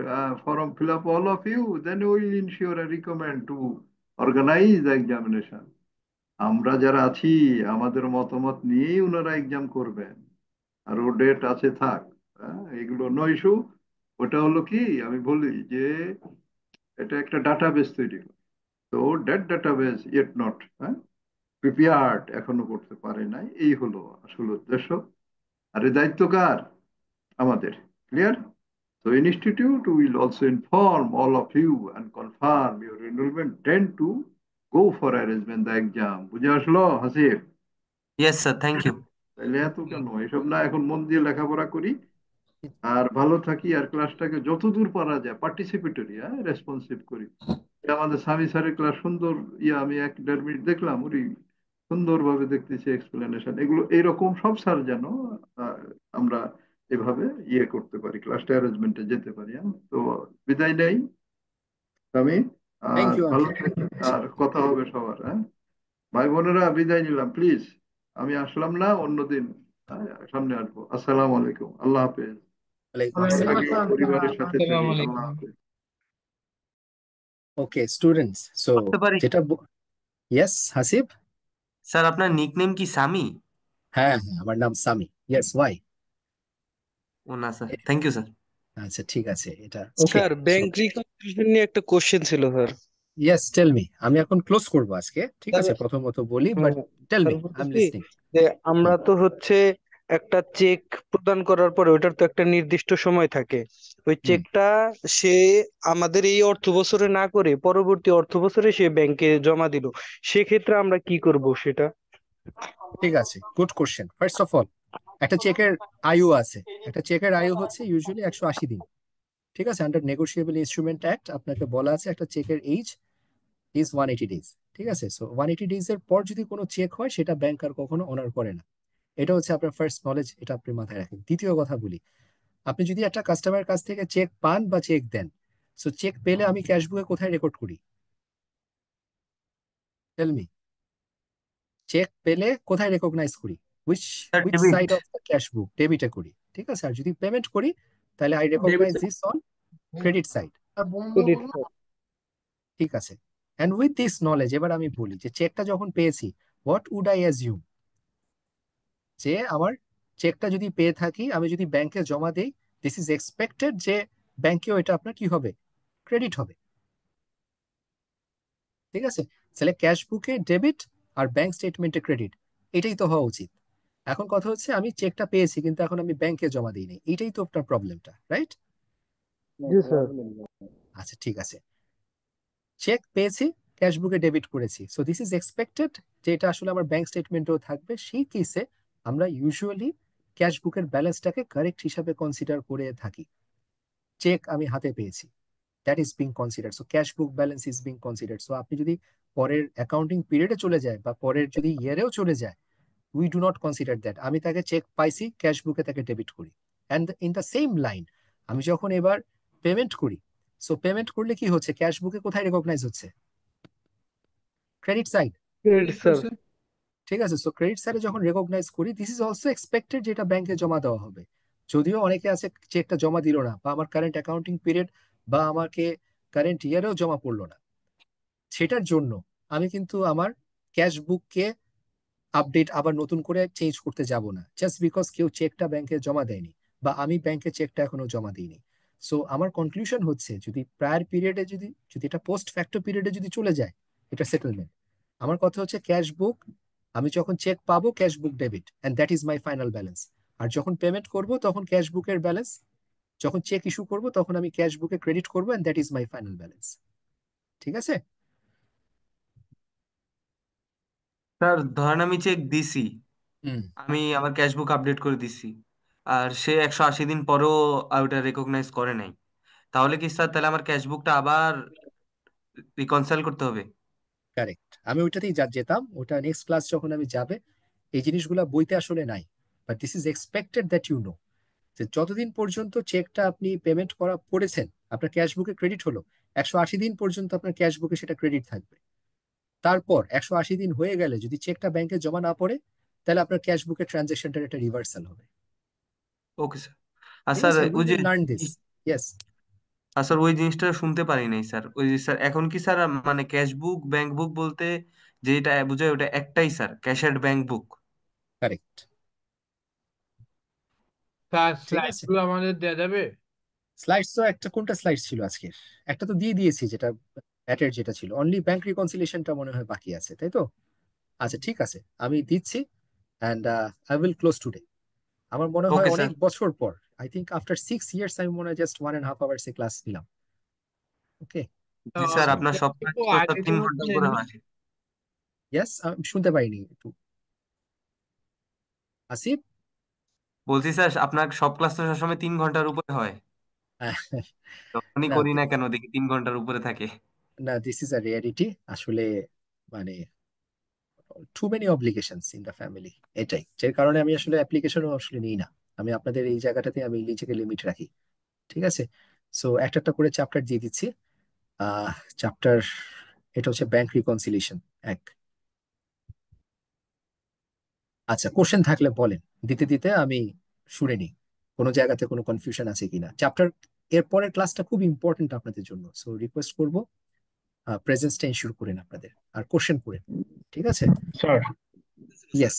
form fill up all of you, then will ensure recommend to organise the examination. আমরা যারা আছি আমাদের মতামত নিয়েই ওনারা এক্সাম করবেন। আর ও ডেট আছে থাক, এগুলো নো ইস্যু। ওটা হলো কি আমি বলি যে এটা একটা ডাটাবেস তৈরি হয়, তো date database yet not prepared, এখনো করতে পারে নাই, এই হলো আসল উদ্দেশ্য। আর এই দায়িত্ব কার? আমাদের। Clear? So institute will also inform all of you and confirm your enrollment then to go for arrangement the exam. বুঝে আসলো Hasib? Yes sir, thank you. তাহলে এত কেন এসব না, এখন মন দিয়ে লেখাপড়া করি আর ভালো থাকি, আর ক্লাসটাকে যতদূর পারা যায় পার্টিসিপেটরি রেসপন্সিভ করি। আমাদের স্বামী স্যারের ক্লাস সুন্দর, আমি 1-1.5 মিনিট দেখলাম, ওই সুন্দরভাবে দেখতেছি এক্সপ্লেনেশন, এগুলো এইরকম সব স্যার যেন আমরা এভাবে ইয়ে করতে পারি, ক্লাসটা অ্যারেঞ্জমেন্টে যেতে পারি। তো বিদায় নেই আমি, থ্যাংক আর ইউ ভালো আঙ্কেল। থাকি, আর কথা হবে সবার। ভাই বোনেরা বিদায় নিলাম, প্লিজ আমি আসলাম না, অন্যদিন সামনে আসবো। আসসালামু আলাইকুম, আল্লাহ হাফেজ। ওয়ালাইকুম ভালো আসসালাম। থাকি, পরিবারের সাথে থাকি, আসসালামু আল্লাহ আলাইকুম। হাফেজ। ওকে স্টুডেন্টস, সো করতে পারি? যেটা ইয়েস হাসিব। স্যার আপনার নিকনেম কি সামি? হ্যাঁ হ্যাঁ, আমার নাম সামি। Yes, Y? ও না স্যার, থ্যাংক ইউ স্যার। আচ্ছা ঠিক আছে, এটা ওকে। স্যার ব্যাংক রিকনসিলিয়েশন নিয়ে একটা কোশ্চেন ছিল স্যার। Yes, tell me. আমি এখন ক্লোজ করব আজকে, ঠিক স্যার আছে? প্রথমত বলি, but tell sir me, I am বলতেছি লিসনিং। যে আমরা তো হচ্ছে একটা চেক প্রদান করার পরে ওটার তো একটা নির্দিষ্ট সময় থাকে, ওই চেকটা সে আমাদের এই অর্থ বছরে না করে পরবর্তী অর্থ বছরে সে ব্যাংকে জমা দিল, সেক্ষেত্রে আমরা কি করব সেটা? ঠিক আছে, good question. First of all, একটা চেকের আয়ু আছে। একটা চেকের আয়ু হচ্ছে ইউজুয়ালি 180 দিন, ঠিক আছে? আন্ডার নেগোশিয়েবল ইনস্ট্রুমেন্ট অ্যাক্ট আপনাকে বলা আছে একটা চেকের এইজ ইজ 180 ডেজ, ঠিক আছে? সো 180 ডেজ এর পর যদি কোনো চেক হয় সেটা ব্যাংক আর কখনো অনার করে না। এটা হচ্ছে আপনার ফার্স্ট নলেজ, এটা আপনি মাথায় রাখেন। দ্বিতীয় কথা বলি, আপনি যদি একটা কাস্টমারের কাছ থেকে চেক পান বা চেক দেন, সো চেক পেলে আমি ক্যাশবুকে কোথায় রেকর্ড করি? Tell me. চেক পেলে কোথায় রেকগনাইজ করি? Which sir which debit. Side of the cash book? ডেবিটে করি, ঠিক আছে? আর যদি পেমেন্ট করি তাহলে I recognise this on credit side, credit sir. ঠিক আছে? অ্যান্ড উইথ দিস নলেজ এবার আমি বলি যে চেকটা যখন পেয়েছি, হোয়াট উড আই অ্যাজিউম? যে আমার চেকটা যদি পেয়ে থাকি, আমি যদি ব্যাংকে জমা দেই, দিস ইজ এক্সপেক্টেড যে ব্যাংকেও এটা আপনার কি হবে? ক্রেডিট হবে, ঠিক আছে? তাহলে ক্যাশ বুকে ডেবিট আর ব্যাংক স্টেটমেন্টে ক্রেডিট, এটাই তো হওয়া উচিত। এখন কথা হচ্ছে আমি চেকটা পেয়েছি কিন্তু এখন আমি ব্যাংকে জমা দিইনি, এইটাই তো আপনার প্রবলেমটা, রাইট? জি স্যার। আচ্ছা ঠিক আছে, চেক পেয়েছি, ক্যাশ বুকে ডেবিট করেছি, সো দিস ইজ এক্সপেক্টেড যে এটা আসলে আমার ব্যাংক স্টেটমেন্টেও থাকবে। সেই কেসে আমরা ইউজুয়ালি ক্যাশ বুকের ব্যালেন্সটাকে কারেক্ট হিসাবে কনসিডার করে থাকি। চেক আমি হাতে পেয়েছি, that is being considered, so cash book balance is being considered. So আপনি যদি পরের অ্যাকাউন্টিং পিরিয়ডে চলে যায় বা পরের যদি ইয়ারেও চলে যায়, we do not consider that. আমি তাকে চেক পাইছি, ক্যাশ বুকে তাকে ডেবিট করি। And in the same line আমি যখন এবার পেমেন্ট করি, সো পেমেন্ট করলে কি হচ্ছে, ক্যাশ বুকে কোথায় রেকগনাইজ হচ্ছে? Credit side. Credit sir. ঠিক আছে, সো ক্রেডিট সাইডে যখন রেকগনাইজ করি, দিস ইজ অলসো এক্সপেক্টেড যেটা ব্যাংকে জমা দেওয়া হবে। যদিও অনেকে আছে চেকটা জমা দিল না, বা আমার কারেন্ট অ্যাকাউন্টিং পিরিয়ড বা আমাকে কারেন্ট ইয়ারেও জমা পড়লো না, সেটার জন্য আমি কিন্তু আমার ক্যাশ বুককে আপডেট আবার নতুন করে চেঞ্জ করতে যাব না, জাস্ট বিকজ কেউ চেকটা ব্যাংকে জমা দেয়নি বা আমি ব্যাংকে চেকটা এখনো জমা দিইনি। সো আমার কনক্লুশন হচ্ছে, যদি প্রায়র পিরিয়ডে যদি যদি এটা পোস্ট ফ্যাক্টর পিরিয়ডে যদি চলে যায়, এটা সেটেলমেন্ট। আমার কথা হচ্ছে ক্যাশ বুক, আমি যখন চেক পাবো cash book debit, and that is my final balance. আর যখন পেমেন্ট করব তখন ক্যাশ বুকের ব্যালেন্স, যখন চেক ইস্যু করব তখন আমি ক্যাশ বুকে ক্রেডিট করবো, and that is my final balance. ঠিক আছে? স্যার ধরেন আমি চেক দিছি, হুম। আমি আমার ক্যাশবুক আপডেট করে দিছি, আর সে 180 দিন পরেও ওটা রেকগনাইজ করে নাই, তাহলে কি স্যার তাহলে আমার ক্যাশবুকটা আবার রিকনসাইল করতে হবে? কারেক্ট, আমি ওইটাতেই যেতাম, ওটা নেক্সট ক্লাস যখন আমি যাবে, এই জিনিসগুলা বইতে আসলে নাই, but this is expected that you know, যে যতদিন পর্যন্ত চেকটা আপনি পেমেন্ট করেছেন, আপনার ক্যাশ বুকে ক্রেডিট হলো, 180 দিন পর্যন্ত আপনার ক্যাশ বুকে সেটা ক্রেডিট থাকবে। তারপর 180 দিন হয়ে গেলে যদি চেকটা ব্যাংকে জমা না পড়ে, তাহলে আপনার ক্যাশ বুকের ট্রানজেকশনটার একটা রিভার্সাল হবে। Okay sir. আর ঠিক স্যার আছে, উই ওই যে উইল লার্ন দিস। ইয়েস। আর স্যার ওই জিনিসটা শুনতে পারি নাই স্যার, ওই যে স্যার এখন কি স্যার মানে ক্যাশবুক ব্যাংক বুক বলতে যেটা বোঝায় ওটা একটাই sir, cash and bank book? Correct. তার ঠিক স্লাইড আছে, গুলো আমাদের দেওয়া যাবে? স্লাইডস তো একটা, কোনটা স্লাইড ছিল আজকের? একটা তো দিয়ে দিয়েছি, যেটা অ্যাটের যেটা ছিল, অনলি ব্যাংক রিকনসিলিয়েশনটা মনে হয় বাকি আছে, তাই তো? আচ্ছা ঠিক আছে, আমি দিচ্ছি, and I will close today. আমার মনে হয় ওকে অনেক স্যার। বছর পর, আই থিঙ্ক আফটার 6 ইয়ার্স, আমি মনে হয় জাস্ট 1.5 আওয়ার্স এ ক্লাস নিলাম। ওকে। জি স্যার, সো আপনার সব ক্লাস তো স্যার আগে 3 ঘন্টা করে হয়। ইয়েস, শুনতে পাইনি একটু, আসিফ। বলছি স্যার আপনার সব ক্লাস তো সবসময় 3 ঘন্টার উপরে হয়, যখনই না করি না কেন দেখি 3 ঘন্টার উপরে থাকে। না, দিস ইজ আ রিয়ালিটি আসলে, মানে too many obligations in the family, এটাই যে কারণে আমি আসলে অ্যাপ্লিকেশনও আসলে নিই না। আমি আপনাদের এই জায়গাটাতে আমি নিজেকে লিমিট রাখি। ঠিক আছে, সো একটা একটা করে চ্যাপ্টার দিয়ে দিচ্ছি। চ্যাপ্টার, এটা হচ্ছে ব্যাংক রিকনসিলিয়েশন এক। আচ্ছা, কোশ্চেন থাকলে বলেন, দিতে দিতে আমি শুনে নিই কোনো জায়গাতে কোনো কনফিউশন আছে কিনা। চ্যাপ্টার এর পরের ক্লাসটা খুব ইম্পর্টেন্ট আপনাদের জন্য, সো রিকোয়েস্ট করবো প্রেজেন্সটা ইনশিওর করেন আপনাদের, আর কোশ্চেন করেন। ঠিক আছে? Sir yes.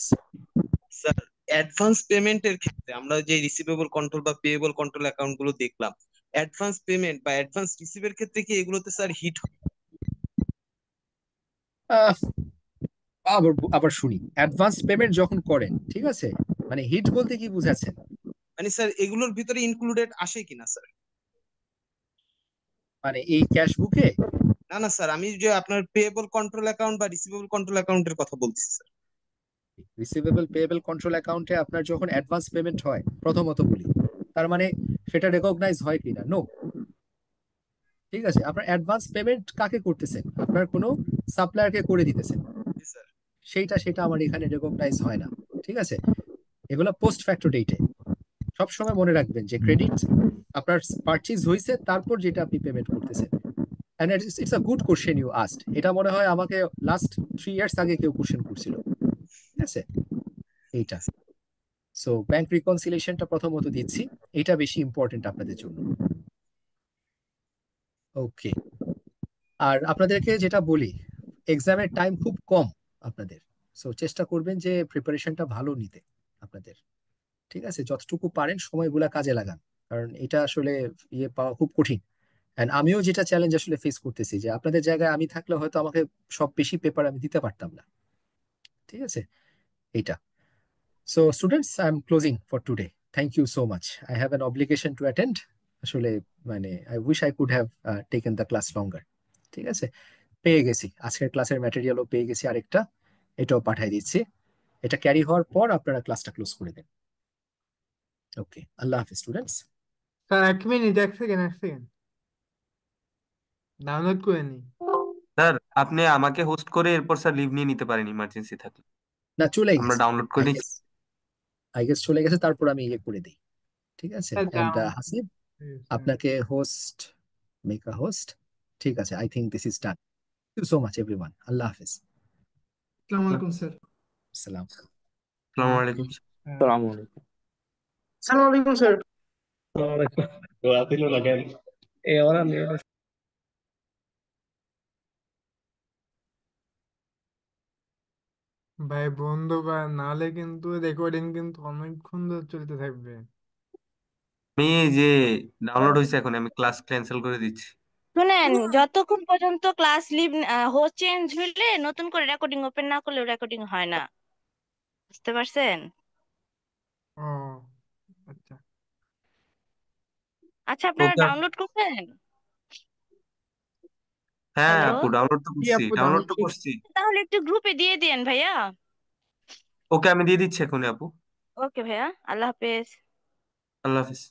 স্যার, অ্যাডভান্স পেমেন্টের ক্ষেত্রে আমরা যে রিসিভেবল কন্ট্রোল বা পেয়েবল কন্ট্রোল অ্যাকাউন্ট গুলো দেখলাম, অ্যাডভান্স পেমেন্ট বা অ্যাডভান্স রিসিভের ক্ষেত্রে কি এগুলোতে স্যার হিট? আবার আবার শুনি, অ্যাডভান্স পেমেন্ট যখন করেন, ঠিক আছে, মানে হিট বলতে কি বুঝাচ্ছেন? মানে স্যার এগুলোর ভিতরে ইনক্লুডেড আসে কিনা স্যার? মানে এই ক্যাশ বুকে? না না স্যার, আমি যে আপনার পেয়েবল কন্ট্রোল অ্যাকাউন্ট বা রিসিভেবল কন্ট্রোল অ্যাকাউন্টের কথা বলছি স্যার। রিসিভেবল পেয়েবল কন্ট্রোল অ্যাকাউন্টে আপনার যখন অ্যাডভান্স পেমেন্ট হয়, প্রথমত বলি, তার মানে সেটা রেকগনাইজ হয় কিনা? নো। ঠিক আছে, আপনার অ্যাডভান্স পেমেন্ট কাকে করতেছেন? আপনার কোনো সাপ্লায়ারকে করে দিতেছেন, জি স্যার। সেটা আমার এখানে রেকগনাইজ হয় না। ঠিক আছে, এগুলো পোস্ট ফ্যাক্টর ডেটে। সবসময় মনে রাখবেন যে ক্রেডিট আপনার পারচেজ হয়েছে, তারপর যেটা আপনি পেমেন্ট করতেছেন। And it's a good question you asked, এটা মনে হয় আমাকে লাস্ট 3 ইয়ার্স আগে কেউ কোশ্চেন করছিল। ঠিক আছে, এইটা। সো ব্যাংক রিকনসিলিয়েশনটা প্রথমত দিচ্ছি, এটা বেশি ইম্পর্টেন্ট আপনাদের জন্য। ওকে, আর আপনাদেরকে যেটা বলি, এক্সামের টাইম খুব কম আপনাদের, সো চেষ্টা করবেন যে প্রিপারেশনটা ভালো নিতে আপনাদের। ঠিক আছে, যতটুকু পারেন সময়গুলা কাজে লাগান, কারণ এটা আসলে ইয়ে পাওয়া খুব কঠিন। এন্ড আমিও যেটা চ্যালেঞ্জ আসলে ফেস করতেছি, যে আপনাদের জায়গায় আমি থাকলে হয়তো আমাকে সব বেশি পেপার আমি দিতে পারতাম না। ঠিক আছে, এইটা। So students, I'm closing for today. Thank you so much. I have an obligation to attend. আসলে মানে I wish I could have taken the class longer. ঠিক আছে, পেয়ে গেছি আজকের ক্লাসের ম্যাটেরিয়ালও পেয়ে গেছি, আরেকটা এটাও পাঠিয়ে দিচ্ছি। এটা ক্যারি হওয়ার পর আপনারা ক্লাসটা ক্লোজ করে দেন। ওকে, আল্লাহ হাফিজ students. Sir 1 minute, 1 second download করে নি। স্যার আপনি আমাকে হোস্ট করে এরপর স্যার লিভ নিয়ে নিতে পারেন ইমার্জেন্সি থাকলে। না, চলে আমরা গেছে, ডাউনলোড করে নিচ্ছি। আই গেস চলে গেছে, তারপর আমি ইয়ে করে দিই। ঠিক আছে, স্যার এন্ড ডাউন হাসিব আপনাকে হোস্ট, মেক আ হোস্ট। ঠিক আছে, I think this is done. Thank you so much everyone. আল্লাহ হাফিজ। আসসালামু আলাইকুম স্যার। সালাম। আসসালামু আলাইকুম। আসসালামু আলাইকুম। আসসালামু আলাইকুম স্যার। ভাই বন্ধ কর, নাহলে কিন্তু রেকর্ডিং কিন্তু অনেকক্ষণ ধরে চলতে থাকবে। আমি এই যে ডাউনলোড হয়েছে এখন, আমি ক্লাস ক্যান্সেল করে দিচ্ছি। শুনেন, যতক্ষণ পর্যন্ত ক্লাস লিভ হোস্ট চেঞ্জ হইলে নতুন করে রেকর্ডিং ওপেন না করলে রেকর্ডিং হয় না, বুঝতে পারছেন? ও আচ্ছা, আচ্ছা, আপনারা ওকে। ডাউনলোড করবেন? হ্যাঁ হ্যালো, আপু, ডাউনলোড তো কি করছি, আপু ডাউনলোড ডাউনলোড তো করছি। তাহলে একটু গ্রুপে দিয়ে দেন ভাইয়া। ওকে, আমি দিয়ে দিচ্ছি এখনই আপু। ওকে ভাইয়া, আল্লাহ হাফেজ। আল্লাহ হাফিজ।